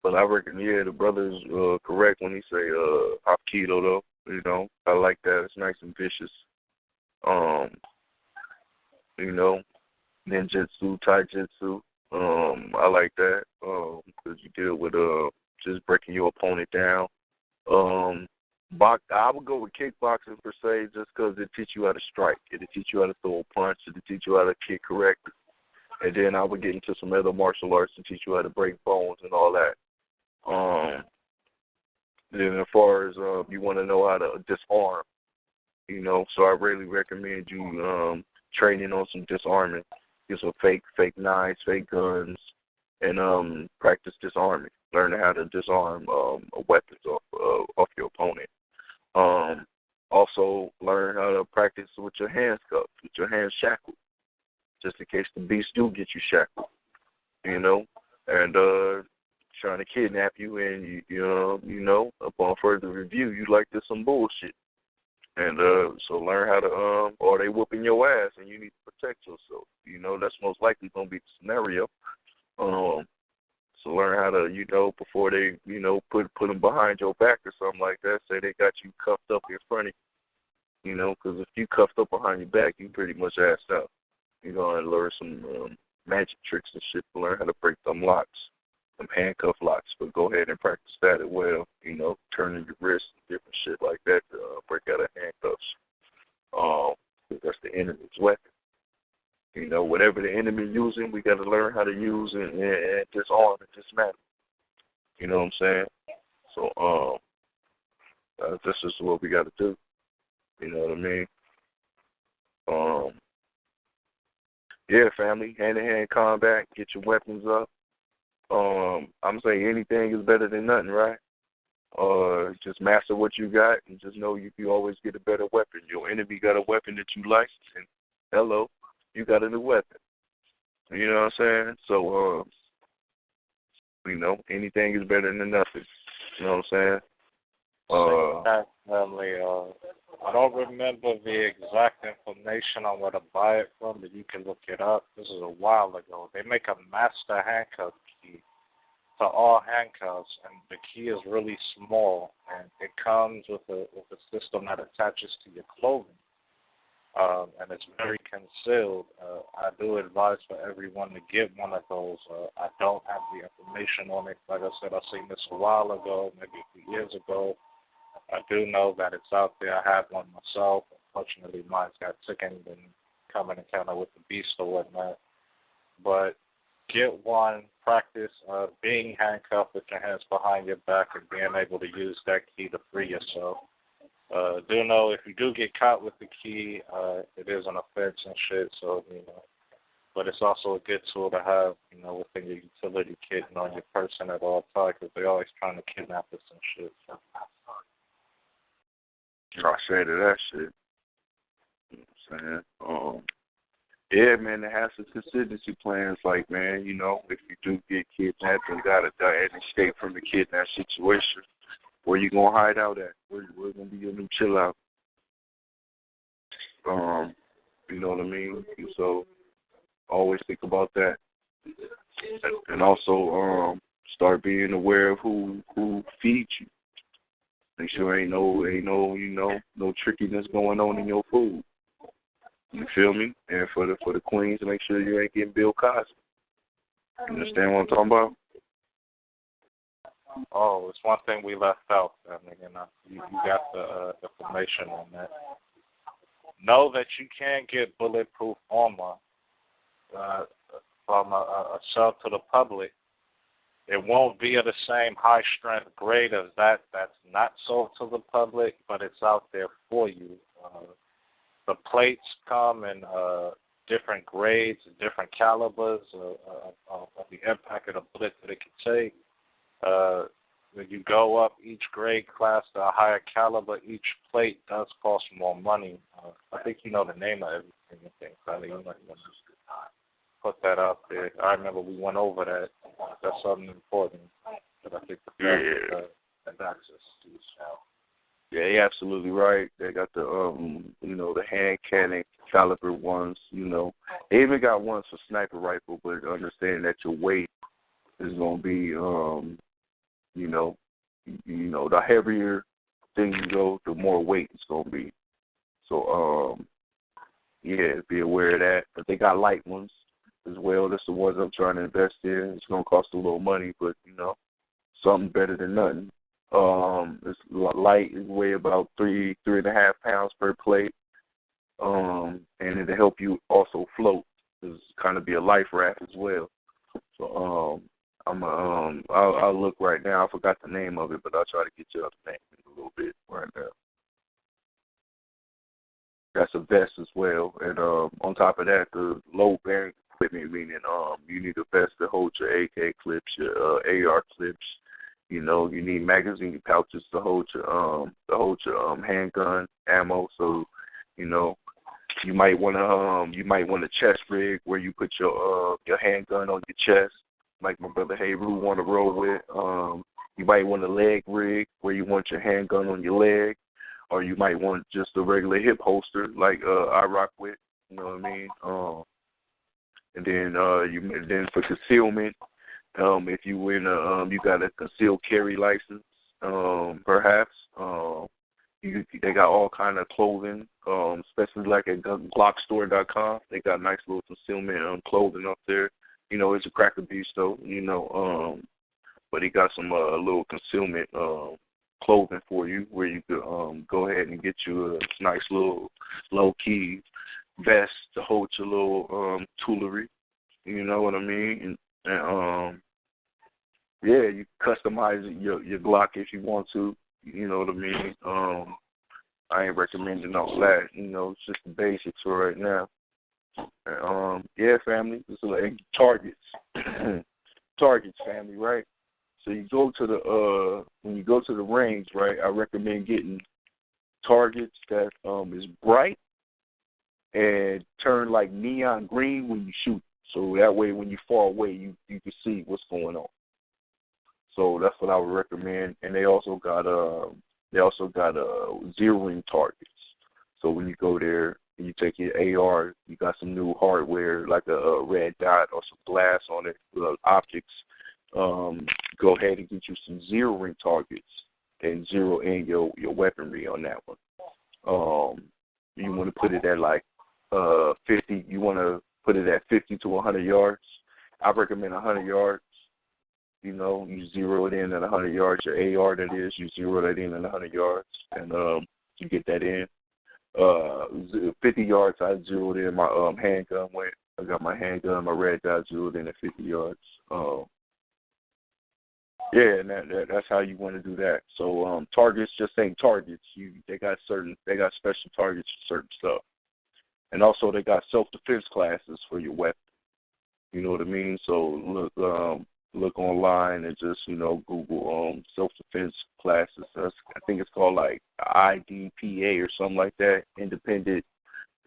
But I reckon, the brother's correct when he say Hapkido, though, I like that. It's nice and vicious. Ninjutsu, taijutsu. I like that because you deal with just breaking your opponent down. I would go with kickboxing per se, just because it teach you how to strike. It'll teach you how to throw a punch. It'll teach you how to kick correct. And then I would get into some other martial arts and teach you how to break bones and all that. Then as far as you want to know how to disarm, so I really recommend you training on some disarming. Get some fake knives, fake guns, and practice disarming. Learn how to disarm weapons off your opponent. Also learn how to practice with your hands cuffed, with your hands shackled, just in case the beast do get you shackled, and trying to kidnap you, and upon further review, you like this some bullshit, and so learn how to or they whooping your ass, and you need to protect yourself. That's most likely gonna be the scenario. So learn how to, before they, put them behind your back or something like that, say they got you cuffed up in front of you, because if you cuffed up behind your back, you pretty much assed out. And learn some magic tricks and shit to learn how to break them locks, them handcuff locks. But go ahead and practice that as well, turning your wrists and different shit like that to break out of handcuffs. 'Cause that's the enemy's weapon. Whatever the enemy using, we got to learn how to use and disarm and dismantle. You know what I'm saying? So, this is what we got to do. You know what I mean? Yeah, family, hand-to-hand combat, get your weapons up. I'm saying anything is better than nothing, right? Just master what you got and just know you always get a better weapon. Your enemy got a weapon that you like, and hello, you got a new weapon. You know what I'm saying? So, anything is better than nothing. You know what I'm saying? Family, I don't remember the exact information on where to buy it from, but you can look it up. This is a while ago. They make a master handcuff key to all handcuffs, and the key is really small, and it comes with a system that attaches to your clothing. And it's very concealed. I do advise for everyone to get one of those. I don't have the information on it. Like I said, I seen this a while ago, maybe a few years ago. I do know that it's out there. I have one myself. Unfortunately, mine's got sickened and come in encounter with the beast or whatnot. But get one, practice being handcuffed with your hands behind your back and being able to use that key to free yourself. Do know if you do get caught with the key, it is an offense and shit, so, but it's also a good tool to have, within your utility kit and on your person at all times, because they're always trying to kidnap us and shit. So. I say to that shit. You know what I'm saying? Yeah, man, they have some contingency plans, like, man, if you do get kidnapped and got to die and escape from the kidnap situation, where you going to hide out at? Where's going to be your new chill out? You know what I mean? So always think about that. And also start being aware of who feeds you. Make sure ain't no trickiness going on in your food. You feel me? And for the queens, make sure you ain't getting Bill Cosby. You understand what I'm talking about? Oh, it's one thing we left out. You got the information on that. Know that you can get bulletproof armor from a sell to the public. It won't be of the same high strength grade as that. That's not sold to the public, but it's out there for you. The plates come in different grades, different calibers of the impact of the bullet that it can take. When you go up each grade class to a higher caliber, each plate does cost more money. I think you know the name of everything. You might want to put that out there. I remember we went over that. That's something important that I think the family has access to. Yeah, you're absolutely right. They got the the hand cannon caliber ones. They even got ones for sniper rifle, but understand that your weight is gonna be the heavier thing you go, the more weight it's gonna be. So be aware of that. But they got light ones as well. That's the ones I'm trying to invest in. It's gonna cost a little money, but something better than nothing. It's light. It weigh about 3.5 pounds per plate. And it'll help you also float. It's kind of be a life raft as well. So I'll look right now. I forgot the name of it, but I'll try to get you the name in a little bit right now. That's a vest as well, and on top of that, the load bearing equipment, meaning you need a vest to hold your AK clips, your AR clips. You know, you need magazine pouches to hold your handgun ammo. So, you know, you might want a chest rig where you put your handgun on your chest, like my brother Heru want to roll with. You might want a leg rig where you want your handgun on your leg, or you might want just a regular hip holster like I rock with. You know what I mean? And then for concealment, if you got a concealed carry license, perhaps. They got all kind of clothing, especially like at Glockstore.com. They got nice little concealment clothing up there. You know, it's a cracker beast though. You know, but he got some little concealment clothing for you where you could go ahead and get you a nice little low key vest to hold your little toolery. You know what I mean? And yeah, you customize your Glock if you want to. You know what I mean? I ain't recommending all that. You know, it's just the basics for right now. Yeah, family. It's like targets. Targets, family, right? So you go to when you go to the range, right? I recommend getting targets that is bright and turn like neon green when you shoot. So that way, when you far away, you can see what's going on. So that's what I would recommend. And they also got zeroing targets. So when you go there and you take your AR, you got some new hardware like a red dot or some glass on it, optics. Go ahead and get you some zeroing targets and zero in your weaponry on that one. You want to put it at like 50. You want to put it at 50 to 100 yards. I recommend 100 yards. You know, you zero it in at 100 yards. Your AR, that is, you zero that in at 100 yards, and you get that in. 50 yards, I zeroed in my handgun with. I got my handgun, my red dot zeroed in at 50 yards. Yeah, and that's how you want to do that. So targets just ain't targets. They got special targets for certain stuff, and also they got self-defense classes for your weapon. You know what I mean? So look online and just Google self-defense classes. I think it's called like IDPA or something like that, Independent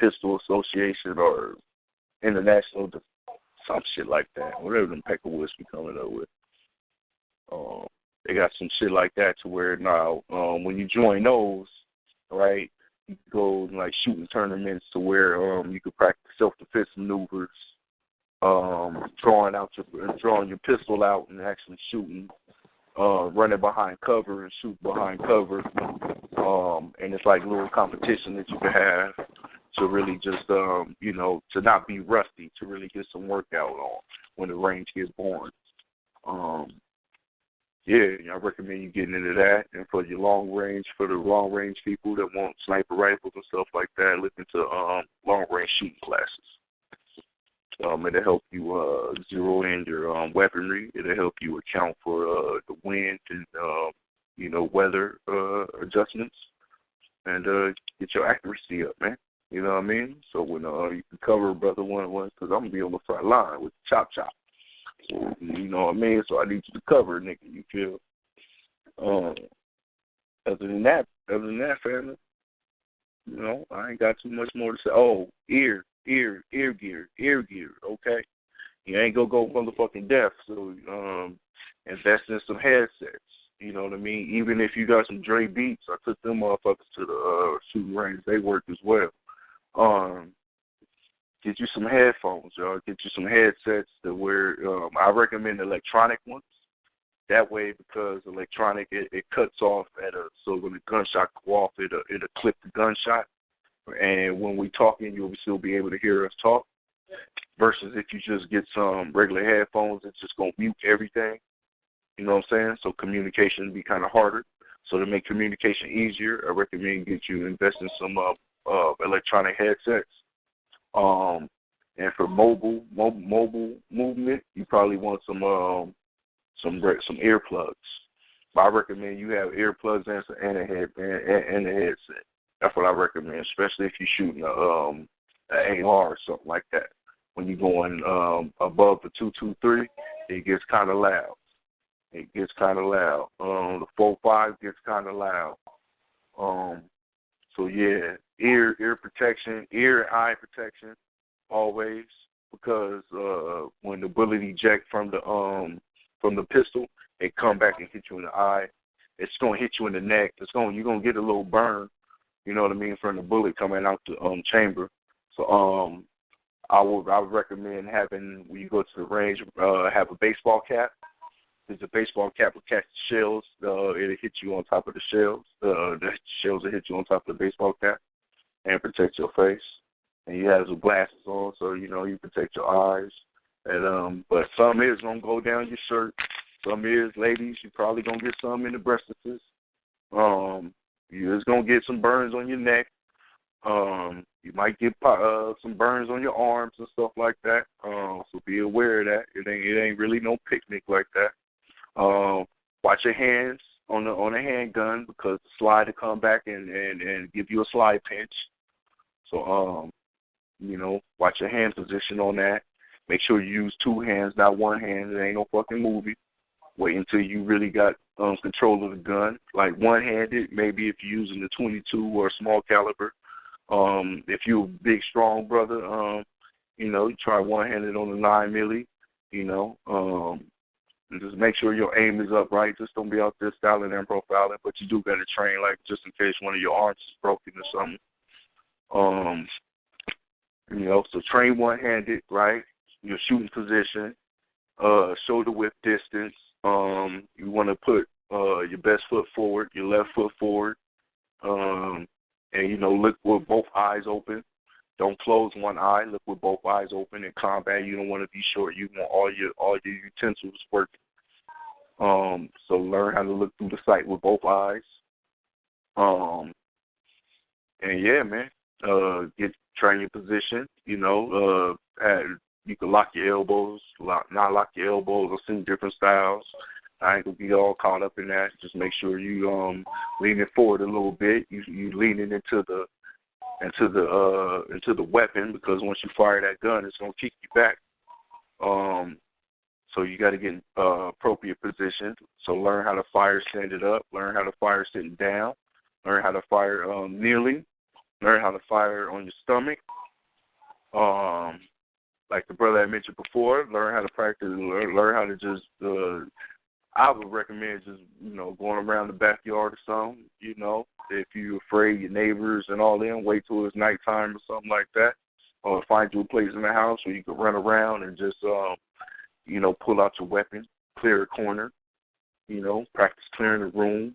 Pistol Association or International, some shit like that. Whatever them Peckerwoods be coming up with. They got some shit like that to where now when you join those, right, you go like shooting tournaments to where you could practice self-defense maneuvers, drawing your pistol out and actually shooting, running behind cover and shoot behind cover, and it's like a little competition that you can have to really just to not be rusty, to really get some workout on when the range gets born. Yeah, I recommend you getting into that. And for the long range people that want sniper rifles and stuff like that, look into long range shooting classes. It'll help you zero in your weaponry. It'll help you account for the wind and weather adjustments, and get your accuracy up, man. You know what I mean? So when you can cover Brother 1-on-1, because I'm gonna be on the front line with chop. So, you know what I mean? So I need you to cover, nigga. You feel? Other than that, family, I ain't got too much more to say. Oh, ear gear, okay? You ain't gonna go motherfucking deaf, so invest in some headsets. You know what I mean? Even if you got some Dre Beats, I took them motherfuckers to the shooting range. They work as well. Get you some headphones, y'all. Get you some headsets that wear. I recommend electronic ones. That way, because electronic, it cuts off so when the gunshot go off, it'll clip the gunshot. And when we talking, you'll still be able to hear us talk. Versus if you just get some regular headphones, it's just gonna mute everything. You know what I'm saying? So communication will be kind of harder. So to make communication easier, I recommend you invest in some electronic headsets. And for mobile movement, you probably want some earplugs. But I recommend you have earplugs and a headset. That's what I recommend, especially if you're shooting an AR or something like that. when you're going above the 223, it gets kind of loud. The 4.5 gets kind of loud. So yeah, ear protection, ear and eye protection, always, because when the bullet eject from the pistol, it come back and hit you in the eye. It's gonna hit you in the neck. You're gonna get a little burn, you know what I mean, from the bullet coming out the chamber. So I would recommend having, when you go to the range, have a baseball cap. Because the baseball cap will catch the shells. It'll hit you on top of the shells. The shells will hit you on top of the baseball cap and protect your face. And you have some glasses on, so you protect your eyes. And but some is gonna go down your shirt. Some is, ladies, you probably gonna get some in the breastises. You're just gonna get some burns on your neck. You might get some burns on your arms and stuff like that. So be aware of that. It ain't really no picnic like that. Watch your hands on a handgun, because the slide will come back and give you a slide pinch. So watch your hand position on that. Make sure you use two hands, not one hand. It ain't no fucking movie. Wait until you really got control of the gun. Like one-handed, maybe if you're using the 22 or a small caliber. If you're a big, strong brother, you try one-handed on the 9 milli. And just make sure your aim is upright. Just don't be out there styling and profiling. But you do got to train, like, just in case one of your arms is broken or something. So train one-handed, right? Your shooting position, shoulder width distance. You want to put your best foot forward, your left foot forward, and look with both eyes open. Don't close one eye. Look with both eyes open. In combat, you don't want to be short. You want all your utensils working. So learn how to look through the sight with both eyes. And yeah, man. Train your position. You can lock your elbows, not lock your elbows. I've seen different styles. I ain't gonna be all caught up in that. Just make sure you leaning forward a little bit. You leaning into the weapon, because once you fire that gun, it's gonna kick you back. So you got to get appropriate position. So learn how to fire standing up. Learn how to fire sitting down. Learn how to fire kneeling. Learn how to fire on your stomach. Like the brother I mentioned before, learn how to practice. Learn how to just. I would recommend just going around the backyard or something. If you're afraid your neighbors and all them, wait till it's nighttime or something like that, or find you a place in the house where you can run around and just pull out your weapon, clear a corner. Practice clearing the room.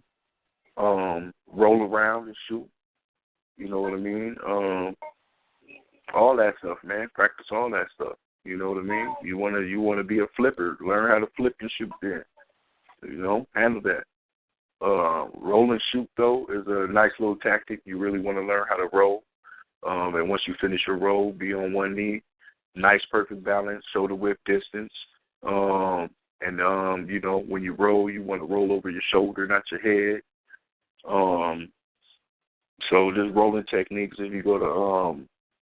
Roll around and shoot. You know what I mean? All that stuff, man. Practice all that stuff. You know what I mean? You wanna be a flipper. Learn how to flip and shoot there. Handle that. Roll and shoot, though, is a nice little tactic. You really want to learn how to roll. And once you finish your roll, be on one knee. Nice, perfect balance, shoulder width distance. When you roll, you want to roll over your shoulder, not your head. So just rolling techniques, if you go to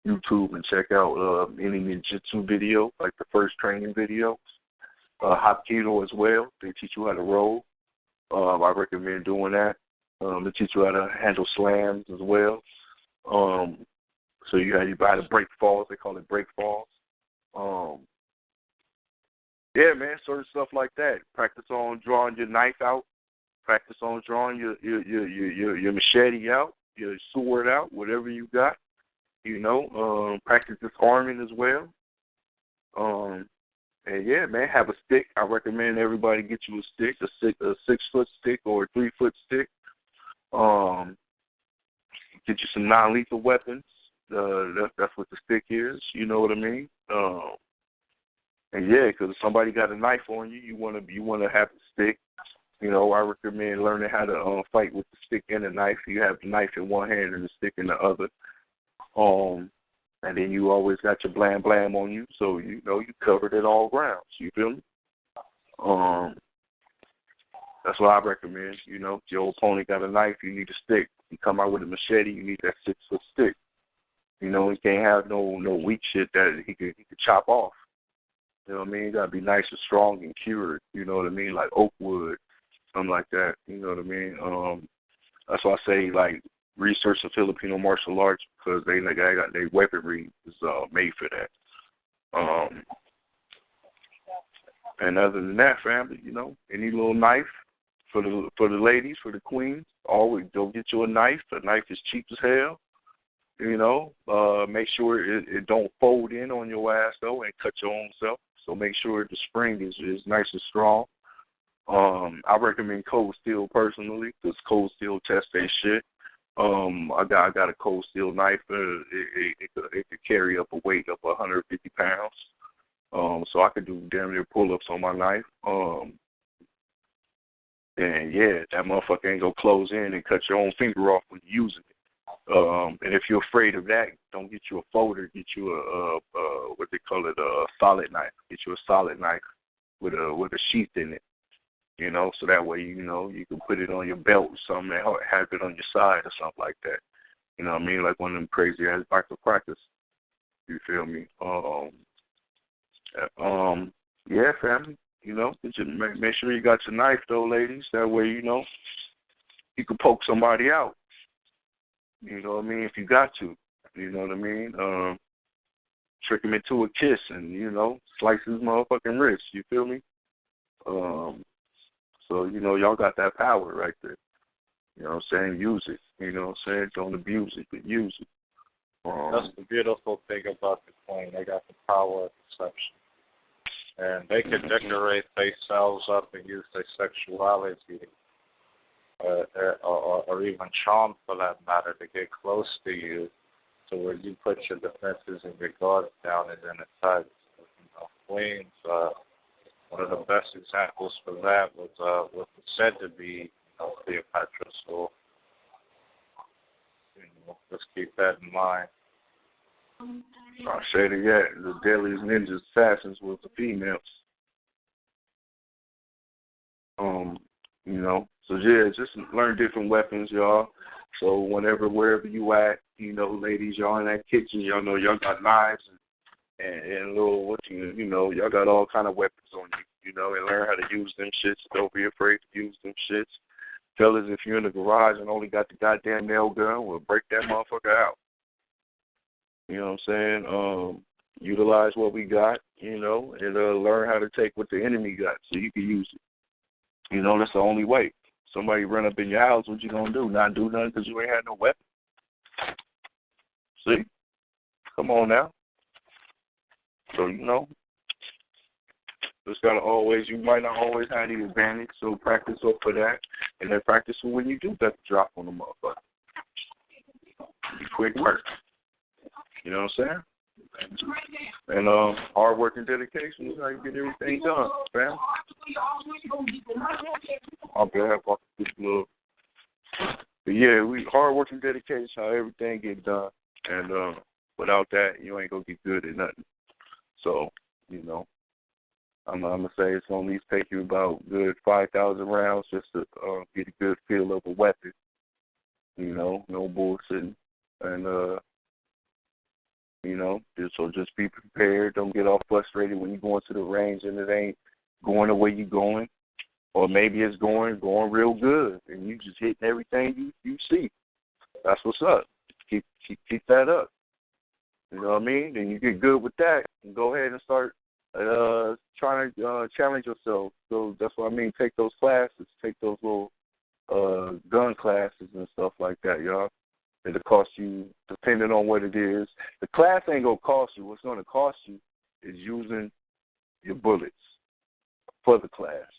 YouTube and check out any ninjutsu video, like the first training video. Hapkido as well. They teach you how to roll. I recommend doing that. They teach you how to handle slams as well. So you buy the break falls. They call it break falls. Yeah, man, certain stuff like that. Practice on drawing your knife out. Practice on drawing your machete out, your sword out, whatever you got. Practice disarming as well. And yeah, man, have a stick. I recommend everybody get you a stick, a 6-foot stick or a 3-foot stick. Get you some non-lethal weapons. That's what the stick is. You know what I mean? And yeah, because if somebody got a knife on you, you want to have the stick. I recommend learning how to fight with the stick and the knife. You have the knife in one hand and the stick in the other. And then you always got your blam blam on you, so you covered it all grounds. You feel me? That's what I recommend. If your opponent got a knife, you need a stick. You come out with a machete, you need that 6-foot stick. You know, he can't have no weak shit that he could chop off. You know what I mean? You gotta be nice and strong and cured. You know what I mean? Like oak wood, something like that. You know what I mean? That's why I say like research the Filipino martial arts because they got their weaponry is made for that. And other than that, family, you know, any little knife for the ladies, for the queens, always go get you a knife. A knife is cheap as hell. You know, make sure it don't fold in on your ass though and cut your own self. So make sure the spring is nice and strong. I recommend Cold Steel personally because Cold Steel tests their shit. I got a Cold Steel knife. It could carry up a weight of 150 pounds. So I could do damn near pull-ups on my knife. And yeah, that motherfucker ain't gonna close in and cut your own finger off when you're using it. And if you're afraid of that, don't get you a folder. Get you a what they call it, a solid knife. Get you a solid knife with a sheath in it. You know, so that way you know you can put it on your belt or something and have it on your side or something like that. You know what I mean? Like one of them crazy ass biker practice. You feel me? Yeah, family. You know, just make sure you got your knife though, ladies. That way you know you can poke somebody out. You know what I mean? If you got to. You know what I mean? Trick him into a kiss and, you know, slice his motherfucking wrist. You feel me? So, you know, y'all got that power right there. You know what I'm saying? Use it. You know what I'm saying? Don't abuse it, but use it. That's the beautiful thing about the Queen. They got the power of deception. And they can decorate themselves up and use their sexuality or even charm, for that matter, to get close to you, to where you put your defenses and your guards down and then attack. You know, Queens, one of the best examples for that was said to be, you know, Cleopatra. So, you know, let's keep that in mind. I say it again. The deadliest ninja assassins was the females. You know, so yeah, just learn different weapons, y'all. So wherever you at, you know, ladies, y'all in that kitchen, y'all know y'all got knives and little you know, y'all got all kind of weapons on you, you know, and learn how to use them shits. Don't be afraid to use them shits. Fellas, if you're in the garage and only got the goddamn nail gun, well, break that motherfucker out. You know what I'm saying? Utilize what we got, you know, and learn how to take what the enemy got so you can use it. You know, that's the only way. Somebody run up in your house, what you gonna do? Not do nothing because you ain't had no weapon? See? Come on now. So, you know, just gotta always, you might not always have the advantage, so practice up for that. And then practice for when you do get the drop on the motherfucker. Be quick work. You know what I'm saying? And hard work and dedication is how you get everything done, fam. I'll be happy to this little. But yeah, hard work and dedication is how everything get done. And without that, you ain't gonna get good at nothing. So, you know, I'm gonna say it's gonna at least take you about good 5,000 rounds just to get a good feel of a weapon. You know, no bullshitting. And you know, just be prepared. Don't get all frustrated when you go into the range and it ain't going the way you're going. Or maybe it's going real good and you just hitting everything you see. That's what's up. Keep that up. You know what I mean? Then you get good with that and go ahead and start trying to challenge yourself. So that's what I mean. Take those classes. Take those little gun classes and stuff like that, y'all. It'll cost you, depending on what it is. The class ain't going to cost you. What's going to cost you is using your bullets for the class.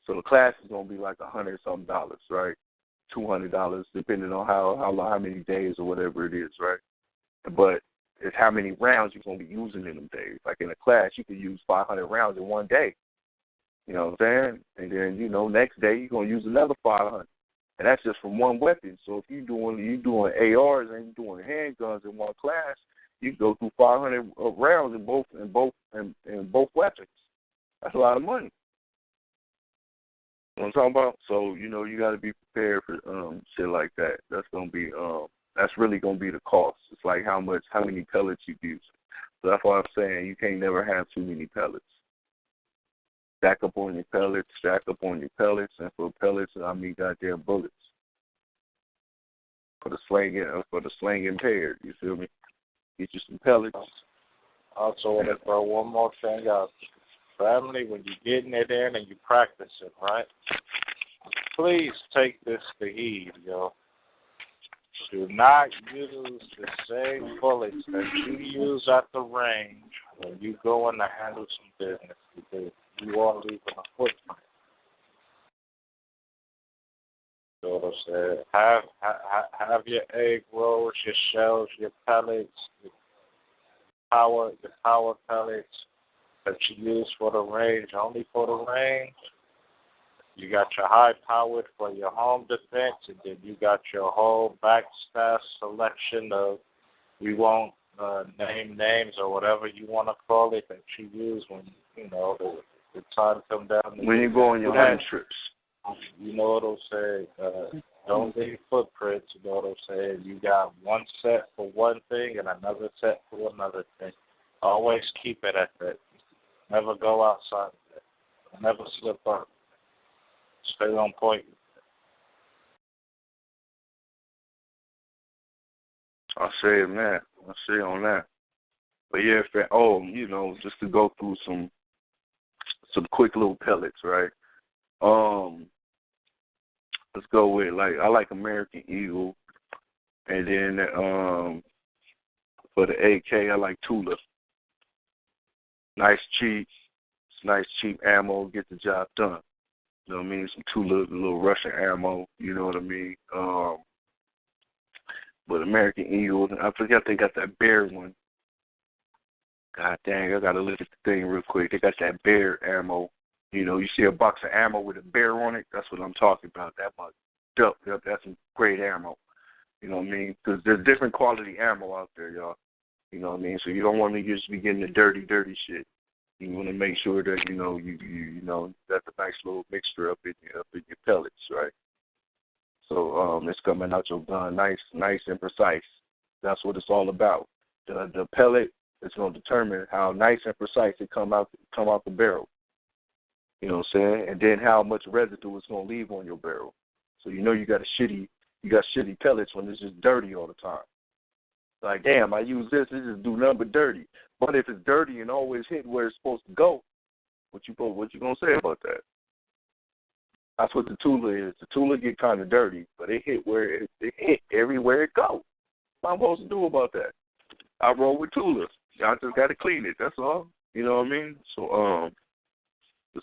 So the class is going to be like $100-something, right? $200, depending on how many days or whatever it is, right? But it's how many rounds you're going to be using in them days. Like in a class, you could use 500 rounds in one day. You know what I'm saying? And then, you know, next day you're going to use another 500. And that's just from one weapon. So if you're doing ARs and you're doing handguns in one class, you can go through 500 rounds in both weapons. That's a lot of money. You know what I'm talking about? So, you know, you got to be prepared for shit like that. That's going to be That's really gonna be the cost. It's like how many pellets you use. So that's why I'm saying you can't never have too many pellets. Stack up on your pellets, and for pellets, I mean goddamn bullets. For the slang impaired, you feel me? Get you some pellets. Also, want to throw one more thing out. Family, when you're getting it in and you practice it, right? Please take this to heed, yo. Do not use the same bullets that you use at the range when you go in to handle some business, because you are leaving a footprint. You know what I'm saying? Have your egg rolls, your shells, your pellets, your power pellets that you use for the range, only for the range. You got your high-powered for your home defense, and then you got your whole backstaff selection of, we won't name names or whatever you want to call it, that you use when, you know, the time comes down. When you go on your hunting trips. You know what I'm saying? Don't leave footprints, you know what I'm saying? You got one set for one thing and another set for another thing. Always keep it at that. Never go outside of that. Never slip up. Stay on point. I say it, man. I say on that. But yeah, you know, just to go through some quick little pellets, right? Let's go with I like American Eagle, and then for the AK I like Tula. Nice cheap ammo, get the job done. You know what I mean? Some Tula, little Russian ammo. You know what I mean? But American Eagle, I forget they got that bear one. God dang, I gotta look at the thing real quick. They got that bear ammo. You know, you see a box of ammo with a bear on it. That's what I'm talking about. That much. Yep, that's some great ammo. You know what I mean? Because there's different quality ammo out there, y'all. You know what I mean? So you don't want to just be getting the dirty shit. You want to make sure that you know that's a nice little mixture up in your pellets, right? So it's coming out your gun nice and precise. That's what it's all about. The pellet is going to determine how nice and precise it come out the barrel. You know what I'm saying? And then how much residue it's going to leave on your barrel. So you know you got shitty pellets when it's just dirty all the time. Like, damn, I use this, it just do nothing but dirty. But if it's dirty and always hit where it's supposed to go, what you gonna say about that? That's what the Tula is. The Tula get kind of dirty, but it hit it everywhere it goes. What am I supposed to do about that? I roll with Tula. I just got to clean it. That's all. You know what I mean? So the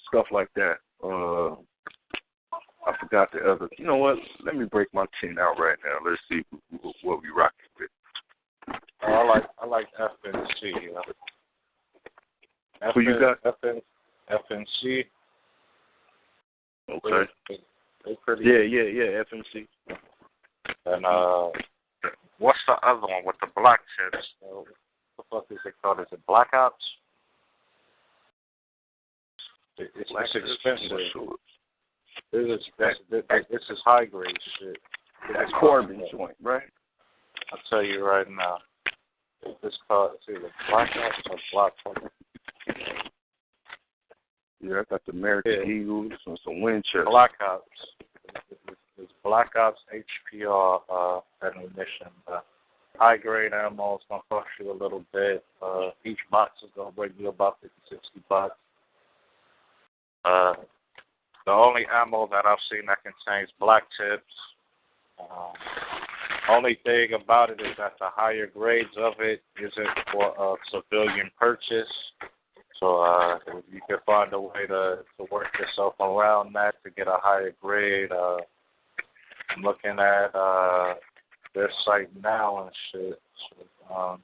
stuff like that. I forgot the other. You know what? Let me break my 10 out right now. Let's see what we rocking with. I like FNC. Who you got? FNC. Okay. They pretty. Yeah. FNC. And what's the other one with the black chips? What the fuck is it called? Is it Black Ops? It's expensive. This is high grade shit. That's Corbin joint, right? I'll tell you right now. It's called either Black Ops or Black Ops. Yeah, I got the American Eagles and some Winchester. Black Ops. It's Black Ops HPR ammunition. High grade ammo is gonna cost you a little bit. Each box is gonna bring you about $50-$60. The only ammo that I've seen that contains black tips. Only thing about it is that the higher grades of it isn't for civilian purchase. So if you can find a way to work yourself around that to get a higher grade, I'm looking at their site now and shit. So,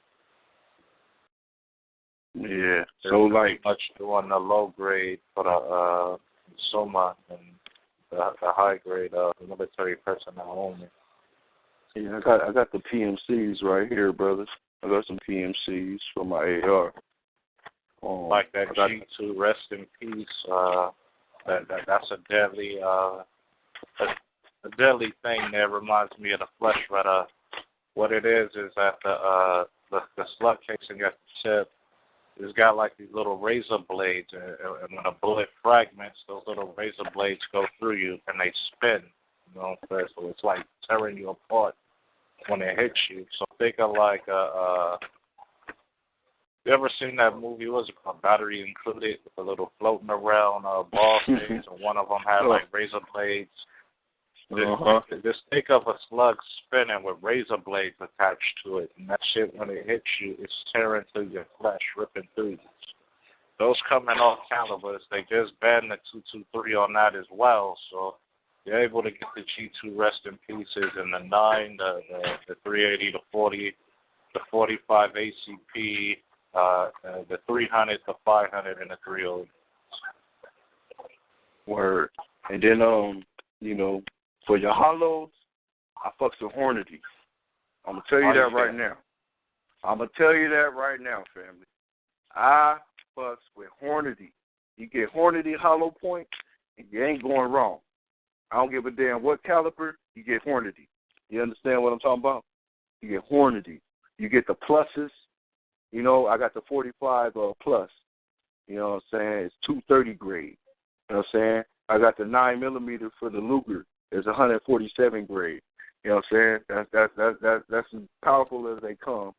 yeah. So like much doing the low grade for the Soma and the high grade military personnel only. Yeah, I got the PMCs right here, brothers. I got some PMCs for my AR. Like that G2, rest in peace. That's a deadly thing that reminds me of the Flesh Rider what it is that the slug casing at the tip has got like these little razor blades, and when a bullet fragments, those little razor blades go through you and they spin. You know what I'm saying? So it's like tearing you apart when it hits you. So think of like you ever seen that movie? What was it called? Battery Included, with a little floating around ball things, and one of them had like razor blades. Just think of a slug spinning with razor blades attached to it, and that shit, when it hits you, it's tearing through your flesh, ripping through you. Those come in all calibers. They just banned the 223 on that as well, so you're able to get the G2 rest in pieces, and the 9, the 380, the 40, the 45 ACP, the 300, the 500, and the 308. Word. And then, for your hollows, I fucks with Hornady. I'm going to tell you that right now. Family. I fucks with Hornady. You get Hornady hollow point, and you ain't going wrong. I don't give a damn what caliber, you get Hornady. You understand what I'm talking about? You get Hornady. You get the pluses. I got the 45 plus. You know what I'm saying? It's 230 grade. You know what I'm saying? I got the 9mm for the Luger. It's 147 grade. You know what I'm saying? That's as powerful as they come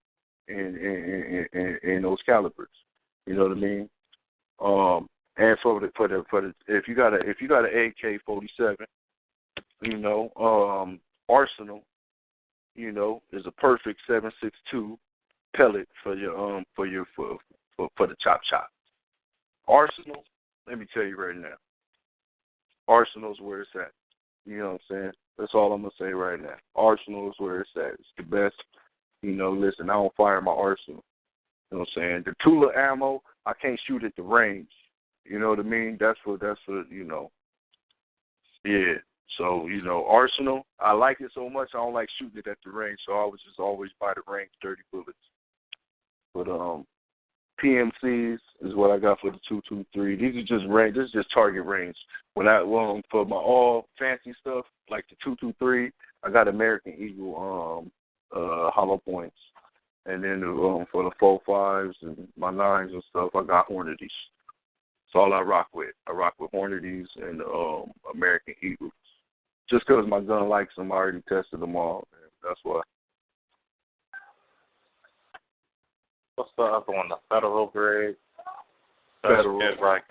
in those calibers. You know what I mean? And for the if you got an AK-47, Arsenal, is a perfect 7.62 pellet for your for the chop. Arsenal, let me tell you right now. Arsenal's where it's at. You know what I'm saying? That's all I'm gonna say right now. Arsenal is where it's at. It's the best. Listen, I don't fire my Arsenal. You know what I'm saying? The Tula ammo, I can't shoot at the range. You know what I mean? That's for Yeah. So, Arsenal, I like it so much I don't like shooting it at the range, so I was just always by the range 30 bullets. But PMCs is what I got for the 223. These are just range. This is just target range. For my all fancy stuff like the 223, I got American Eagle hollow points, and then for the 4.5s and my 9s and stuff, I got Hornadies. That's all I rock with. I rock with Hornadies and American Eagles. Just because my gun likes them, I already tested them all. That's why. What's the other one? The federal grade. Federal. Get like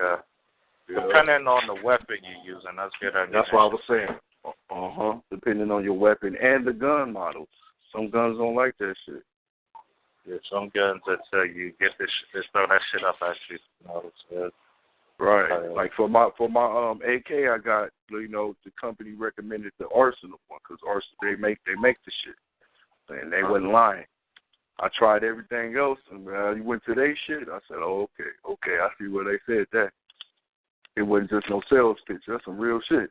depending on the weapon you're using, that's good. That's what I was saying. Depending on your weapon and the gun models. Some guns don't like that shit. Yeah, some guns that tell you get this, throw that shit up at you. It's good. Right. Like for my AK, I got the company recommended the Arsenal one because Arsenal they make the shit, and they wasn't lying. I tried everything else, and you went to their shit. I said, oh, okay, I see where they said that. It wasn't just no sales pitch. That's some real shit.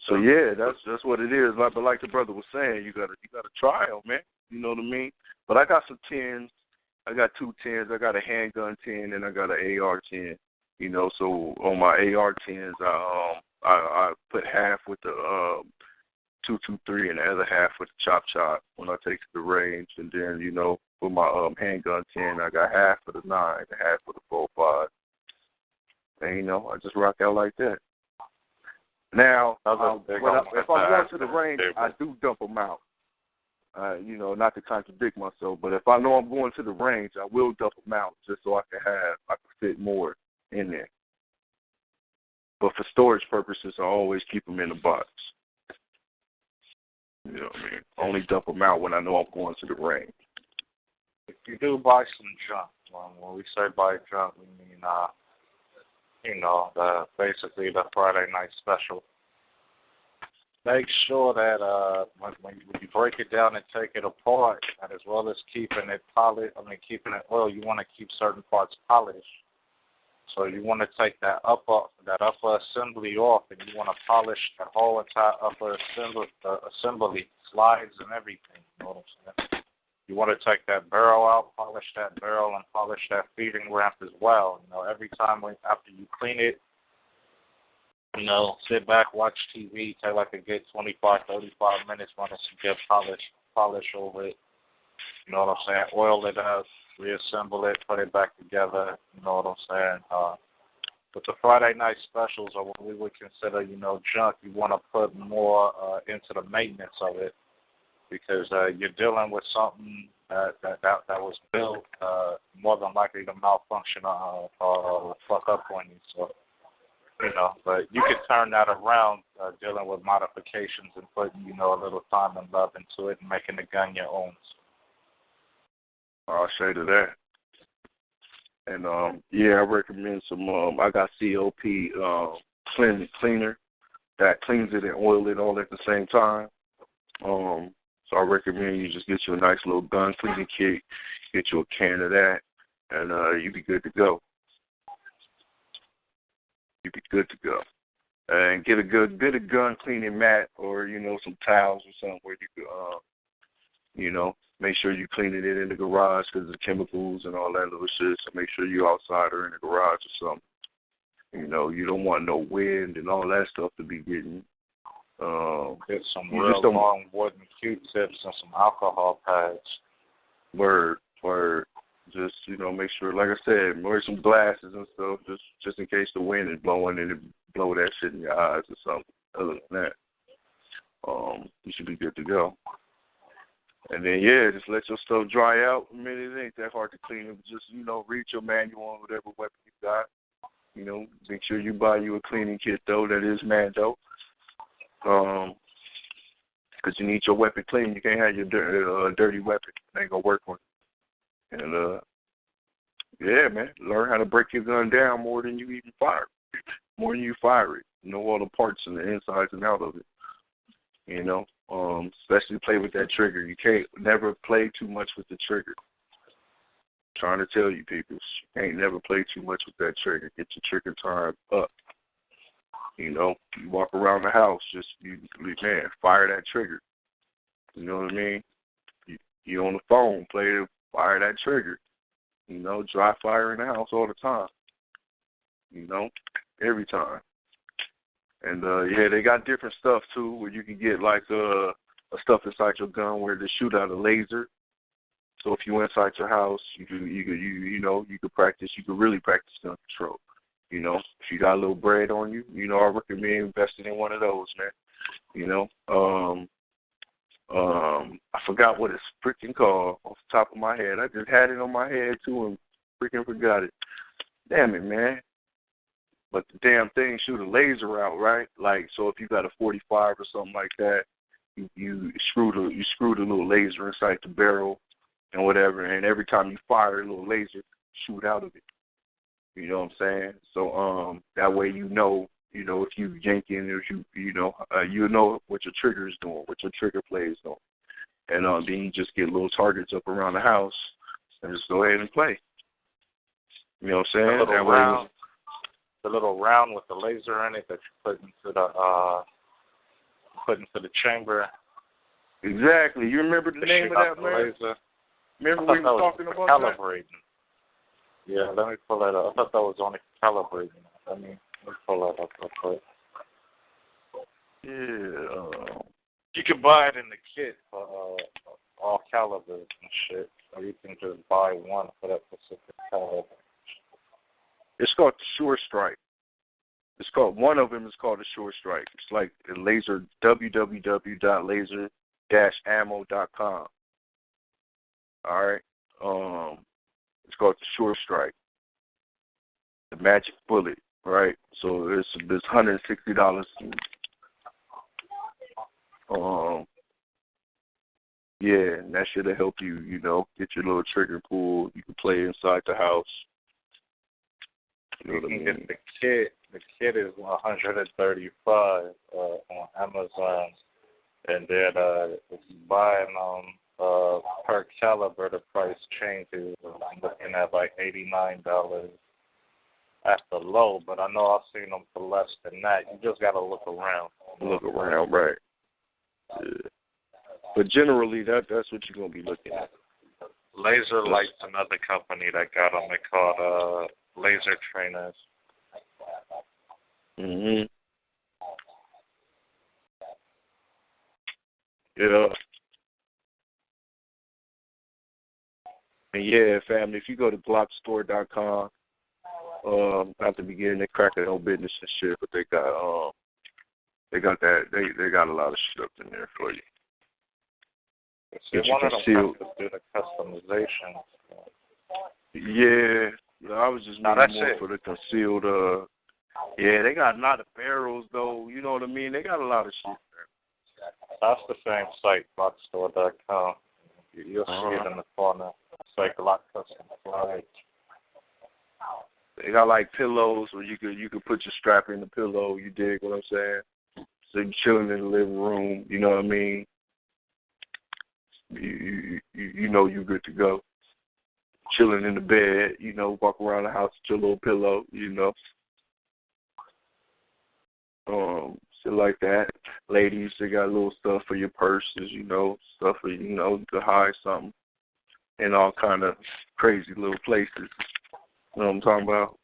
So yeah, that's what it is. But like the brother was saying, you gotta try them, man. You know what I mean? But I got some 10s. I got 2 10s. I got a handgun 10 and I got an AR 10. So on my AR 10s, I put half with the 223 and the other half with the chop when I take it to the range, and then with my handgun 10, I got half for the 9 and half for the 4.5. And I just rock out like that. Now, if I'm going to the range, I do dump them out. Not to contradict myself, but if I know I'm going to the range, I will dump them out just so I can fit more in there. But for storage purposes, I always keep them in the box. You know what I mean? Only dump them out when I know I'm going to the range. If you do buy some junk, when we say buy junk, we mean, basically the Friday night special. Make sure that when you break it down and take it apart, and as well as keeping it oil, you want to keep certain parts polished. So you want to take that upper assembly off, and you want to polish the whole entire upper assembly, slides and everything. You know what I'm saying? You want to take that barrel out, polish that barrel, and polish that feeding ramp as well. Every time after you clean it, You know, sit back, watch TV, take like a good 25, 35 minutes, running some good polish over it. You know what I'm saying? Oil it up, reassemble it, put it back together. You know what I'm saying? But the Friday night specials are what we would consider, you know, junk. You want to put more into the maintenance of it because you're dealing with something that was built more than likely to malfunction or fuck up on you. So, you know, but you could turn that around dealing with modifications and putting, you know, a little time and love into it and making the gun your own. I'll say to that. And yeah, I recommend some. I got COP cleaner that cleans it and oil it all at the same time. So I recommend you just get you a nice little gun cleaning kit, get you a can of that, and you be good to go. You be good to go. And get a good bit of gun cleaning mat or you know some towels or something where you could you know. Make sure you cleaning it in the garage because of the chemicals and all that little shit. So make sure you outside or in the garage or something. You know, you don't want no wind and all that stuff to be getting. Get some real long wooden Q-tips and some alcohol pads. Word. Just, you know, make sure, like I said, wear some glasses and stuff just in case the wind is blowing and it blow that shit in your eyes or something. Other than that, you should be good to go. And then, yeah, just let your stuff dry out. I mean, it ain't that hard to clean it. Just, you know, read your manual on whatever weapon you got. You know, make sure you buy you a cleaning kit, though, that is Mando. Because you need your weapon clean. You can't have your dirty weapon. It ain't going to work on you. And, yeah, man, learn how to break your gun down more than you even fire it. More than you fire it. Know all the parts and the insides and out of it. You know? Especially play with that trigger. You can't never play too much with the trigger. I'm trying to tell you people, you can't never play too much with that trigger. Get your trigger time up. You know, you walk around the house, just man, fire that trigger. You know what I mean? You on the phone, fire that trigger. You know, dry fire in the house all the time. You know, every time. And, yeah, they got different stuff, too, where you can get, like, a stuff inside your gun where they shoot out a laser. So if you inside your house, you could practice. You could really practice gun control. You know, if you got a little bread on you, you know, I recommend investing in one of those, man. You know, I forgot what it's freaking called off the top of my head. I just had it on my head, too, and freaking forgot it. Damn it, man. But the damn thing shoot a laser out, right? Like, so if you got a 45 or something like that, you screw the little laser inside the barrel and whatever, and every time you fire, a little laser shoot out of it. You know what I'm saying? So that way you know if you yanking, if you know what your trigger is doing, what your trigger play is doing, and then you just get little targets up around the house and just go ahead and play. You know what I'm saying? The little round with the laser in it that you put into the chamber. Exactly. You remember the name of that, man? Laser. Remember we were talking about calibrating. That? Yeah, let me pull that up. I thought that was only calibrating. Let me pull that up real quick. Yeah. You can buy it in the kit for all calibers and shit, or you can just buy one for that specific caliber. It's called the Sure Strike. One of them is called the Sure Strike. It's like a laser, www.laser-ammo.com. All right. It's called the Sure Strike. The Magic Bullet, right? So it's $160. Yeah, and that should have helped you, you know, get your little trigger pulled. You can play inside the house. You can get the kit. The kit is $135 on Amazon, and then if you buy them per caliber, the price changes. I'm looking at like $89 at the low, but I know I've seen them for less than that. You just got to look around. Look around, right? Yeah. But generally, that's what you're gonna be looking at. Laser Light's another company that got them. They called Laser Trainers. Yeah. And yeah, family, if you go to glockstore.com, at the beginning they crack their own business and shit, but they got that they got a lot of shit up in there for you. See, one of them has to do the customization. Yeah, I was just No, meaning more it. for the concealed. Yeah, they got a lot of barrels though. You know what I mean? They got a lot of shit there. That's the same site, glockstore.com. You'll see it in the corner. It's like Glock Custom Flies. They got like pillows where you could put your strap in the pillow. You dig what I'm saying? So you're chilling in the living room. You know what I mean? You know you're good to go. Chilling in the bed. You know, walk around the house with your little pillow. You know. Shit like that. Ladies, they got little stuff for your purses. You know, stuff for you to hide something. In all kind of crazy little places. You know what I'm talking about?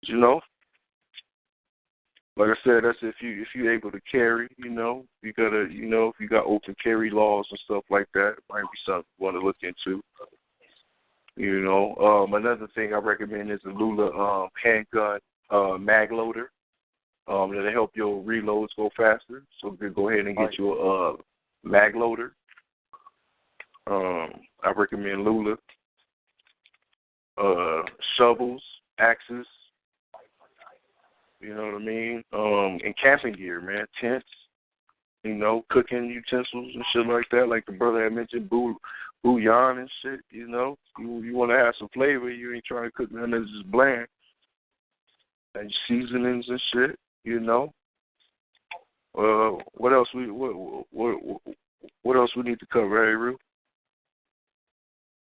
You know, like I said, that's if you're able to carry. You know, you gotta. You know, if you got open carry laws and stuff like that, it might be something you want to look into. You know, another thing I recommend is the Lula handgun mag loader. That'll help your reloads go faster. So go ahead and get you a mag loader. I recommend Lula. Shovels, axes. You know what I mean? And camping gear, man. Tents. You know, cooking utensils and shit like that. Like the brother had mentioned, bouillon and shit. You know, you want to have some flavor. You ain't trying to cook nothing that's just bland. And seasonings and shit. You know. What else what else we need to cover, hey, Rue?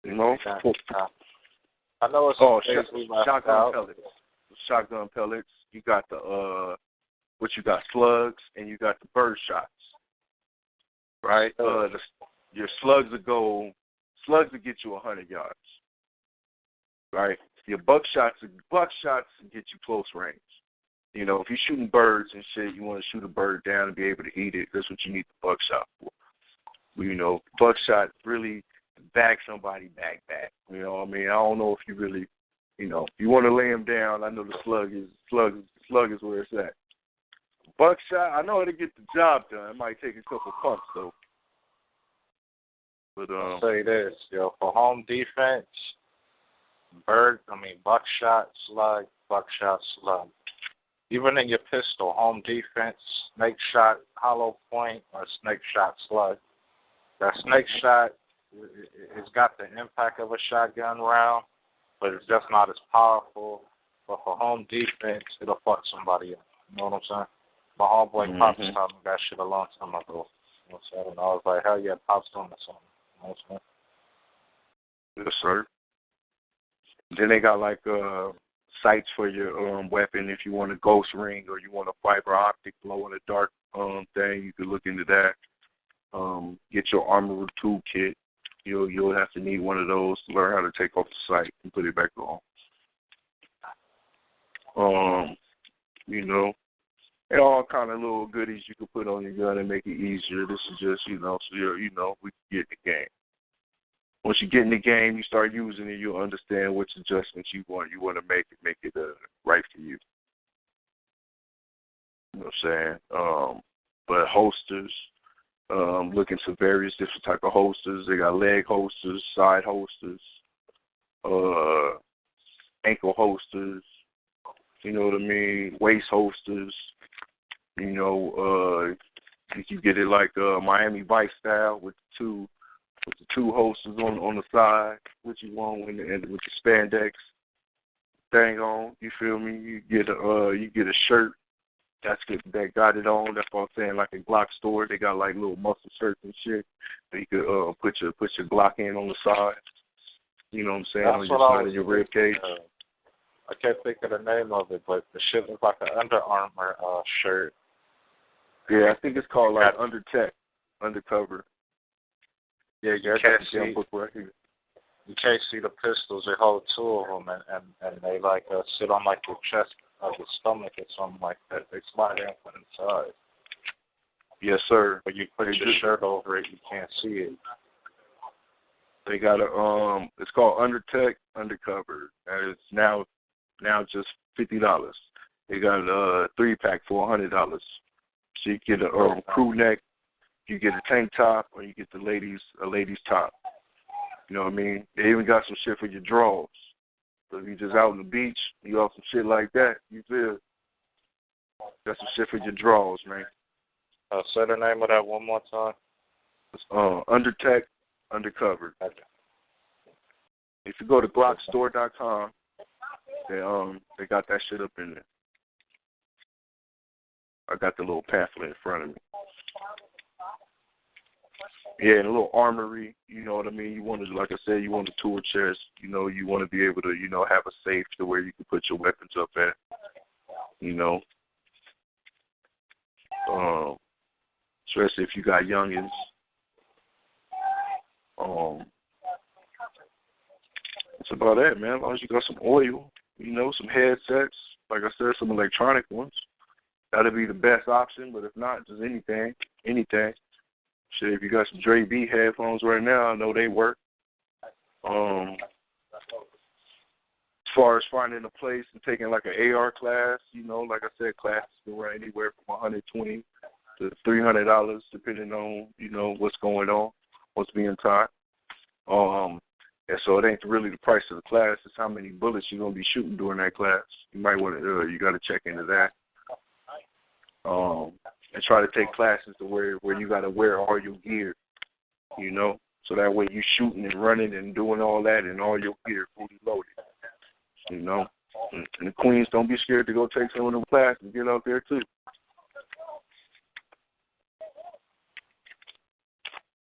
You know? I know it's shotgun pellets. Shotgun pellets. You got the you got slugs and you got the bird shots. Right? Your slugs will get you 100 yards. Right? Your buckshots get you close range. You know, if you're shooting birds and shit, you want to shoot a bird down and be able to eat it. That's what you need the buckshot for. You know, buckshot really bag somebody back. You know what I mean? I don't know if you really, you know, if you want to lay him down, I know the slug is where it's at. Buckshot, I know it'll get the job done. It might take a couple pumps though. But I'll say this, yo, for home defense, buckshot, slug. Even in your pistol, home defense, snake shot, hollow point, or snake shot slug. That snake shot, it's got the impact of a shotgun round, but it's just not as powerful. But for home defense, it'll fuck somebody up. You know what I'm saying? My homeboy Pops taught me that shit a long time ago. You know what I'm saying? And I was like, hell yeah, Pops doing this something. You know what I'm saying? Yes, sir. Then they got like sights for your weapon if you want a ghost ring or you want a fiber optic glow in the dark thing. You could look into that. Get your armor toolkit. You'll have to need one of those to learn how to take off the sight and put it back on. You know, and all kind of little goodies you can put on your gun and make it easier. This is just, so we can get in the game. Once you get in the game, you start using it, you'll understand which adjustments you want to make it right for you. You know what I'm saying? But holsters, look into various different type of holsters. They got leg holsters, side holsters, ankle holsters, you know what I mean, waist holsters. You know, you can get it like Miami Vice style with the two holsters on the side, what you want with the spandex thing on. You feel me? You get a shirt that got it on. That's what I'm saying. Like a Glock store, they got like little muscle shirts and shit. So you could put your Glock in on the side. You know what I'm saying? That's on your side of your rib cage. I can't think of the name of it, but the shit looks like an Under Armour shirt. Yeah, I think it's called like Undertech, Undercover. Yeah, book record. you can't see the pistols. They hold two of them, and they like sit on like your chest or your stomach or something like that. They slide in from inside. Yes, sir. But you put your shirt over it, you can't see it. They got a it's called Undertech Undercover. And it's now just $50. They got a 3-pack for $100. So you get a crew neck, you get a tank top, or you get a ladies top. You know what I mean? They even got some shit for your drawers. So if you just out on the beach, you got some shit like that, you feel? Got some shit for your drawers, man. Say the name of that one more time. It's Undertech Undercover. Okay. If you go to Glockstore.com, they got that shit up in there. I got the little pamphlet in front of me. Yeah, and a little armory, you know what I mean? You want to, like I said, you want a tool chest. You know, you want to be able to, you know, have a safe to where you can put your weapons up at. You know. Especially if you got youngins. That's about it, man. As long as you got some oil, you know, some headsets, like I said, some electronic ones. That'll be the best option, but if not, just anything. Shit, if you got some Dre B headphones right now, I know they work. As far as finding a place and taking like an AR class, you know, like I said, classes can run anywhere from $120 to $300, depending on, you know, what's going on, what's being taught. And so it ain't really the price of the class; it's how many bullets you're gonna be shooting during that class. You might want to, you got to check into that. And try to take classes to where you got to wear all your gear, you know, so that way you shooting and running and doing all that and all your gear fully loaded, you know. And the queens, don't be scared to go take some of them classes and get out there too.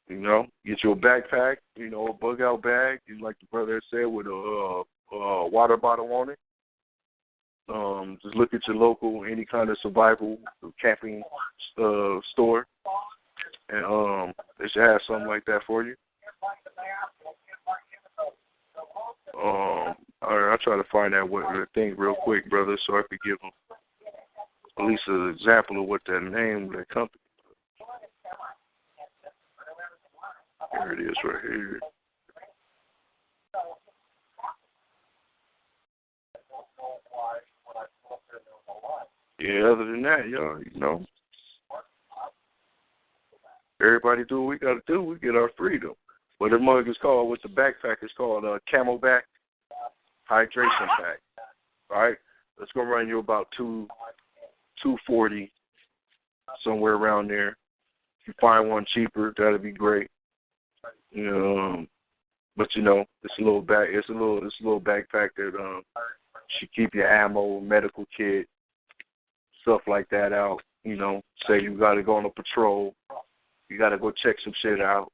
You know, get your backpack, you know, a bug out bag, like the brother said, with a water bottle on it. Just look at your local, any kind of survival camping store, and they should have something like that for you. All right, I'll try to find that thing real quick, brother, so I could give them at least an example of what that name of that company. There it is right here. Yeah, other than that, y'all, you know, everybody do what we got to do. We get our freedom. What the mug is called, what the backpack is called, Camelback Hydration Pack. All right? It's going to run you about $240, somewhere around there. If you find one cheaper, that'd be great. But you know, it's a little backpack that should keep your ammo, medical kit, stuff like that out. You know, say you got to go on a patrol, you got to go check some shit out.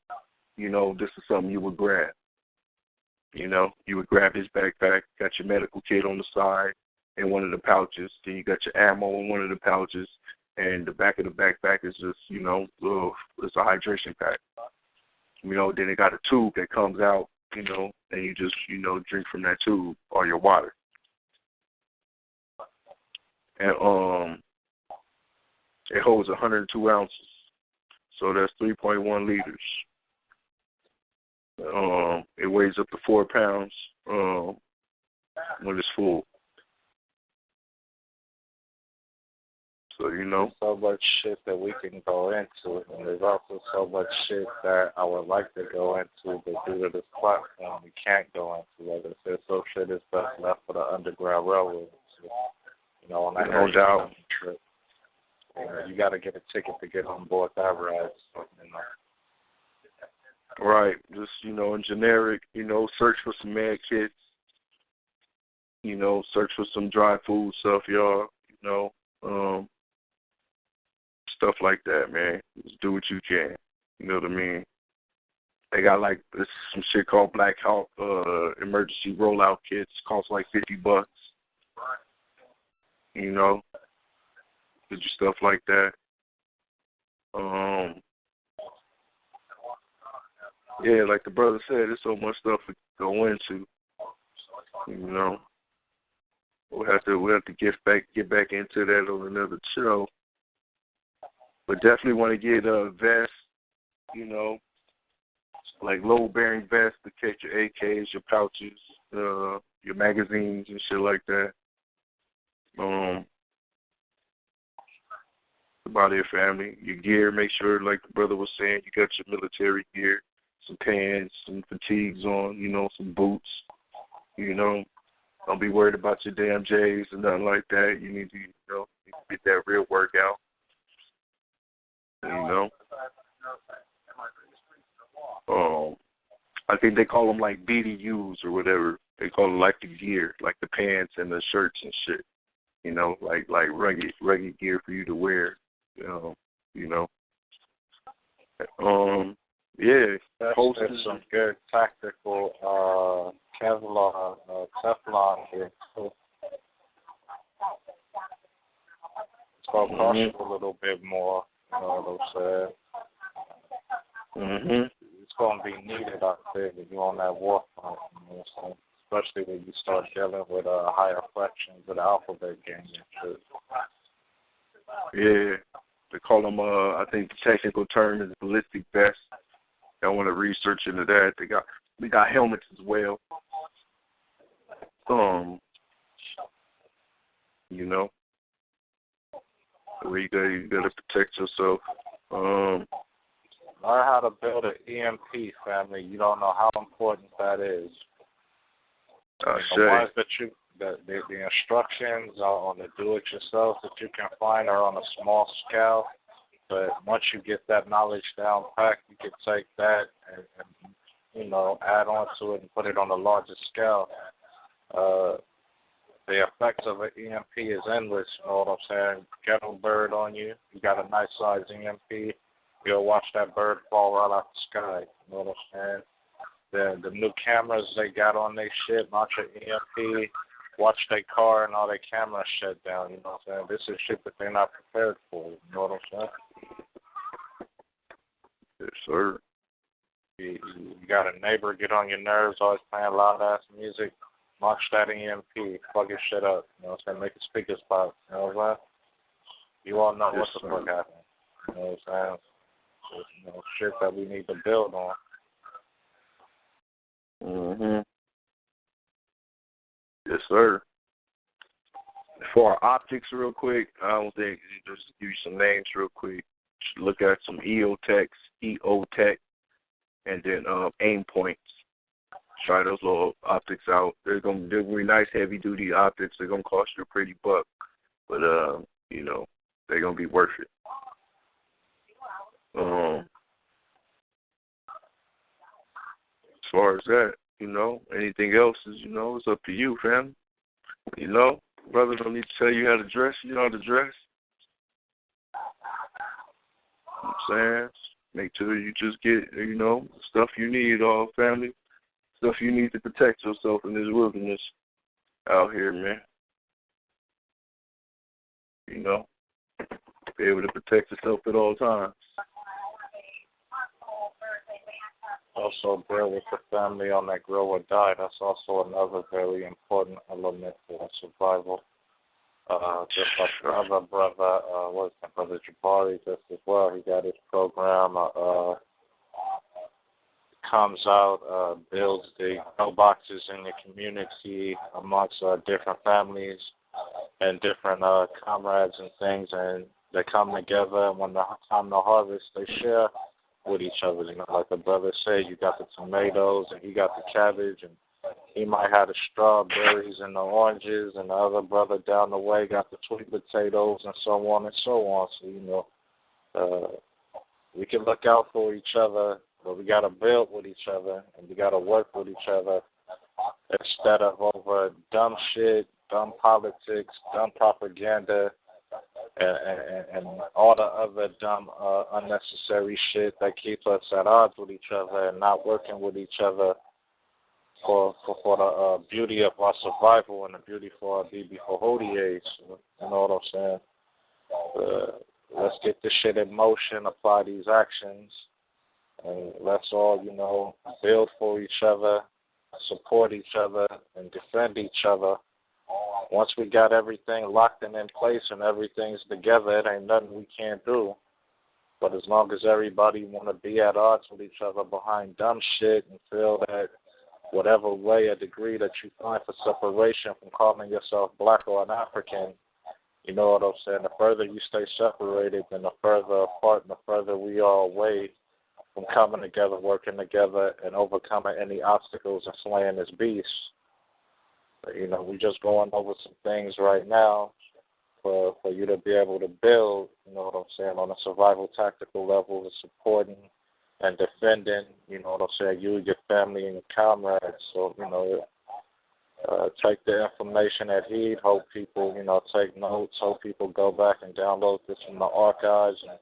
You know, this is something you would grab. You know, you would grab this backpack, got your medical kit on the side in one of the pouches. Then you got your ammo in one of the pouches, and the back of the backpack is just, you know, it's a hydration pack. You know, then it got a tube that comes out, you know, and you just, you know, drink from that tube or your water. And it holds 102 ounces, so that's 3.1 liters. It weighs up to 4 pounds when it's full. So, you know. So much shit that we can go into, and there's also so much shit that I would like to go into, but due to this platform, we can't go into. Like I said, some shit is best left for the Underground Railroad. You know, on that no doubt trip. You got to get a ticket to get on board that ride. So, you know. Right. Just, you know, in generic, you know, search for some med kits. You know, search for some dry food stuff, y'all. You know, stuff like that, man. Just do what you can. You know what I mean? They got like this some shit called Black Hawk emergency rollout kits. Cost like $50. You know, get your stuff like that. yeah, like the brother said, there's so much stuff to go into. You know, we'll have to get back into that on another show. But definitely want to get a vest, you know, like load-bearing vests to catch your AKs, your pouches, your magazines and shit like that. About it, family. Your gear, make sure, like the brother was saying, you got your military gear, some pants, some fatigues on, you know, some boots, you know. Don't be worried about your damn J's and nothing like that. You need to, you know, get that real workout. You know. I think they call them like BDUs or whatever. They call them like the gear, like the pants and the shirts and shit. You know, like rugged gear for you to wear. You know. Yeah. There's some good tactical Teflon here too. It's going to cost you a little bit more, you know what I'm saying? It's going to be needed out there when you're on that war front, you know what I'm saying? Especially when you start dealing with higher fractions of the alphabet game and shit. Yeah. They call them, I think the technical term is ballistic vests. I want to research into that. We got helmets as well. You know, where you got to protect yourself. Learn how to build an EMP, family. You don't know how important that is. The ones that the instructions on the do-it-yourself that you can find are on a small scale. But once you get that knowledge down packed, you can take that and you know, add on to it and put it on a larger scale. The effects of an EMP is endless, you know what I'm saying? Get a bird on you, you got a nice size EMP, you'll watch that bird fall right out the sky, you know what I'm saying? The new cameras they got on their shit, launch an EMP, watch their car and all their cameras shut down, you know what I'm saying? This is shit that they're not prepared for, you know what I'm saying? Yes, sir. You got a neighbor get on your nerves, always playing loud-ass music, launch that EMP, plug your shit up, you know what I'm saying? Make the speakers pop, you know what I'm saying? You all know what the fuck happened, you know what I'm saying? It's, you know, shit that we need to build on. Yes, sir. For our optics, real quick, I don't think, just give you some names real quick. Look at some EOTech, and then aim points. Try those little optics out. They're gonna be nice, heavy duty optics. They're gonna cost you a pretty buck, but you know, they're gonna be worth it. As far as that, you know, anything else is, you know, it's up to you, fam. You know, brothers don't need to tell you how to dress. You know how to dress. You know what I'm saying? Make sure you just get, you know, stuff you need, all family. Stuff you need to protect yourself in this wilderness out here, man. You know, be able to protect yourself at all times. Also, bear with the family on that grow or die. That's also another very important element for survival. Just like another brother, what's that, Brother Jabari, just as well. He got his program, comes out, builds the mailboxes in the community amongst different families and different comrades and things, and they come together, and when the time to harvest, they share with each other. You know, like the brother said, you got the tomatoes, and he got the cabbage, and he might have the strawberries and the oranges, and the other brother down the way got the sweet potatoes, and so on and so on. So, you know, we can look out for each other, but we got to build with each other, and we got to work with each other instead of over dumb shit, dumb politics, dumb propaganda, and all the other dumb, unnecessary shit that keeps us at odds with each other and not working with each other for the beauty of our survival and the beauty for our BB Hodie. You know what I'm saying? Let's get this shit in motion, apply these actions, And let's all, build for each other, support each other, and defend each other. Once we got everything locked and in place and everything's together, it ain't nothing we can't do. But as long as everybody want to be at odds with each other behind dumb shit and feel that whatever way or degree that you find for separation from calling yourself black or an African, you know what I'm saying, the further you stay separated, then the further apart and the further we are away from coming together, working together, and overcoming any obstacles and slaying this beast. But, we're just going over some things right now for you to be able to build, you know what I'm saying, on a survival tactical level, of supporting and defending, you know what I'm saying, you, your family, and your comrades. So, take the information at heed. Hope people, take notes. Hope people go back and download this from the archives and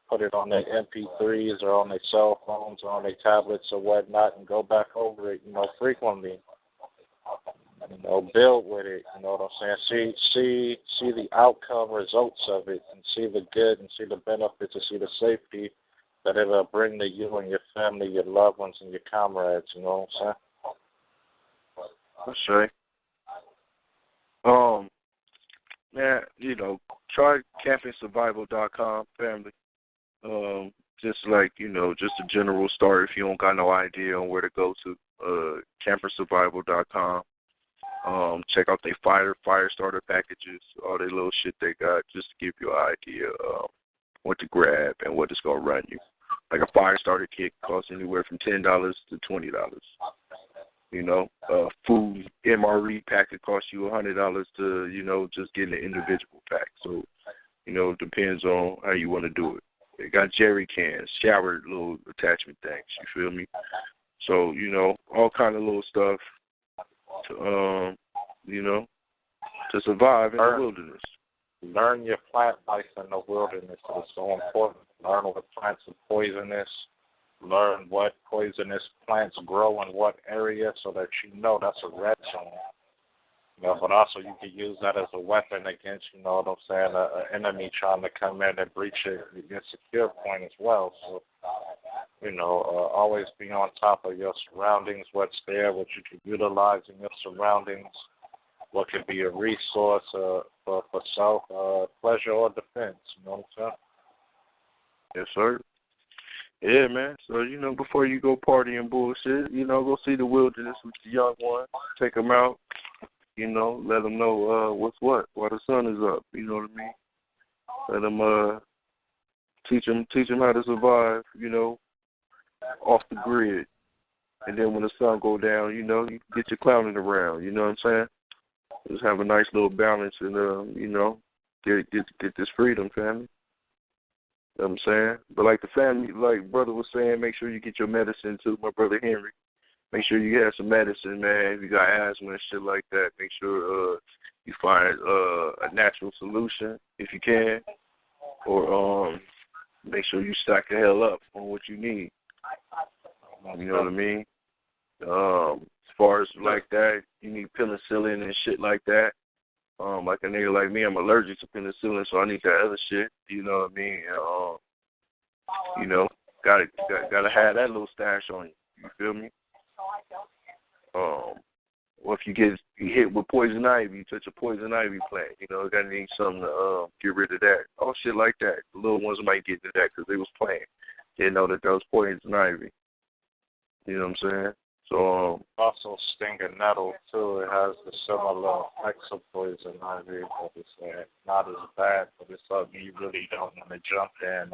put it on their MP3s or on their cell phones or on their tablets or whatnot and go back over it, frequently. Build with it, you know what I'm saying? See the outcome results of it and see the good and see the benefits and see the safety that it'll bring to you and your family, your loved ones, and your comrades, you know what I'm saying? That's right. Try campingsurvival.com, family. Just like, just a general start if you don't got no idea on where to go to, campingsurvival.com. Check out their fire starter packages, all their little shit they got, just to give you an idea what to grab and what it's going to run you. Like a fire starter kit costs anywhere from $10 to $20. Food MRE packet costs you $100 to, just get an individual pack. So, it depends on how you want to do it. They got jerry cans, shower little attachment things, you feel me? So, all kind of little stuff to, to survive in the wilderness. Learn your plant life in the wilderness. It's so important. Learn what plants are poisonous. Learn what poisonous plants grow in what area so that that's a red zone. But also you can use that as a weapon against, an enemy trying to come in and breach your secure point as well. So, always be on top of your surroundings, what's there, what you can utilize in your surroundings, what could be a resource for self, pleasure or defense, you know what I'm saying? Yes, sir. Yeah, man. So, before you go partying bullshit, go see the wilderness with the young one, take them out, let them know what's what, while the sun is up, you know what I mean? Let them teach them how to survive, off the grid. And then when the sun go down, you get your clowning around, you know what I'm saying? Just have a nice little balance and, get this freedom, family. You know what I'm saying? But like the family, like brother was saying, make sure you get your medicine too, my brother Henry. Make sure you have some medicine, man. If you got asthma and shit like that, make sure you find a natural solution if you can. Or make sure you stock the hell up on what you need. You know what I mean? As far as like that, you need penicillin and shit like that. Like a nigga like me, I'm allergic to penicillin, so I need that other shit. You know what I mean? Gotta have that little stash on you. You feel me? Or if you get hit with poison ivy, you touch a poison ivy plant. Gotta need something to get rid of that. All shit like that. The little ones might get into that because they was playing. They know that was poison ivy. You know what I'm saying? So also stinger nettle too. It has the similar effects of poison ivy, but it's not as bad. But it's something you really don't want to jump in.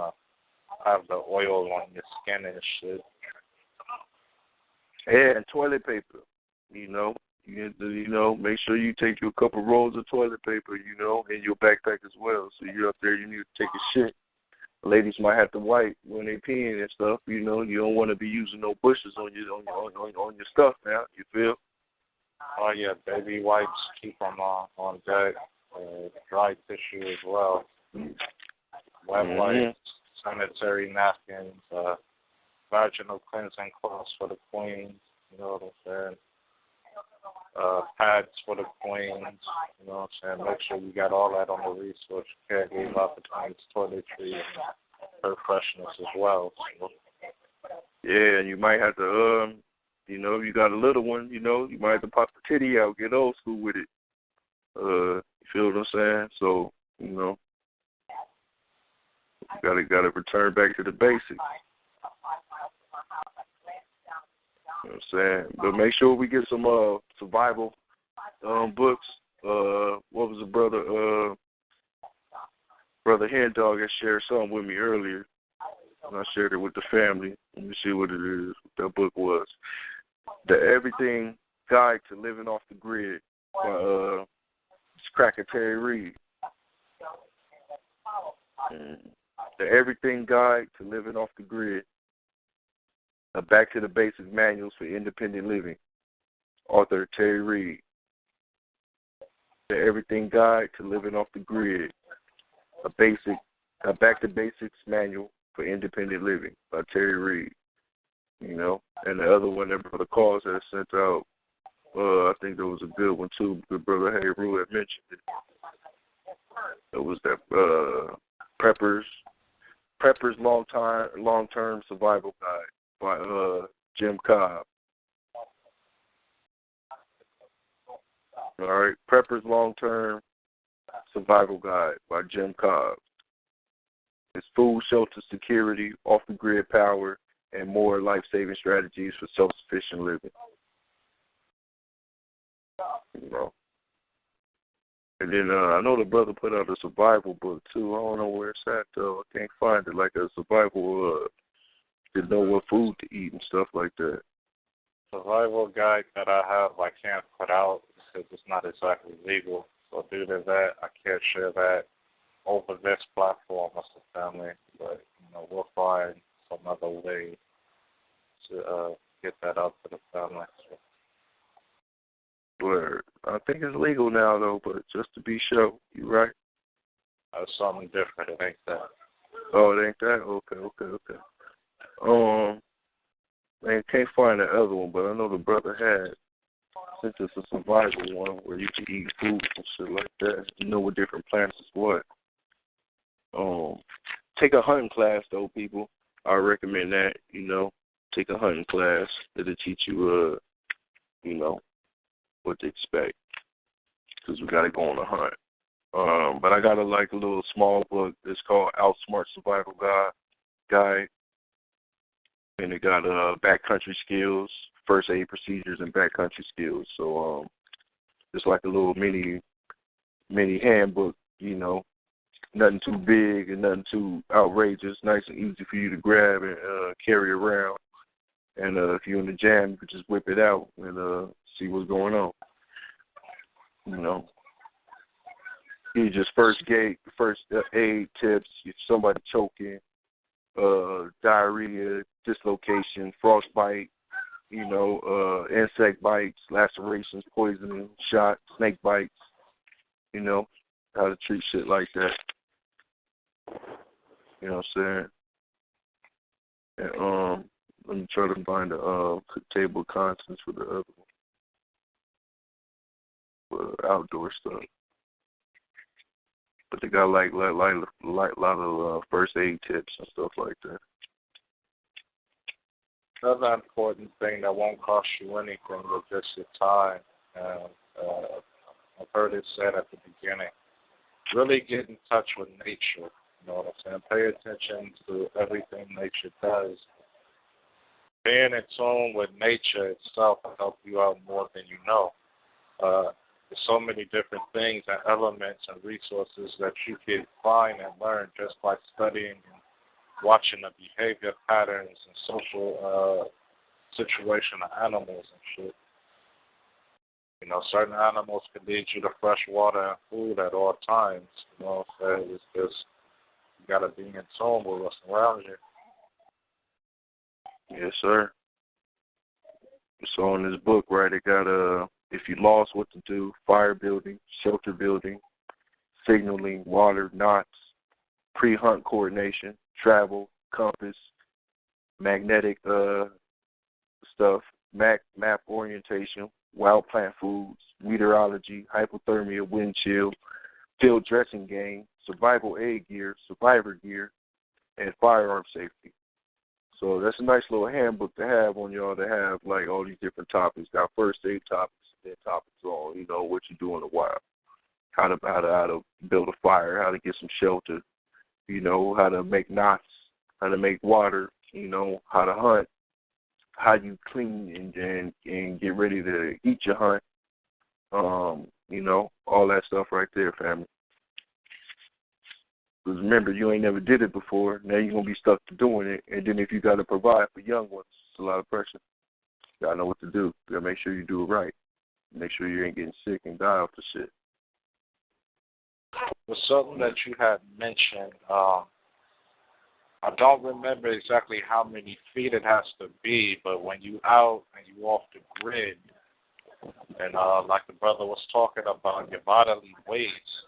Have the oil on your skin and shit. Yeah, and toilet paper. Make sure you take you a couple rolls of toilet paper. In your backpack as well. So you're up there, you need to take a shit. Ladies might have to wipe when they peeing and stuff. You don't want to be using no bushes on your stuff now. You feel? Oh yeah, baby wipes, keep them on deck. Dry tissue as well. Wet wipes, sanitary napkins, vaginal cleansing cloths for the queens. You know what I'm saying? Pads for the queens. You know what I'm saying? Make sure you got all that on the resource. You can't leave out between toiletry and her freshness as well. So Yeah, and you might have to, if you got a little one, you might have to pop the titty out, get old school with it. You feel what I'm saying? So, gotta return back to the basics. You know what I'm saying? But make sure we get some survival books. What was the brother Hen Dog had shared something with me earlier, and I shared it with the family. Let me see what it is. That book was The Everything Guide to Living Off the Grid by Cracker Terry Reed. The Everything Guide to Living Off the Grid. A Back to the Basics Manuals for Independent Living. Author Terry Reed. The Everything Guide to Living Off the Grid. A Back to Basics Manual for Independent Living by Terry Reed. And the other one that Brother Calls had sent out, I think there was a good one too. Good Brother Hayru had mentioned it. It was that Prepper's Long-Term Survival Guide by Jim Cobb. All right, Prepper's Long-Term Survival Guide by Jim Cobb. It's food, shelter, security, off-the-grid power, and more life-saving strategies for self-sufficient living. And then I know the brother put out a survival book, too. I don't know where it's at, though. I can't find it. Like a survival, to know what food to eat and stuff like that. Survival guide that I have, I can't put out because it's not exactly legal. So due to that, I can't share that over this platform as a family. But, we'll find some other way to get that out to the family. Word. I think it's legal now, though, but just to be sure, you right? That's something different. It ain't that. Oh, it ain't that? Okay. Man, can't find the other one, but I know the brother had sent us a survival one where you can eat food and shit like that. You know what different plants is what. Take a hunting class, though, people. I recommend that, Take a hunting class. It'll teach you, what to expect. Because we got to go on a hunt. But I got a little small book. It's called Outsmart Survival Guide. And it got backcountry skills, first aid procedures, and backcountry skills. So it's like a little mini handbook, Nothing too big and nothing too outrageous. Nice and easy for you to grab and carry around. And if you're in the jam, you can just whip it out and see what's going on. You just first aid tips. If somebody choking, diarrhea, dislocation, frostbite, insect bites, lacerations, poisoning, shots, snake bites. How to treat shit like that. You know what I'm saying? And let me try to find the table of contents for the other one. For outdoor stuff. But they got like a lot of first aid tips and stuff like that. Another important thing that won't cost you anything is just your time. I've heard it said at the beginning. Really get in touch with nature. You know what I'm saying? Pay attention to everything nature does. Being in tune with nature itself will help you out more than you know. There's so many different things and elements and resources that you can find and learn just by studying and watching the behavior patterns and social situation of animals and shit. Certain animals can lead you to fresh water and food at all times. It's just you got to be in tune with what's around you. Yes, sir. So in this book, right, it got if you lost, what to do, fire building, shelter building, signaling, water, knots, pre-hunt coordination, travel, compass, magnetic stuff, map orientation, wild plant foods, meteorology, hypothermia, wind chill, field dressing game, survival aid gear, survivor gear, and firearm safety. So that's a nice little handbook to have on y'all to have like all these different topics. Got first aid topics, then topics on, what you do in the wild. How to build a fire, how to get some shelter, how to make knots, how to make water, how to hunt, how you clean and get ready to eat your hunt. All that stuff right there, family. Because remember, you ain't never did it before. Now you're going to be stuck to doing it. And then if you got to provide for young ones, it's a lot of pressure. You got to know what to do. You got to make sure you do it right. Make sure you ain't getting sick and die off the shit. Well, something that you had mentioned, I don't remember exactly how many feet it has to be, but when you out and you off the grid, and like the brother was talking about your bodily weights,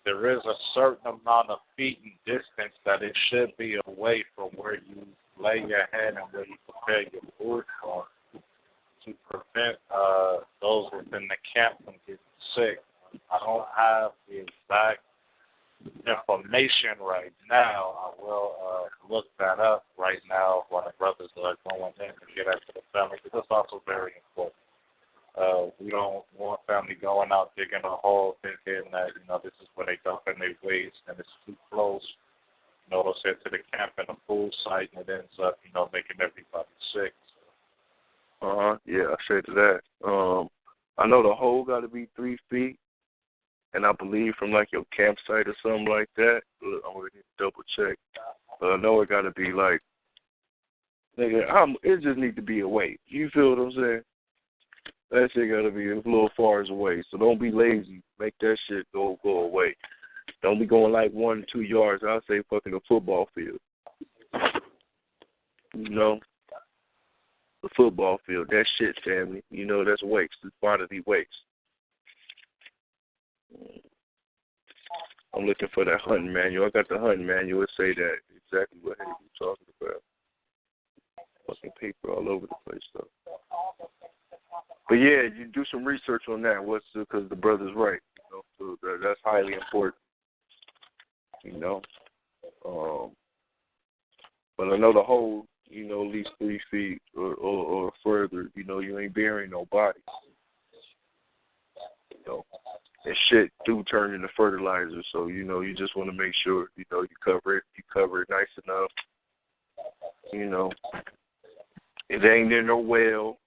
there is a certain amount of feet in distance that it should be away from where you lay your head and where you prepare your food from to prevent those within the camp from getting sick. I don't have the exact information right now. I will look that up right now while the brothers are going in to get after the family, because it's also very important. We don't want family going out digging a hole thinking that, this is where they dumping their waste and it's too close. They'll send to the camp and a food site and it ends up, making everybody sick. Yeah, I said to that. I know the hole got to be 3 feet, and I believe from like your campsite or something like that. I'm gonna need to double check. But I know it got to be like, it just need to be away. You feel what I'm saying? That shit got to be a little far away. So don't be lazy. Make that shit go away. Don't be going like 1 or 2 yards. I'll say fucking a football field. The football field. That shit, family. That's waste. It's bodily waste. I'm looking for that hunting manual. I got the hunting manual. It say that exactly what you're talking about. Fucking paper all over the place, though. But yeah, you do some research on that. Because the brother's right. So that's highly important. But I know the whole, at least 3 feet or further. You ain't burying no body. And shit do turn into fertilizer. So you just want to make sure you cover it. You cover it nice enough. It ain't in no well.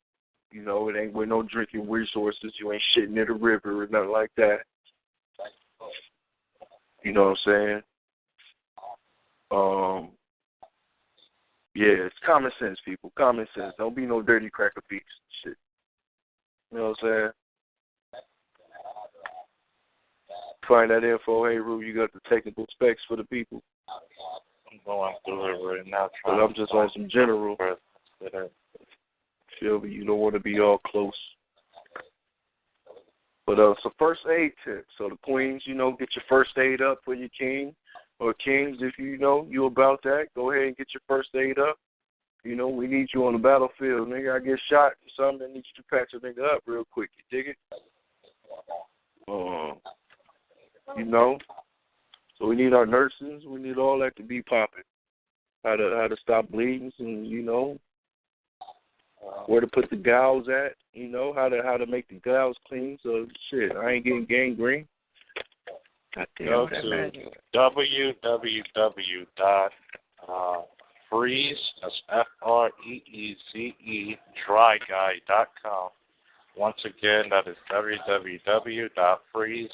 It ain't with no drinking resources. You ain't shitting in the river or nothing like that. You know what I'm saying? Yeah, it's common sense, people. Common sense. Don't be no dirty cracker beats and shit. You know what I'm saying? Find that info. Hey, Rue, you got the technical specs for the people? I'm going through it right now. But I'm just on some general. Feel me? You don't want to be all close. But so first aid tips. So the queens, get your first aid up for your king or kings. If you about that, go ahead and get your first aid up. We need you on the battlefield. Nigga, I get shot or something that needs you to patch a nigga up real quick. You dig it? So we need our nurses. We need all that to be popping. How to stop bleedings and, where to put the gauze at, how to make the gauze clean. So shit, I ain't getting gangrene. Go to www.freeze, that's FREEZE, dryguy.com. Once again, that is www.freeze,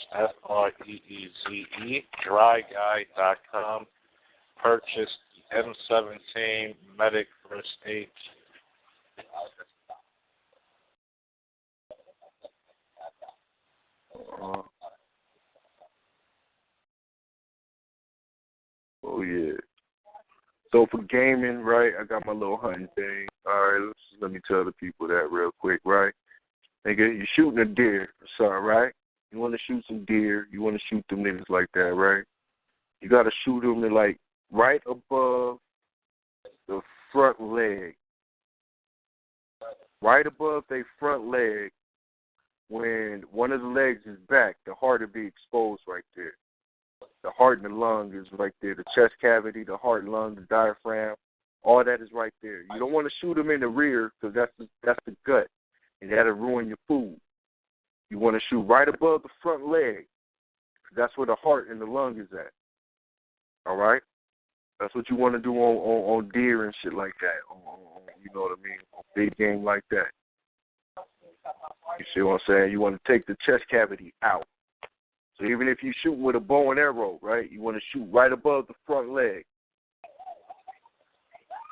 FREEZE, dryguy.com. Purchase the M17 Medic First Aid. Oh yeah. So for gaming, right? I got my little hunting thing. All right, let me tell the people that real quick, right? Nigga, you're shooting a deer, son, right? You want to shoot some deer. You want to shoot them niggas like that, right? You got to shoot them like right above the front leg. Right above their front leg, when one of the legs is back, the heart will be exposed right there. The heart and the lung is right there. The chest cavity, the heart, lung, the diaphragm, All that is right there. You don't want to shoot them in the rear because that's the gut, and that'll ruin your food. You want to shoot right above the front leg. That's where the heart and the lung is at. All right? That's what you want to do on deer and shit like that. You know what I mean? On big game like that. You see what I'm saying? You want to take the chest cavity out. So even if you shoot with a bow and arrow, right, you want to shoot right above the front leg.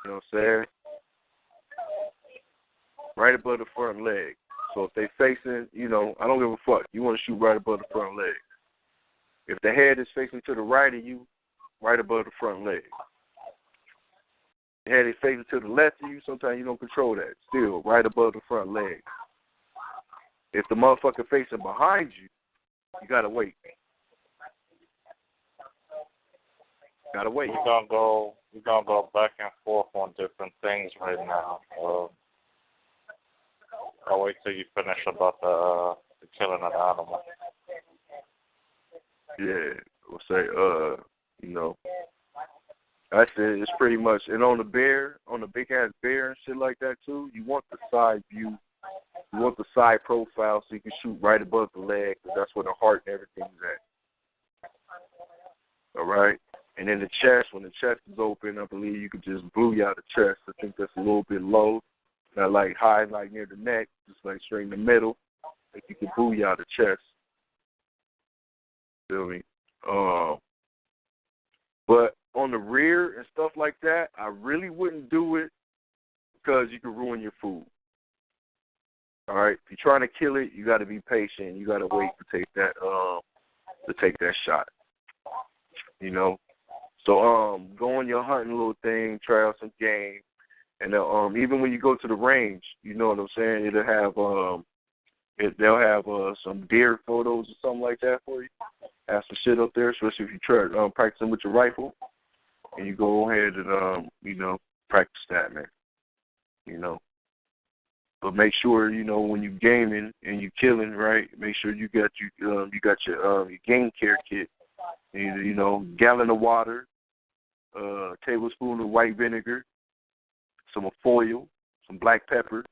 You know what I'm saying? Right above the front leg. So if they facing, you know, I don't give a fuck. You want to shoot right above the front leg. If the head is facing to the right of you, right above the front leg. The head is facing to the left of you, sometimes you don't control that. Still, right above the front leg. If the motherfucker facing behind you, you gotta wait. Gotta wait. We're gonna go back and forth on different things right now. I'll wait till you finish about the killing of the animal. Yeah, we'll say, you know, I said it's pretty much, and on the bear, on the big ass bear and shit like that too, you want the side view, you want the side profile so you can shoot right above the leg because that's where the heart and everything's at. All right, and then the chest, when the chest is open, I believe you could just blue out the chest. I think that's a little bit low, not like high, like near the neck, just like straight in the middle. Like you can blue out the chest. Feel me? But on the rear and stuff like that, I really wouldn't do it because you can ruin your food. All right, if you're trying to kill it, you got to be patient. You got to wait to take that shot. You know, so go on your hunting little thing, try out some game, and even when you go to the range, you know what I'm saying. They'll have some deer photos or something like that for you. Have some shit up there, especially if you try practicing with your rifle, and you go ahead and you know, practice that, man. You know, but make sure, you know, when you gaming and you killing, right? Make sure you got your game care kit. You know, gallon of water, tablespoon of white vinegar, some foil, some black pepper,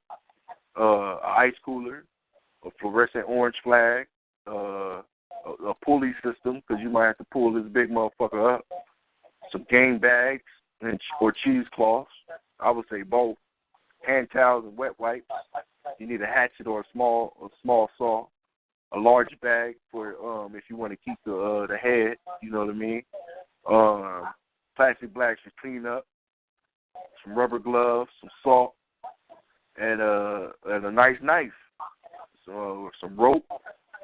an ice cooler, a fluorescent orange flag, a pulley system, because you might have to pull this big motherfucker up, some game bags or cheesecloths. I would say both. Hand towels and wet wipes. You need a hatchet or a small saw. A large bag for if you want to keep the head. You know what I mean. Plastic bags for clean up. Some rubber gloves, some salt, and a nice knife. So some rope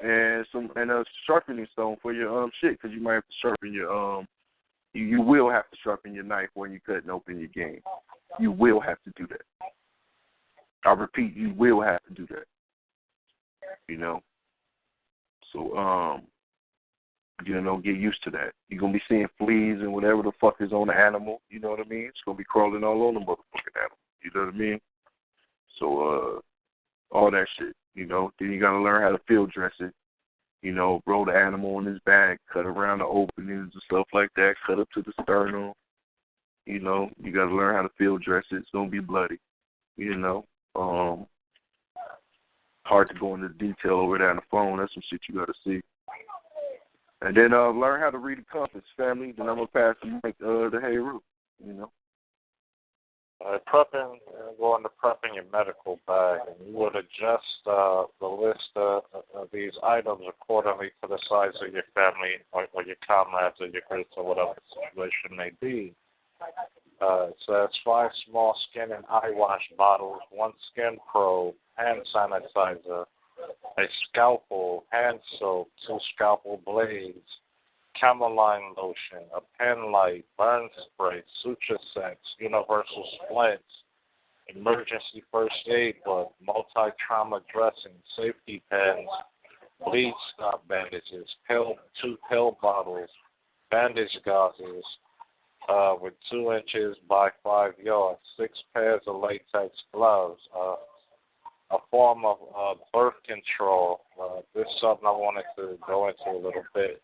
and a sharpening stone for your shit, because you might have to sharpen your you will have to sharpen your knife when you cutting open your game. You will have to do that. I repeat, you will have to do that. You know. So you know, get used to that. You're gonna be seeing fleas and whatever the fuck is on the animal. You know what I mean? It's gonna be crawling all on the motherfucking animal. You know what I mean? So all that shit. You know, then you got to learn how to field dress it. You know, roll the animal in his bag, cut around the openings and stuff like that, cut up to the sternum. You know, you got to learn how to field dress it. It's going to be bloody. You know, hard to go into detail over there on the phone. That's some shit you got to see. And then learn how to read the compass, family. Then I'm going to pass the mic to Heru, you know. Going to prepping your medical bag, and you would adjust the list of these items accordingly to the size of your family or your comrades or your groups or whatever the situation may be. So that's 5 small skin and eye wash bottles, 1 skin probe, hand sanitizer, a scalpel, hand soap, 2 scalpel blades, cameline lotion, a pen light, burn spray, suture sets, universal splints, emergency first aid book, multi-trauma dressing, safety pens, bleed stop bandages, 2 pill bottles, bandage gauzes with 2 inches by 5 yards, 6 pairs of latex gloves, a form of birth control. This is something I wanted to go into a little bit.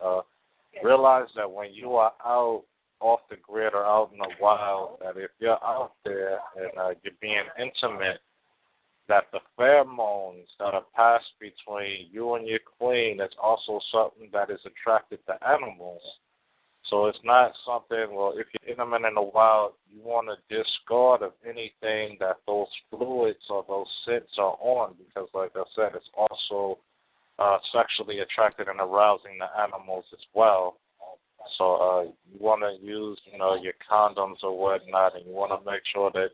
Realize that when you are out off the grid or out in the wild, that if you're out there and you're being intimate, that the pheromones that are passed between you and your queen is also something that is attracted to animals. So it's not something, well, if you're intimate in the wild, you want to discard of anything that those fluids or those scents are on, because like I said, it's also sexually attracted and arousing the animals as well. So you want to use, your condoms or whatnot, and you want to make sure that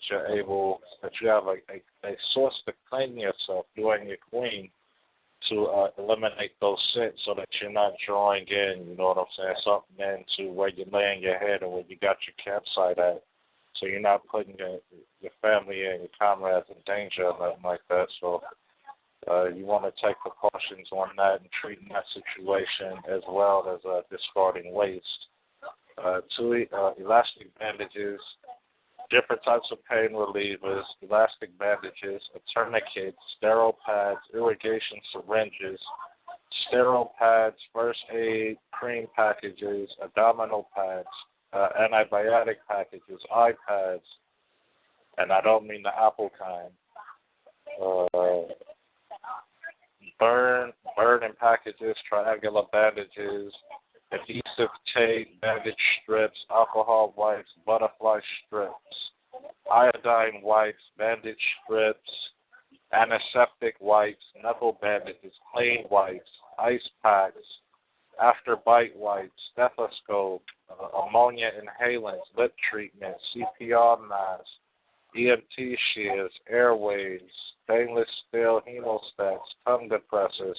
you have a source to clean yourself, you and your queen, to eliminate those scents so that you're not drawing in, you know what I'm saying, something into where you're laying your head or where you got your campsite at. So you're not putting your family and your comrades in danger or nothing like that. So you want to take precautions on that and treating that situation as well as discarding waste. Two, elastic bandages, different types of pain relievers, elastic bandages, a tourniquet, sterile pads, irrigation syringes, sterile pads, first aid, cream packages, abdominal pads, antibiotic packages, iPads, and I don't mean the Apple kind. Burn packages, triangular bandages, adhesive tape, bandage strips, alcohol wipes, butterfly strips, iodine wipes, bandage strips, antiseptic wipes, knuckle bandages, plain wipes, ice packs, after bite wipes, stethoscope, ammonia inhalants, lip treatment, CPR masks, EMT shears, airways, stainless steel hemostats, tongue depressors,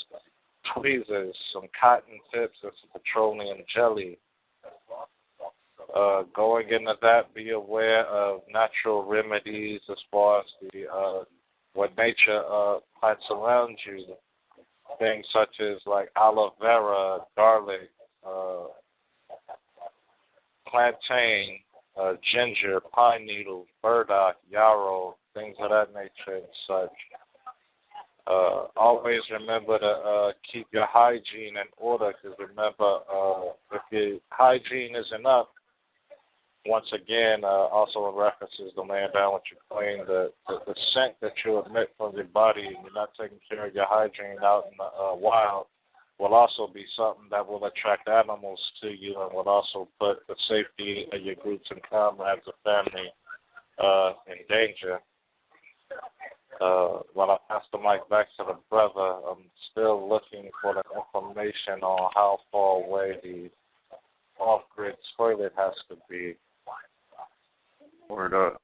tweezers, some cotton tips, and some petroleum jelly. Going into that, be aware of natural remedies as far as what nature plants around you. Things such as like aloe vera, garlic, plantain, ginger, pine needles, burdock, yarrow, things of that nature and such. Always remember to keep your hygiene in order, because remember, if your hygiene isn't up, once again, also in references to laying down with your queen, the scent that you emit from your body and you're not taking care of your hygiene out in the wild will also be something that will attract animals to you and will also put the safety of your groups and comrades or family in danger. While I pass the mic back to the brother, I'm still looking for the information on how far away the off-grid toilet has to be. Word up.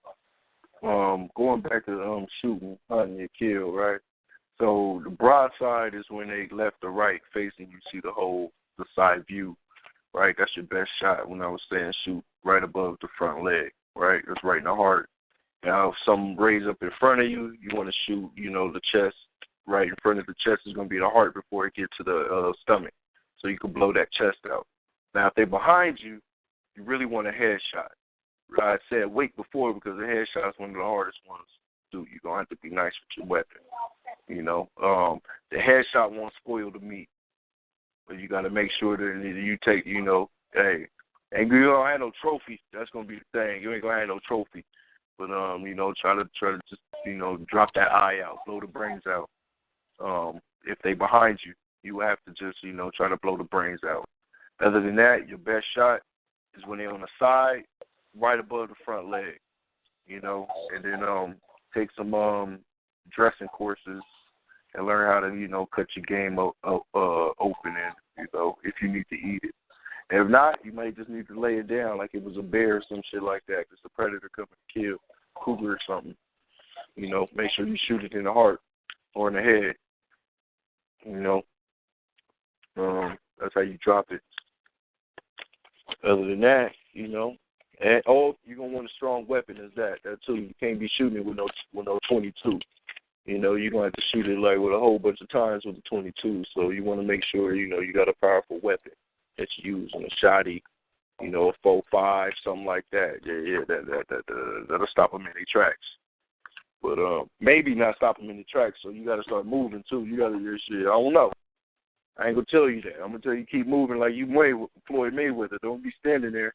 Going back to shooting, hunting, and kill, right? So the broadside is when they left or right facing you, see the side view, right? That's your best shot. When I was saying shoot right above the front leg, right? That's right in the heart. Now, if something raised up in front of you, you want to shoot, the chest. Right in front of the chest is going to be the heart before it gets to the stomach. So you can blow that chest out. Now, if they're behind you, you really want a headshot. I said wait before because the headshot is one of the hardest ones to do. You're going to have to be nice with your weapon. The headshot won't spoil the meat. But you got to make sure that you take, hey, and you don't have no trophy. That's going to be the thing. You ain't going to have no trophy. But, try to just, drop that eye out, blow the brains out. If they behind you, you have to just, try to blow the brains out. Other than that, your best shot is when they're on the side, right above the front leg, and then take some dressing courses and learn how to, cut your game open and, if you need to eat it. And if not, you might just need to lay it down like it was a bear or some shit like that, because the predator coming to kill, cougar or something. Make sure you shoot it in the heart or in the head. That's how you drop it. Other than that, and you're gonna want a strong weapon as that too. You can't be shooting it with no 22. You're gonna have to shoot it like with a whole bunch of times with the 22. So you want to make sure you got a powerful weapon that you use on a shotty, a 4.5, something like that. That'll stop them in their tracks. But maybe not stop them in the tracks. So you got to start moving too. You got to do shit. I don't know. I ain't gonna tell you that. I'm gonna tell you keep moving like you Floyd Mayweather. Don't be standing there.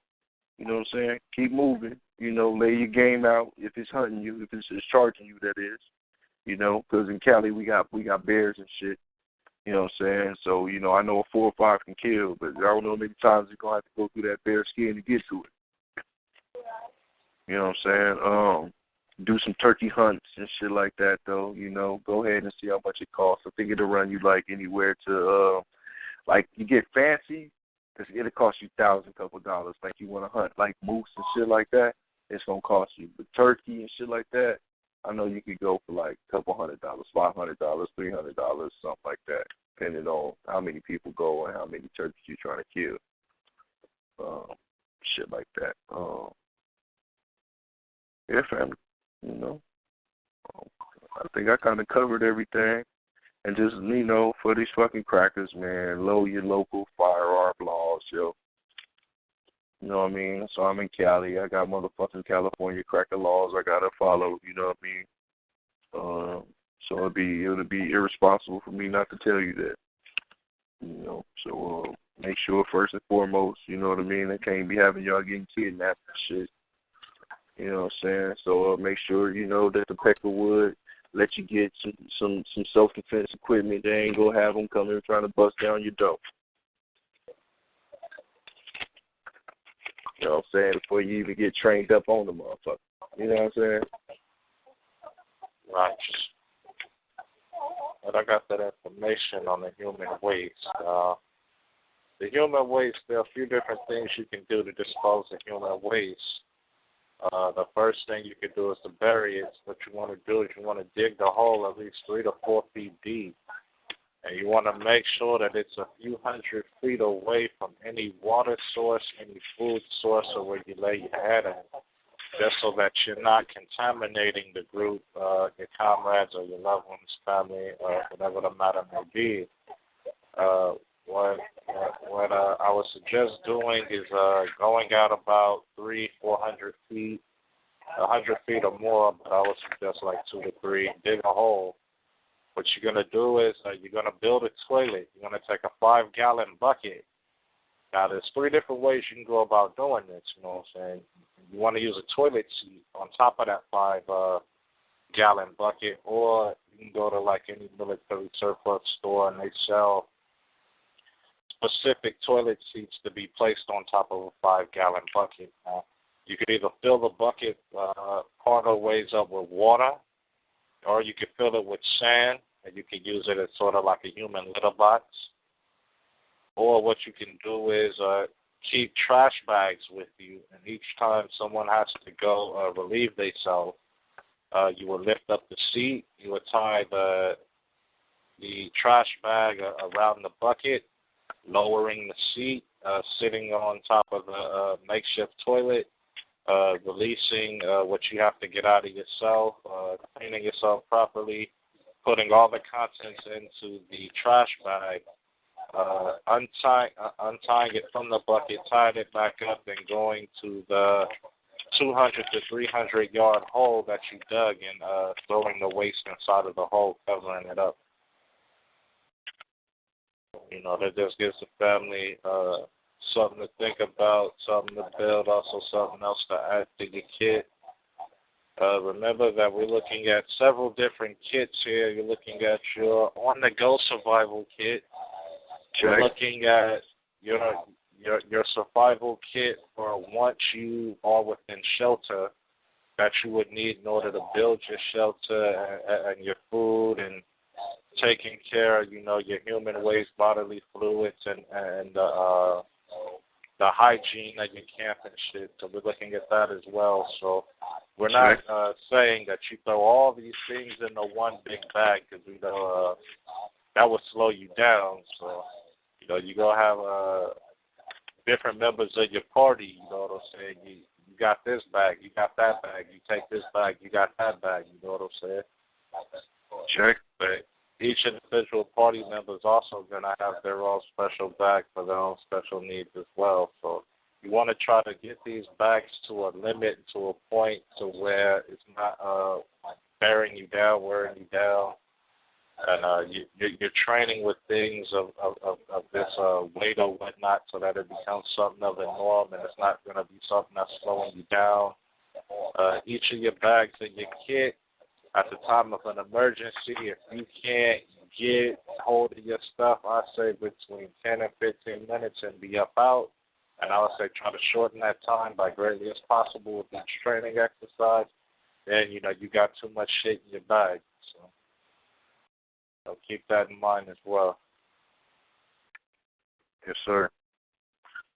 You know what I'm saying? Keep moving. You know, lay your game out if it's hunting you, if it's charging you, that is. You know, because in Cali we got bears and shit. You know what I'm saying? So, you know, I know a 4 or 5 can kill, but I don't know how many times you're going to have to go through that bear skin to get to it. You know what I'm saying? Do some turkey hunts and shit like that, though. You know, go ahead and see how much it costs. I think it'll run you, like, anywhere to, like, you get fancy, because it'll cost you couple dollars. Like, you want to hunt, like, moose and shit like that, it's going to cost you. But turkey and shit like that, I know you could go for like $200, $500, $300, something like that, depending on how many people go and how many turkeys you're trying to kill. Shit like that. Yeah, family. You know, I think I kind of covered everything. And just, you know, for these fucking crackers, man, lower your local firearm laws, yo. You know what I mean? So I'm in Cali. I got motherfucking California cracker laws I gotta follow. You know what I mean? So it'll be irresponsible for me not to tell you that. You know, so make sure first and foremost, you know what I mean. I can't be having y'all getting kidnapped and shit. You know what I'm saying? So make sure you know that the Peckerwood let you get some self-defense equipment. They ain't gonna have them coming and trying to bust down your door. You know what I'm saying? Before you even get trained up on the motherfucker. You know what I'm saying? Right. But I got that information on the human waste. The human waste, there are a few different things you can do to dispose of human waste. The first thing you can do is to bury it. What you want to do is you want to dig the hole at least 3 to 4 feet deep. And you want to make sure that it's a few hundred feet away from any water source, any food source, or where you lay your head at, just so that you're not contaminating the group, your comrades or your loved ones, family, or whatever the matter may be. What I would suggest doing is going out about 300-400 feet, 100 feet or more, but I would suggest like 2 to 3, dig a hole. What you're going to do is you're going to build a toilet. You're going to take a 5-gallon bucket. Now, there's 3 different ways you can go about doing this, you know what I'm saying? You want to use a toilet seat on top of that 5-gallon bucket, or you can go to like any military surplus store and they sell specific toilet seats to be placed on top of a 5-gallon bucket. You could either fill the bucket part of the ways up with water, or you could fill it with sand, and you can use it as sort of like a human litter box. Or what you can do is keep trash bags with you, and each time someone has to go relieve themselves, you will lift up the seat, you would tie the trash bag around the bucket, lowering the seat, sitting on top of the makeshift toilet, releasing what you have to get out of yourself, cleaning yourself properly, putting all the contents into the trash bag, untying it from the bucket, tying it back up, and going to the 200 to 300 yard hole that you dug and throwing the waste inside of the hole, covering it up. You know, that just gives the family something to think about, something to build, also something else to add to your kit. Remember that we're looking at several different kits here. You're looking at your on-the-go survival kit. You're looking at your survival kit for once you are within shelter that you would need in order to build your shelter and your food and taking care of, you know, your human waste, bodily fluids, and the hygiene of your camp and shit. So we're looking at that as well. So we're not saying that you throw all these things into one big bag, because we know that would slow you down. So, you know, you're going to have different members of your party, you know what I'm saying? You got this bag, you got that bag, you take this bag, you got that bag, you know what I'm saying? Check. But each individual party member is also going to have their own special bag for their own special needs as well. So you want to try to get these bags to a limit, to a point to where it's not bearing you down, wearing you down. And you're training with things of this weight or whatnot so that it becomes something of the norm and it's not going to be something that's slowing you down. Each of your bags and your kit, at the time of an emergency, if you can't get hold of your stuff, I say between 10 and 15 minutes and be up out. And I would say try to shorten that time by greatly as possible with each training exercise. Then, you got too much shit in your bag. So keep that in mind as well. Yes, sir.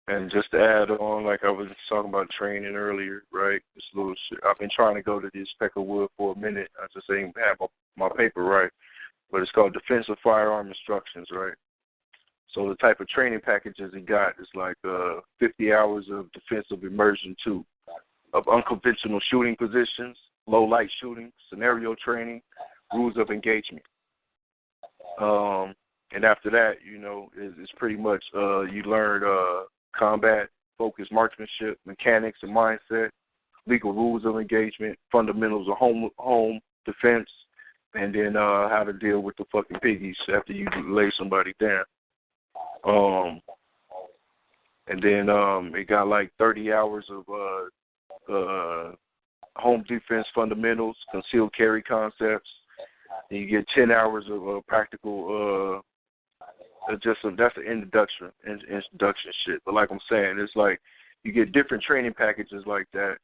And just to add on, like I was talking about training earlier, right? This little shit. I've been trying to go to this Peckerwood for a minute. I just ain't have my paper right. But it's called Defensive Firearm Instructions, right? So the type of training packages he got is like 50 hours of defensive immersion, too, of unconventional shooting positions, low light shooting, scenario training, rules of engagement. And after that, it's pretty much you learn combat, focused marksmanship, mechanics and mindset, legal rules of engagement, fundamentals of home defense, and then how to deal with the fucking piggies after you lay somebody down. And then it got like 30 hours of home defense fundamentals, concealed carry concepts. And you get 10 hours of practical. That's an introduction shit. But like I'm saying, it's like you get different training packages like that.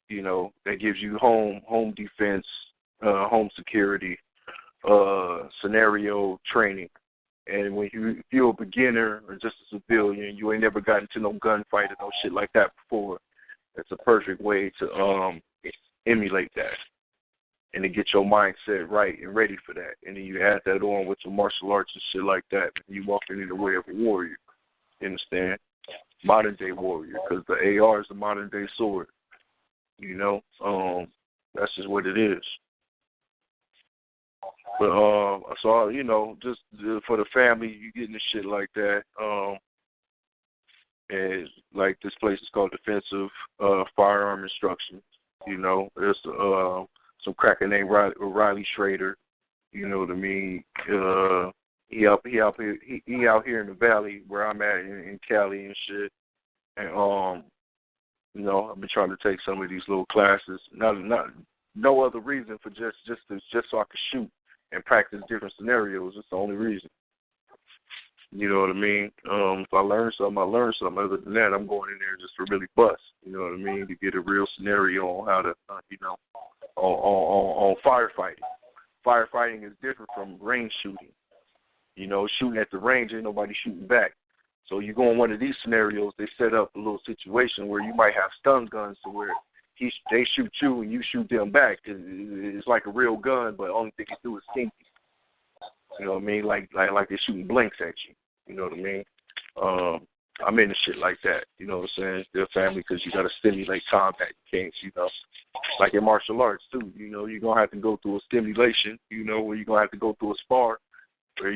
That gives you home defense, home security, scenario training. And when if you're a beginner or just a civilian, you ain't never gotten into no gunfight or no shit like that before, it's a perfect way to emulate that and to get your mindset right and ready for that. And then you add that on with your martial arts and shit like that, and you walk into the way of a warrior. You understand? Modern day warrior, because the AR is the modern day sword. That's just what it is. But so just for the family, you getting the shit like that. And like this place is called Defensive Firearm Instruction. There's some cracker named Riley Schrader. You know what I mean? He out here in the valley where I'm at in Cali and shit. And I've been trying to take some of these little classes. No other reason for just so I could shoot and practice different scenarios. That's the only reason. You know what I mean? If I learn something, I learn something. Other than that, I'm going in there just to really bust. You know what I mean? To get a real scenario on how to, on firefighting. Firefighting is different from range shooting. Shooting at the range, ain't nobody shooting back. So you go in one of these scenarios, they set up a little situation where you might have stun guns to where they shoot you and you shoot them back. It's like a real gun, but the only thing you do is sting you. You know what I mean? Like they're shooting blanks at you. You know what I mean? I'm into shit like that. You know what I'm saying? It's their family because you got to stimulate combat. You can't, like in martial arts too. You're going to have to go through a stimulation, where you're going to have to go through a spar where,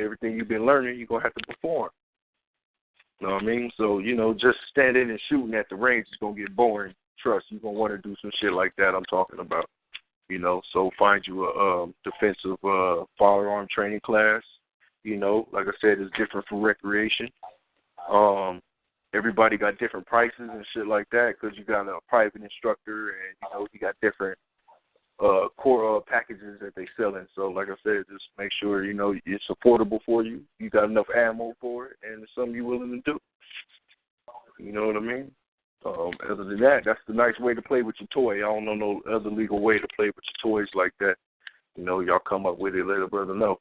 everything you've been learning, you're going to have to perform. You know what I mean? So, just standing and shooting at the range is going to get boring. Trust, you're going to want to do some shit like that I'm talking about. So find you a defensive firearm training class. Like I said, it's different from recreation. Everybody got different prices and shit like that because you got a private instructor and, you got different core packages that they selling. So like I said, just make sure, it's affordable for you. You got enough ammo for it and it's something you're willing to do. You know what I mean? Other than that, that's the nice way to play with your toy. I don't know no other legal way to play with your toys like that. Y'all come up with it, let a brother know.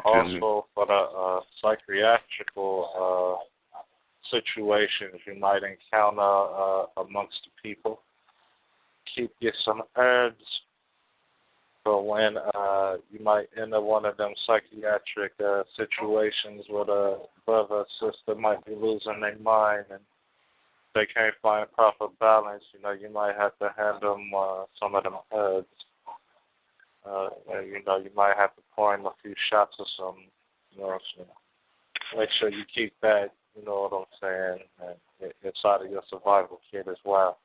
Also, for the psychiatrical situations you might encounter amongst the people, keep you some herbs for when you might enter one of them psychiatric situations where the brother or sister might be losing their mind and they can't find proper balance. You might have to hand them some of them herbs. You might have to pour in a few shots or something. So make sure you keep that, you know what I'm saying, inside of your survival kit as well.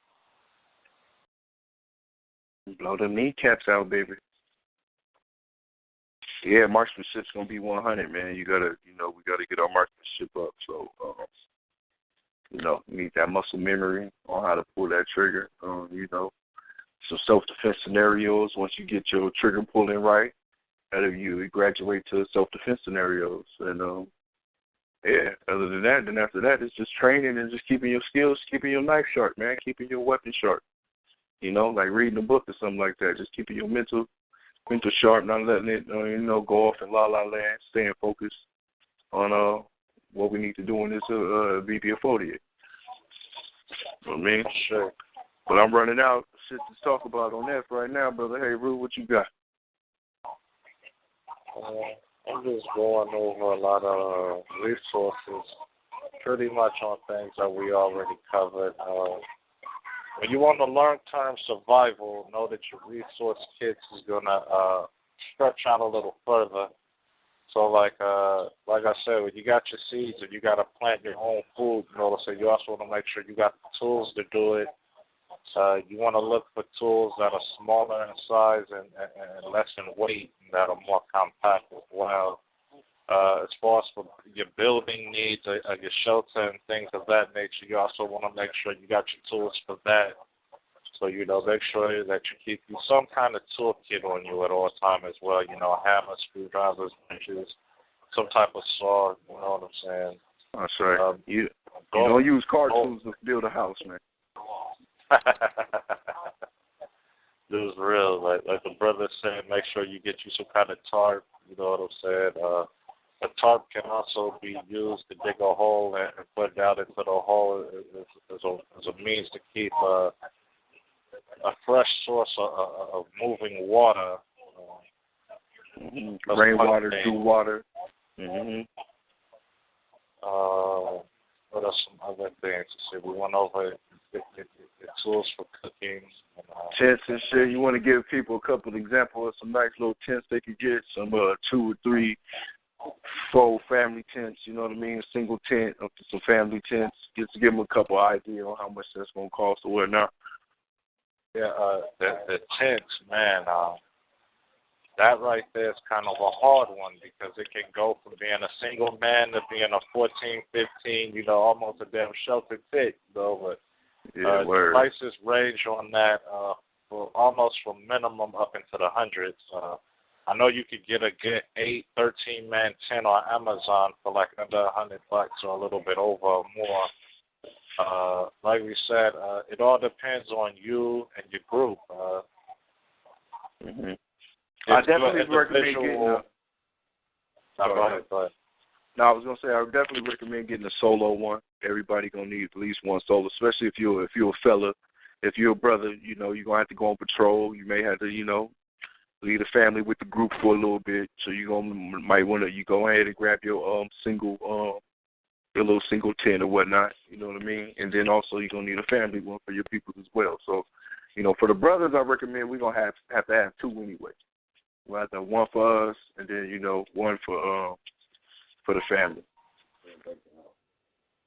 Blow them kneecaps out, baby. Yeah, marksmanship's gonna be 100, man. We gotta get our marksmanship up. So, you need that muscle memory on how to pull that trigger. Some self-defense scenarios. Once you get your trigger pulling right, you graduate to self-defense scenarios. And other than that, then after that, it's just training and just keeping your skills, keeping your knife sharp, man, keeping your weapon sharp. Like reading a book or something like that. Just keeping your mental sharp, not letting it, go off in la-la land, staying focused on what we need to do in this BB48. You know what I mean? Sure. But I'm running out. Shit to talk about on that right now, brother. Hey, Rue, what you got? I'm just going over a lot of resources, pretty much on things that we already covered. When you want to long-term survival, know that your resource kit is going to stretch out a little further. So, like I said, when you got your seeds and you got to plant your own food, you also want to make sure you got the tools to do it. You want to look for tools that are smaller in size and less in weight, and that are more compact as well. As far as for your building needs, your shelter and things of that nature, you also want to make sure you got your tools for that. So, make sure that you keep some kind of toolkit on you at all time as well. Hammers, screwdrivers, wrenches, some type of saw, you know what I'm saying? That's right. You don't use car tools to build a house, man. This is real. Like the brother said, make sure you get you some kind of tarp, you know what I'm saying? A tarp can also be used to dig a hole and put down into the hole as a means to keep a fresh source of moving water. Rainwater, dew water. What are some other things? We went over the tools for cooking. Tents and shit. You want to give people a couple of examples of some nice little tents they could get, some 2 or 3, 4 family tents, you know what I mean? A single tent up to some family tents, just to give them a couple idea on how much that's going to cost or whatnot. Yeah, the tents, man, that right there is kind of a hard one because it can go from being a single man to being a 14, 15, almost a damn shelter tent, but the prices range on that from minimum up into the hundreds. I know you could get a good 8, 13-man tent on Amazon for like under $100 or a little bit over or more. Like we said, it all depends on you and your group. I definitely recommend getting Go ahead. No, I was gonna say I would definitely recommend getting a solo one. Everybody gonna need at least one solo, especially if you're a fella. If you're a brother, you're gonna have to go on patrol. You may have to, lead a family with the group for a little bit. So you might want to go ahead and grab your your little single tent or whatnot. You know what I mean? And then also you're gonna need a family one for your people as well. So, for the brothers, I recommend we're gonna have to have 2 anyway. We'll have to have one for us, and then one for the family.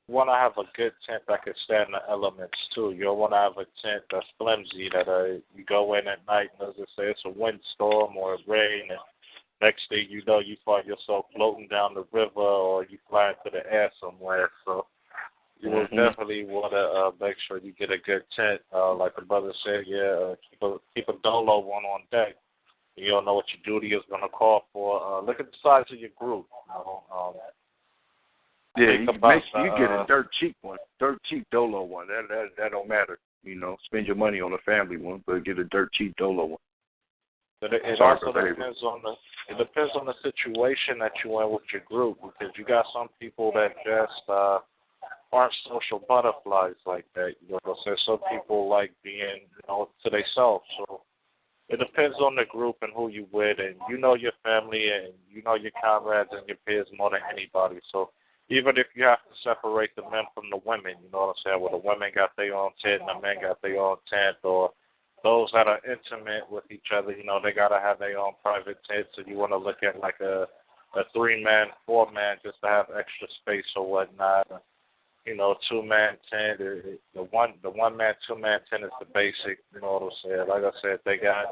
You want to have a good tent that can stand the elements too. You don't want to have a tent that's flimsy that you go in at night and as I say it's a windstorm or a rain, and next thing you know you find yourself floating down the river or you fly into the air somewhere. So you will definitely want to make sure you get a good tent. Like the brother said, keep a dolo one on deck. You don't know what your duty is going to call for. Look at the size of your group. You get a dirt cheap dolo one. That don't matter. Spend your money on a family one, but get a dirt cheap dolo one. But it also depends on the situation that you in with your group, because you got some people that just aren't social butterflies like that. So some people like being to themselves. So it depends on the group and who you with, and your family and your comrades and your peers more than anybody. So even if you have to separate the men from the women, you know what I'm saying? Where the women got their own tent and the men got their own tent, or those that are intimate with each other, they got to have their own private tent. So you want to look at like a 3-man, 4-man just to have extra space or whatnot. 2-man tent. The 1-man, 2-man tent is the basic. You know what I'm saying? Like I said, they got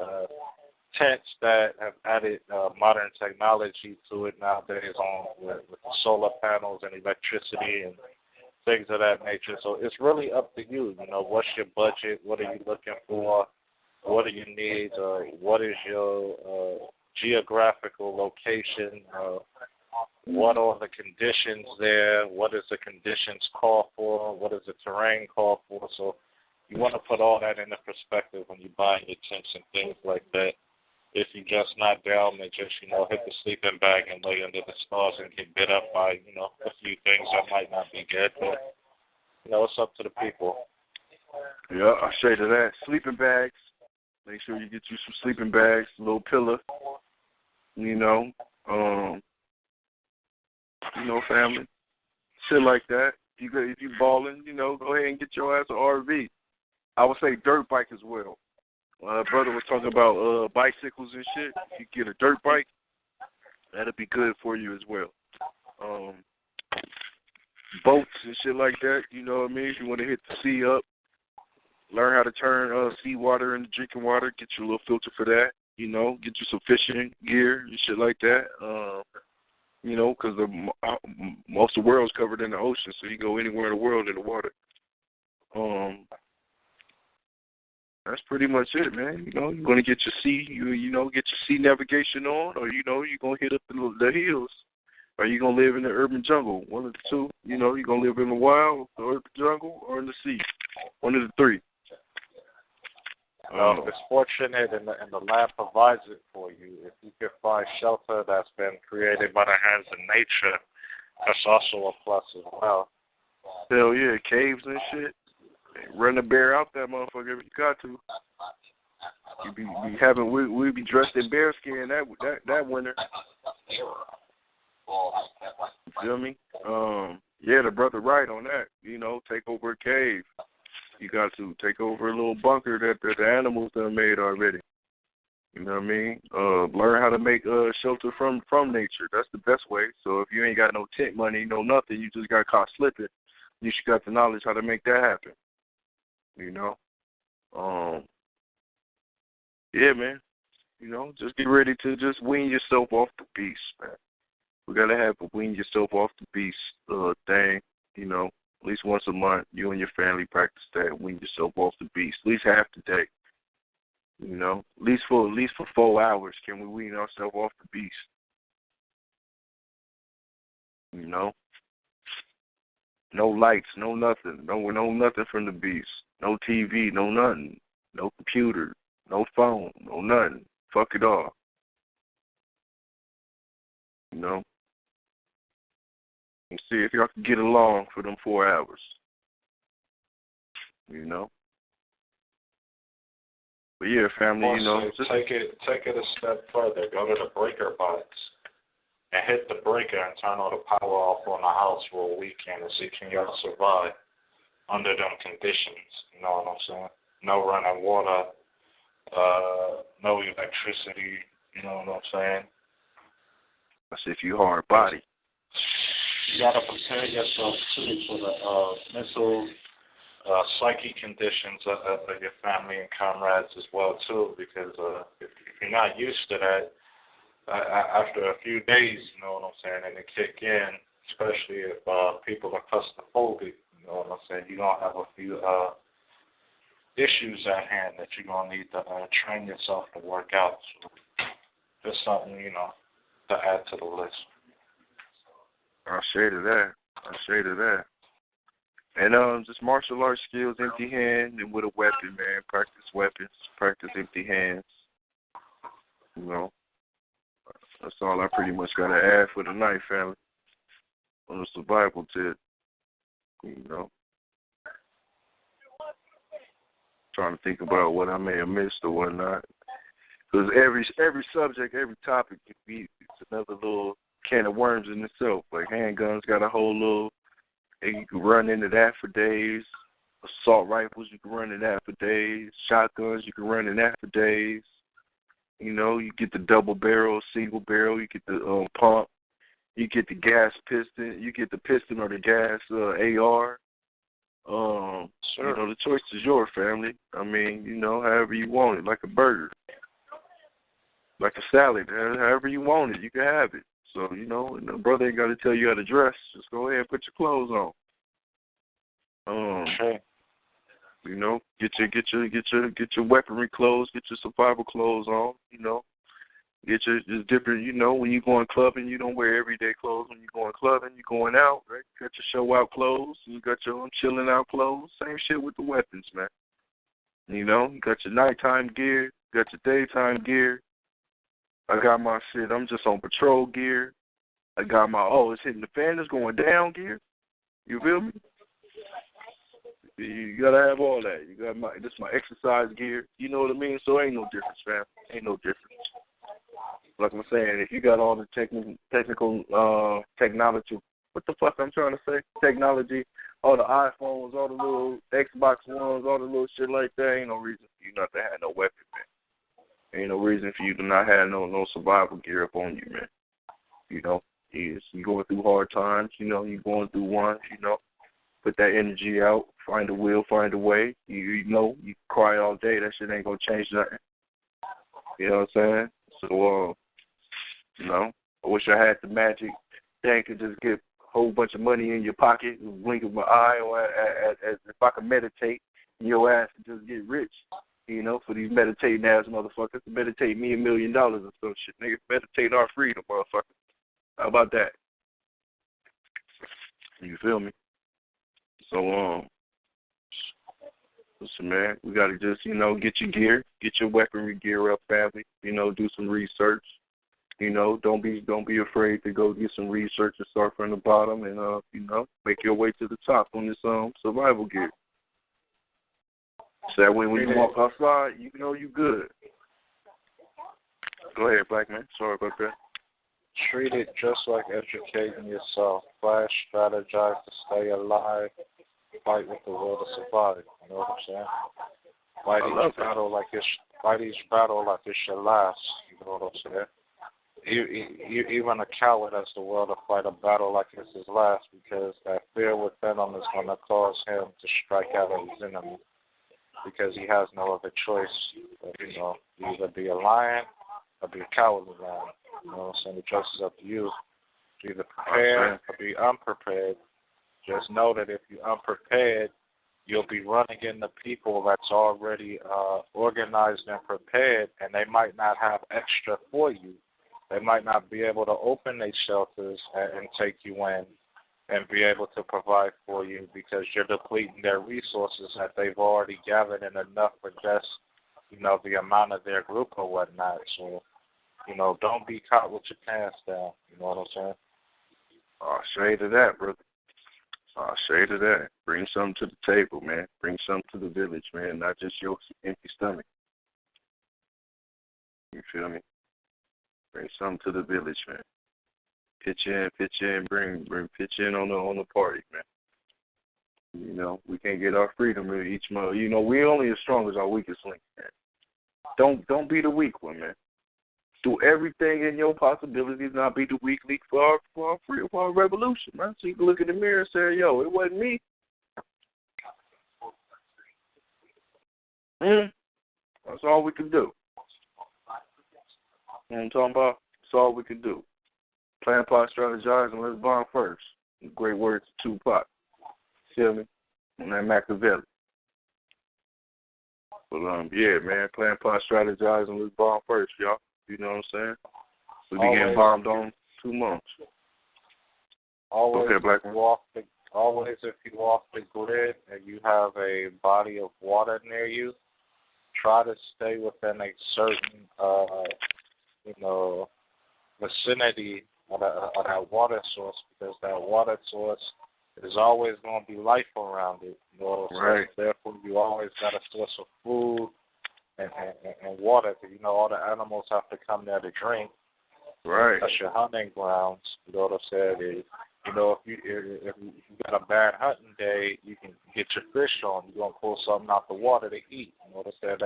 tents that have added modern technology to it nowadays with the solar panels and electricity and things of that nature. So it's really up to you. You know, what's your budget? What are you looking for? What do you need? What is your geographical location? What are the conditions there? What does the conditions call for? What does the terrain call for? So you want to put all that into perspective when you're buying your tents and things like that. If you're just not down to just, you know, hit the sleeping bag and lay under the stars and get bit up by, you know, a few things that might not be good, but, you know, it's up to the people. Yeah, I say to that. Sleeping bags. Make sure you get you some sleeping bags, a little pillow. You know, family, shit like that. If you balling, you know, go ahead and get your ass an RV. I would say dirt bike as well. Brother was talking about bicycles and shit. If you get a dirt bike, that'll be good for you as well. Boats and shit like that, you know what I mean? If you want to hit the sea up, learn how to turn seawater into drinking water, get you a little filter for that, you know, get you some fishing gear and shit like that. You know, because most of the world's covered in the ocean, so you go anywhere in the world in the water. That's pretty much it, man. You know, you're going to get your sea, you know, get your sea navigation on, or, you know, you're going to hit up the hills, or you're going to live in the urban jungle. One of the two. You know, you're going to live in the wild, the urban jungle, or in the sea. One of the three. If it's fortunate and the land provides it for you, if you can find shelter that's been created by the hands of nature, that's also a plus as well. Hell yeah, caves and shit. Run the bear out that motherfucker if you got to. You be having we be dressed in bear skin that winter. You feel me? Yeah, the brother right on that. You know, take over a cave. You got to take over a little bunker that the animals done made already. You know what I mean? Learn how to make shelter from nature. That's the best way. So if you ain't got no tent money, no nothing, you just got caught slipping, you should got the knowledge how to make that happen. You know? Yeah, man. You know, just get ready to just wean yourself off the beast, man. We got to have a wean yourself off the beast thing, you know. At least once a month, you and your family practice that. Wean yourself off the beast. At least half the day. You know, at least for 4 hours, can we wean ourselves off the beast? You know, no lights, no nothing, no nothing from the beast. No TV, no nothing, no computer, no phone, no nothing. Fuck it all. You know. And see if y'all can get along for them 4 hours. You know? But yeah, family, you know. Just take it a step further. Go to the breaker box and hit the breaker and turn all the power off on the house for a weekend and see can y'all survive under them conditions. You know what I'm saying? No running water, no electricity, you know what I'm saying? That's if you hard body. You got to prepare yourself, too, for the mental, psyche conditions of your family and comrades as well, too, because if you're not used to that, after a few days, you know what I'm saying, and it kick in, especially if people are claustrophobic, you know what I'm saying, you're going to have a few issues at hand that you're going to need to train yourself to work out. So just something, you know, to add to the list. I'll say to that. And just martial arts skills, empty hand, and with a weapon, man. Practice weapons, practice empty hands. You know, that's all I pretty much got to add for tonight, family. On the survival tip, you know. Trying to think about what I may have missed or whatnot. Because every subject, every topic could be another little can of worms in itself. Like handguns got a whole little, you can run into that for days. Assault rifles, you can run into that for days. Shotguns, you can run into that for days. You know, you get the double barrel, single barrel, you get the pump, you get the gas piston, you get the piston or the gas AR. Sure. You know, the choice is yours, family. I mean, you know, however you want it, like a burger. like a salad. However you want it, you can have it. So, you know, and the brother ain't got to tell you how to dress. Just go ahead and put your clothes on. Sure. You know, get your weaponry clothes, get your survival clothes on. You know, get your just different. You know, when you going clubbing, you don't wear everyday clothes. When you going clubbing, you going out, right? You got your show out clothes. You got your chilling out clothes. Same shit with the weapons, man. You know, you got your nighttime gear, you got your daytime gear. I got my shit. I'm just on patrol gear. I got my it's hitting the fan. It's going down gear. You feel me? You gotta have all that. You got this my exercise gear. You know what I mean? So ain't no difference, fam. Ain't no difference. Like I'm saying, if you got all the technical technology, what the fuck I'm trying to say? Technology, all the iPhones, all the little Xbox Ones, all the little shit like that. Ain't no reason for you not to have no weapon, man. Ain't no reason for you to not have no survival gear up on you, man. You know, you going through hard times. You know, you going through one. You know. Put that energy out, find a will, find a way. You know, you cry all day, that shit ain't gonna change nothing. You know what I'm saying? So, you know, I wish I had the magic thing to just get a whole bunch of money in your pocket, blink of my eye, or as if I could meditate, your ass and just get rich. You know, for these meditating ass motherfuckers, meditate me $1 million or some shit. Nigga, meditate our freedom, motherfucker. How about that? You feel me? So, listen, man, we got to just, you know, get your gear, get your weaponry gear up, family. You know, do some research. You know, don't be afraid to go do some research and start from the bottom and, you know, make your way to the top on this survival gear. So that way when you walk outside, you know you good. Go ahead, black man. Sorry about that. Treat it just like educating yourself. Flash, strategize to stay alive. Fight with the will to survive. You know what I'm saying? Fight each battle like it's your last. You know what I'm saying? Even a coward has the will to fight a battle like it's his last, because that fear within him is going to cause him to strike out at his enemy, because he has no other choice. But, you know, you either be a lion or be a cowardly lion. You know what I'm saying? The choice is up to you. To either prepare or be unprepared. Just know that if you're unprepared, you'll be running into people that's already organized and prepared, and they might not have extra for you. They might not be able to open their shelters and take you in and be able to provide for you, because you're depleting their resources that they've already gathered in enough for just, you know, the amount of their group or whatnot. So, you know, don't be caught with your pants down. You know what I'm saying? Shade of that, brother. Shade of that. Bring something to the table, man. Bring something to the village, man. Not just your empty stomach. You feel me? Bring something to the village, man. Pitch in, bring pitch in on the party, man. You know, we can't get our freedom each month. You know, we only as strong as our weakest link, man. Don't be the weak one, man. Do everything in your possibilities, not be the weak link for our revolution, man. So you can look in the mirror and say, yo, it wasn't me. That's all we can do. You know what I'm talking about? That's all we can do. Plan, plot, strategize, and let's bomb first. Great words to Tupac. Feel me? And that Machiavelli. But, yeah, man, plan, plot, strategize, and let's bomb first, y'all. You know what I'm saying? We be getting bombed on 2 months. Always, okay, black man. Always, if you off the grid and you have a body of water near you, try to stay within a certain, vicinity of that water source, because that water source is always going to be life around it. You know, right. So therefore, you always got a source of food and water. You know, all the animals have to come there to drink. Right. That's your hunting grounds. You know what I'm saying? You know, if you got a bad hunting day, you can get your fish on. You're gonna pull something out the water to eat. You know what I'm saying?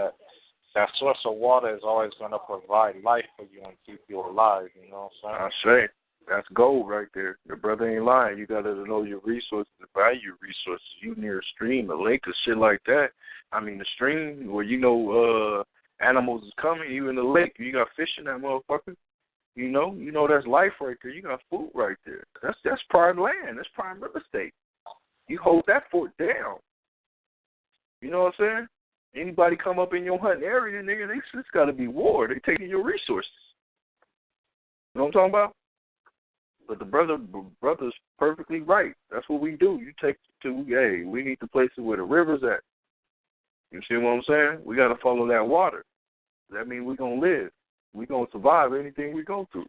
That source of water is always gonna provide life for you and keep you alive. You know what I'm saying? I say that's gold right there. Your brother ain't lying. You gotta know your resources, value your resources. You near a stream, a lake, or shit like that. I mean, the stream where animals is coming. You in the lake, you got fish in that motherfucker. You know that's life right there. You got food right there. That's prime land. That's prime real estate. You hold that fort down. You know what I'm saying? Anybody come up in your hunting area, nigga, it's got to be war. They taking your resources. You know what I'm talking about? But the brother's perfectly right. That's what we do. You take to, hey, we need the places where the river's at. You see what I'm saying? We got to follow that water. That means we're going to live. We're going to survive anything we go through.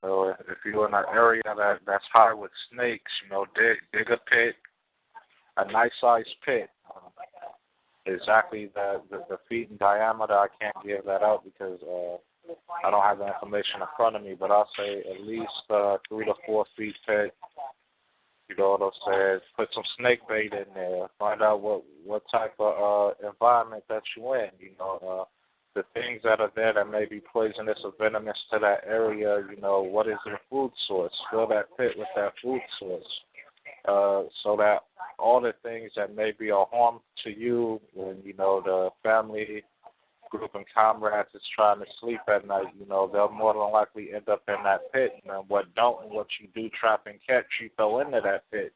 If you're in an area that's high with snakes, dig a pit, a nice sized pit. Exactly the feet in diameter, I can't give that out because I don't have the information in front of me, but I'll say at least 3 to 4 feet pit. You know what I'm saying? Put some snake bait in there. Find out what type of environment that you're in. The things that are there that may be poisonous or venomous to that area. What is their food source? Fill that pit with that food source, so that all the things that may be a harm to you when the family group and comrades is trying to sleep at night, they'll more than likely end up in that pit. And what you do trap and catch, you throw into that pit.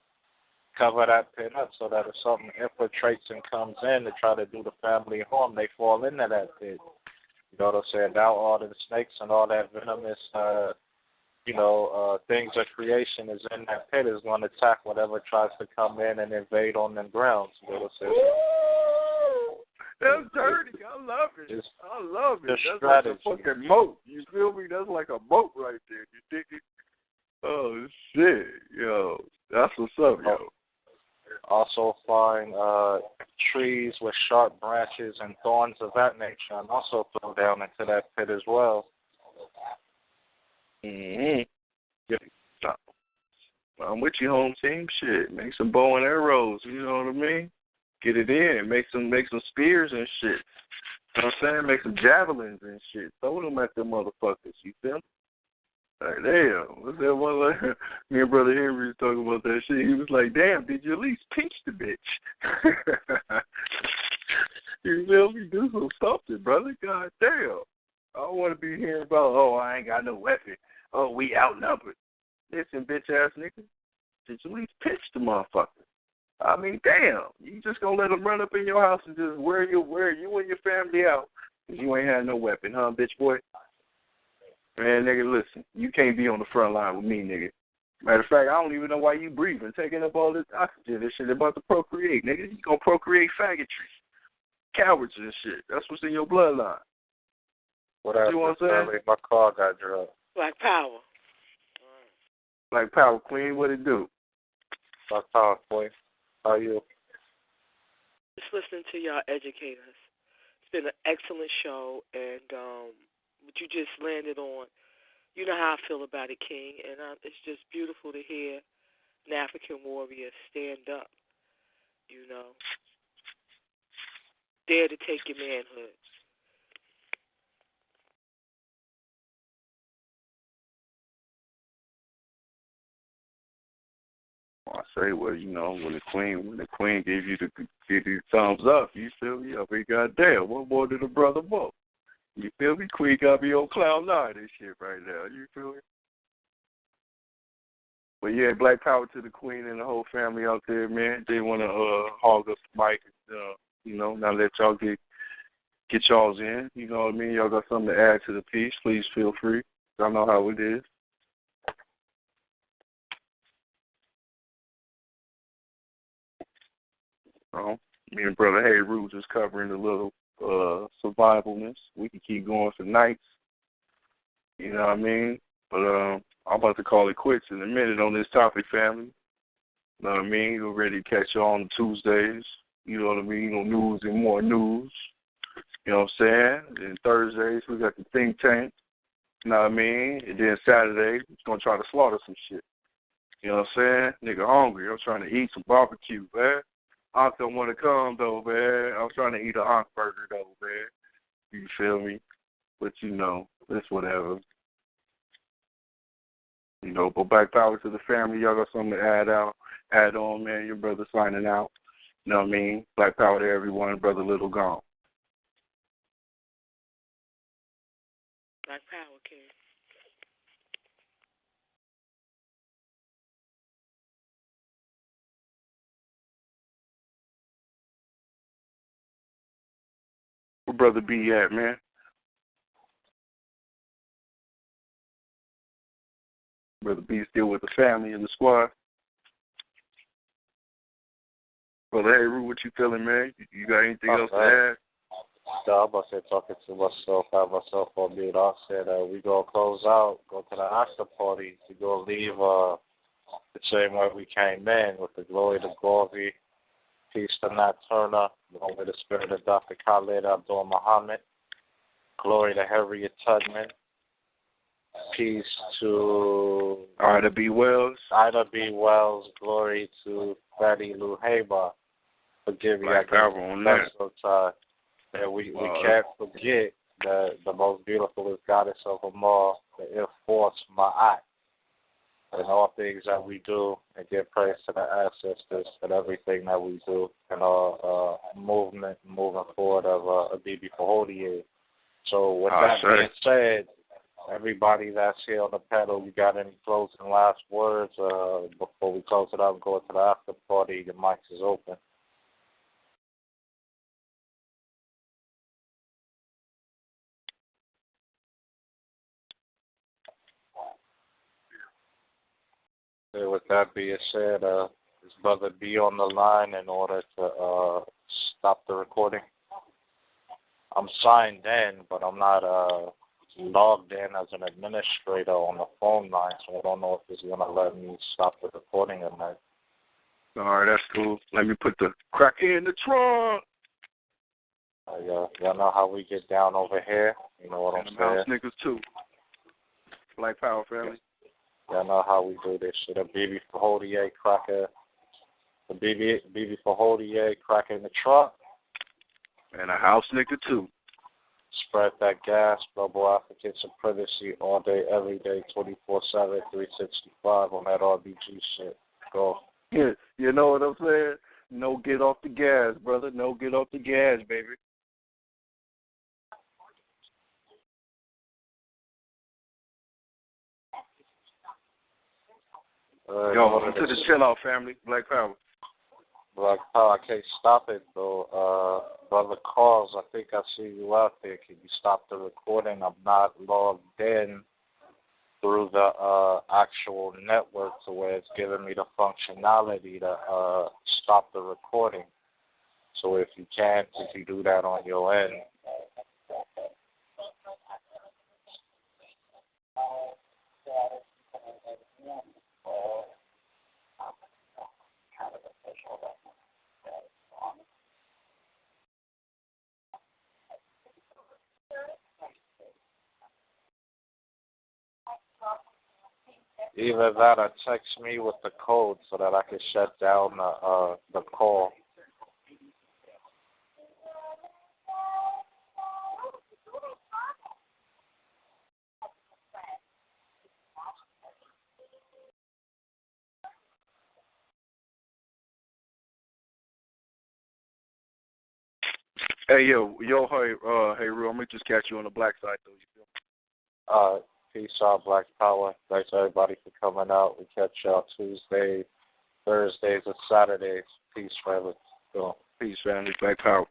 Cover that pit up so that if something infiltrates and comes in to try to do the family harm, they fall into that pit. You know what I'm saying? Now all the snakes and all that venomous, things of creation is in that pit is going to attack whatever tries to come in and invade on them grounds. You know what I'm saying? That's dirty. I love it. I love it. That's strategy. like a fucking moat. You feel me? That's like a moat right there. You dig it? Oh, shit. Yo, that's what's up, yo. Also find trees with sharp branches and thorns of that nature and also throw down into that pit as well. Mm-hmm. Yeah. I'm with you, home team. Shit. Make some bow and arrows. You know what I mean? Get it in. Make some spears and shit. You know what I'm saying? Make some javelins and shit. Throw them at them motherfuckers. You feel me? Like, damn. What's that one like? Me and Brother Henry was talking about that shit. He was like, damn, did you at least pinch the bitch? You feel me? Do something, brother. God damn. I don't want to be hearing about, I ain't got no weapon. We outnumbered. Listen, bitch ass nigga. Did you at least pinch the motherfucker? I mean, damn. You just gonna let them run up in your house and just wear you and your family out because you ain't had no weapon, huh, bitch boy? Man, nigga, listen. You can't be on the front line with me, nigga. Matter of fact, I don't even know why you breathing, taking up all this oxygen. This shit about to procreate, nigga. You gonna procreate faggotry, cowards and shit. That's what's in your bloodline. What else? You know what I'm saying? My car got drugged. Black Power. Black Power Queen, what it do? Black Power Queen. How are you? Just listening to y'all educate us. It's been an excellent show, and what you just landed on, you know how I feel about it, King, and it's just beautiful to hear an African warrior stand up, dare to take your manhood. I say, well, when the queen gives you the thumbs up, you feel me? I mean, goddamn, what more did a brother want? You feel me? Queen got me on cloud 9 and shit right now. You feel me? But yeah, black power to the queen and the whole family out there, man. They want to hog up the mic, now let y'all get y'all's in. You know what I mean? Y'all got something to add to the piece, please feel free. Y'all know how it is. Me and Brother Hayru just covering a little survivalness. We can keep going for nights. You know what I mean? But I'm about to call it quits in a minute on this topic, family. You know what I mean? We're ready to catch y'all on Tuesdays. You know what I mean? News and more news. You know what I'm saying? And Thursdays, we got the think tank. You know what I mean? And then Saturday, we're going to try to slaughter some shit. You know what I'm saying? Nigga hungry. I'm trying to eat some barbecue, man. Ankh don't want to come, though, man. I'm trying to eat an Ankh burger, though, man. You feel me? But, it's whatever. But back power to the family. Y'all got something to add on, man. Your brother signing out. You know what I mean? Black power to everyone. Brother Little gone. Black Power, King. Where Brother B at, man? Brother B still with the family and the squad. Brother Heru, what you feeling, man? You got anything else to add? No, I'm about to say talking to myself, have myself on mute. I said we gonna close out, go to the after party. We gonna leave the same way we came in, with the glory to Garvey, peace to Nat Turner, long with the spirit of Dr. Khalid Abdul Muhammad, glory to Harriet Tubman, peace to Ida B. Wells. Ida B. Wells, glory to Betty Lou Haber. Forgive me, Black I Power can't on that. sometimes. And we can't forget that the most beautiful is goddess of them all, the Air Force Ma'at. And all things that we do, and give praise to the ancestors and everything that we do, and our movement moving forward of Bibi Fahodier. So with that being said, everybody that's here on the panel, you got any closing last words before we close it up and go to the after party? The mic is open. With that being said, is Brother B on the line in order to stop the recording? I'm signed in, but I'm not logged in as an administrator on the phone line, so I don't know if it's going to let me stop the recording or not. All right, that's cool. Let me put the crack in the trunk. Y'all know how we get down over here. You know what I'm saying? House niggas too. Black Power family. Y'all know how we do this shit. A Bibi Fahodier cracker. The Bibi Fahodier cracker in the trunk. And a house nigga too. Spread that gas, global African supremacy all day, every day, 24/7, 365 on that RBG shit. Go. Yeah, you know what I'm saying? No get off the gas, brother. No get off the gas, baby. Yo, to the chill out family, Black Power. Black Power, I can't stop it though. Brother Calls, I think I see you out there. Can you stop the recording? I'm not logged in through the actual network to where it's giving me the functionality to stop the recording. So if you do that on your end. Either that or text me with the code so that I can shut down the call. Hey, hey, Ru, I'm going to just catch you on the black side, though. You feel? Peace out, Black Power. Thanks, everybody, for coming out. We catch y'all Tuesdays, Thursdays, and Saturdays. Peace, family. Peace, family. Black Power.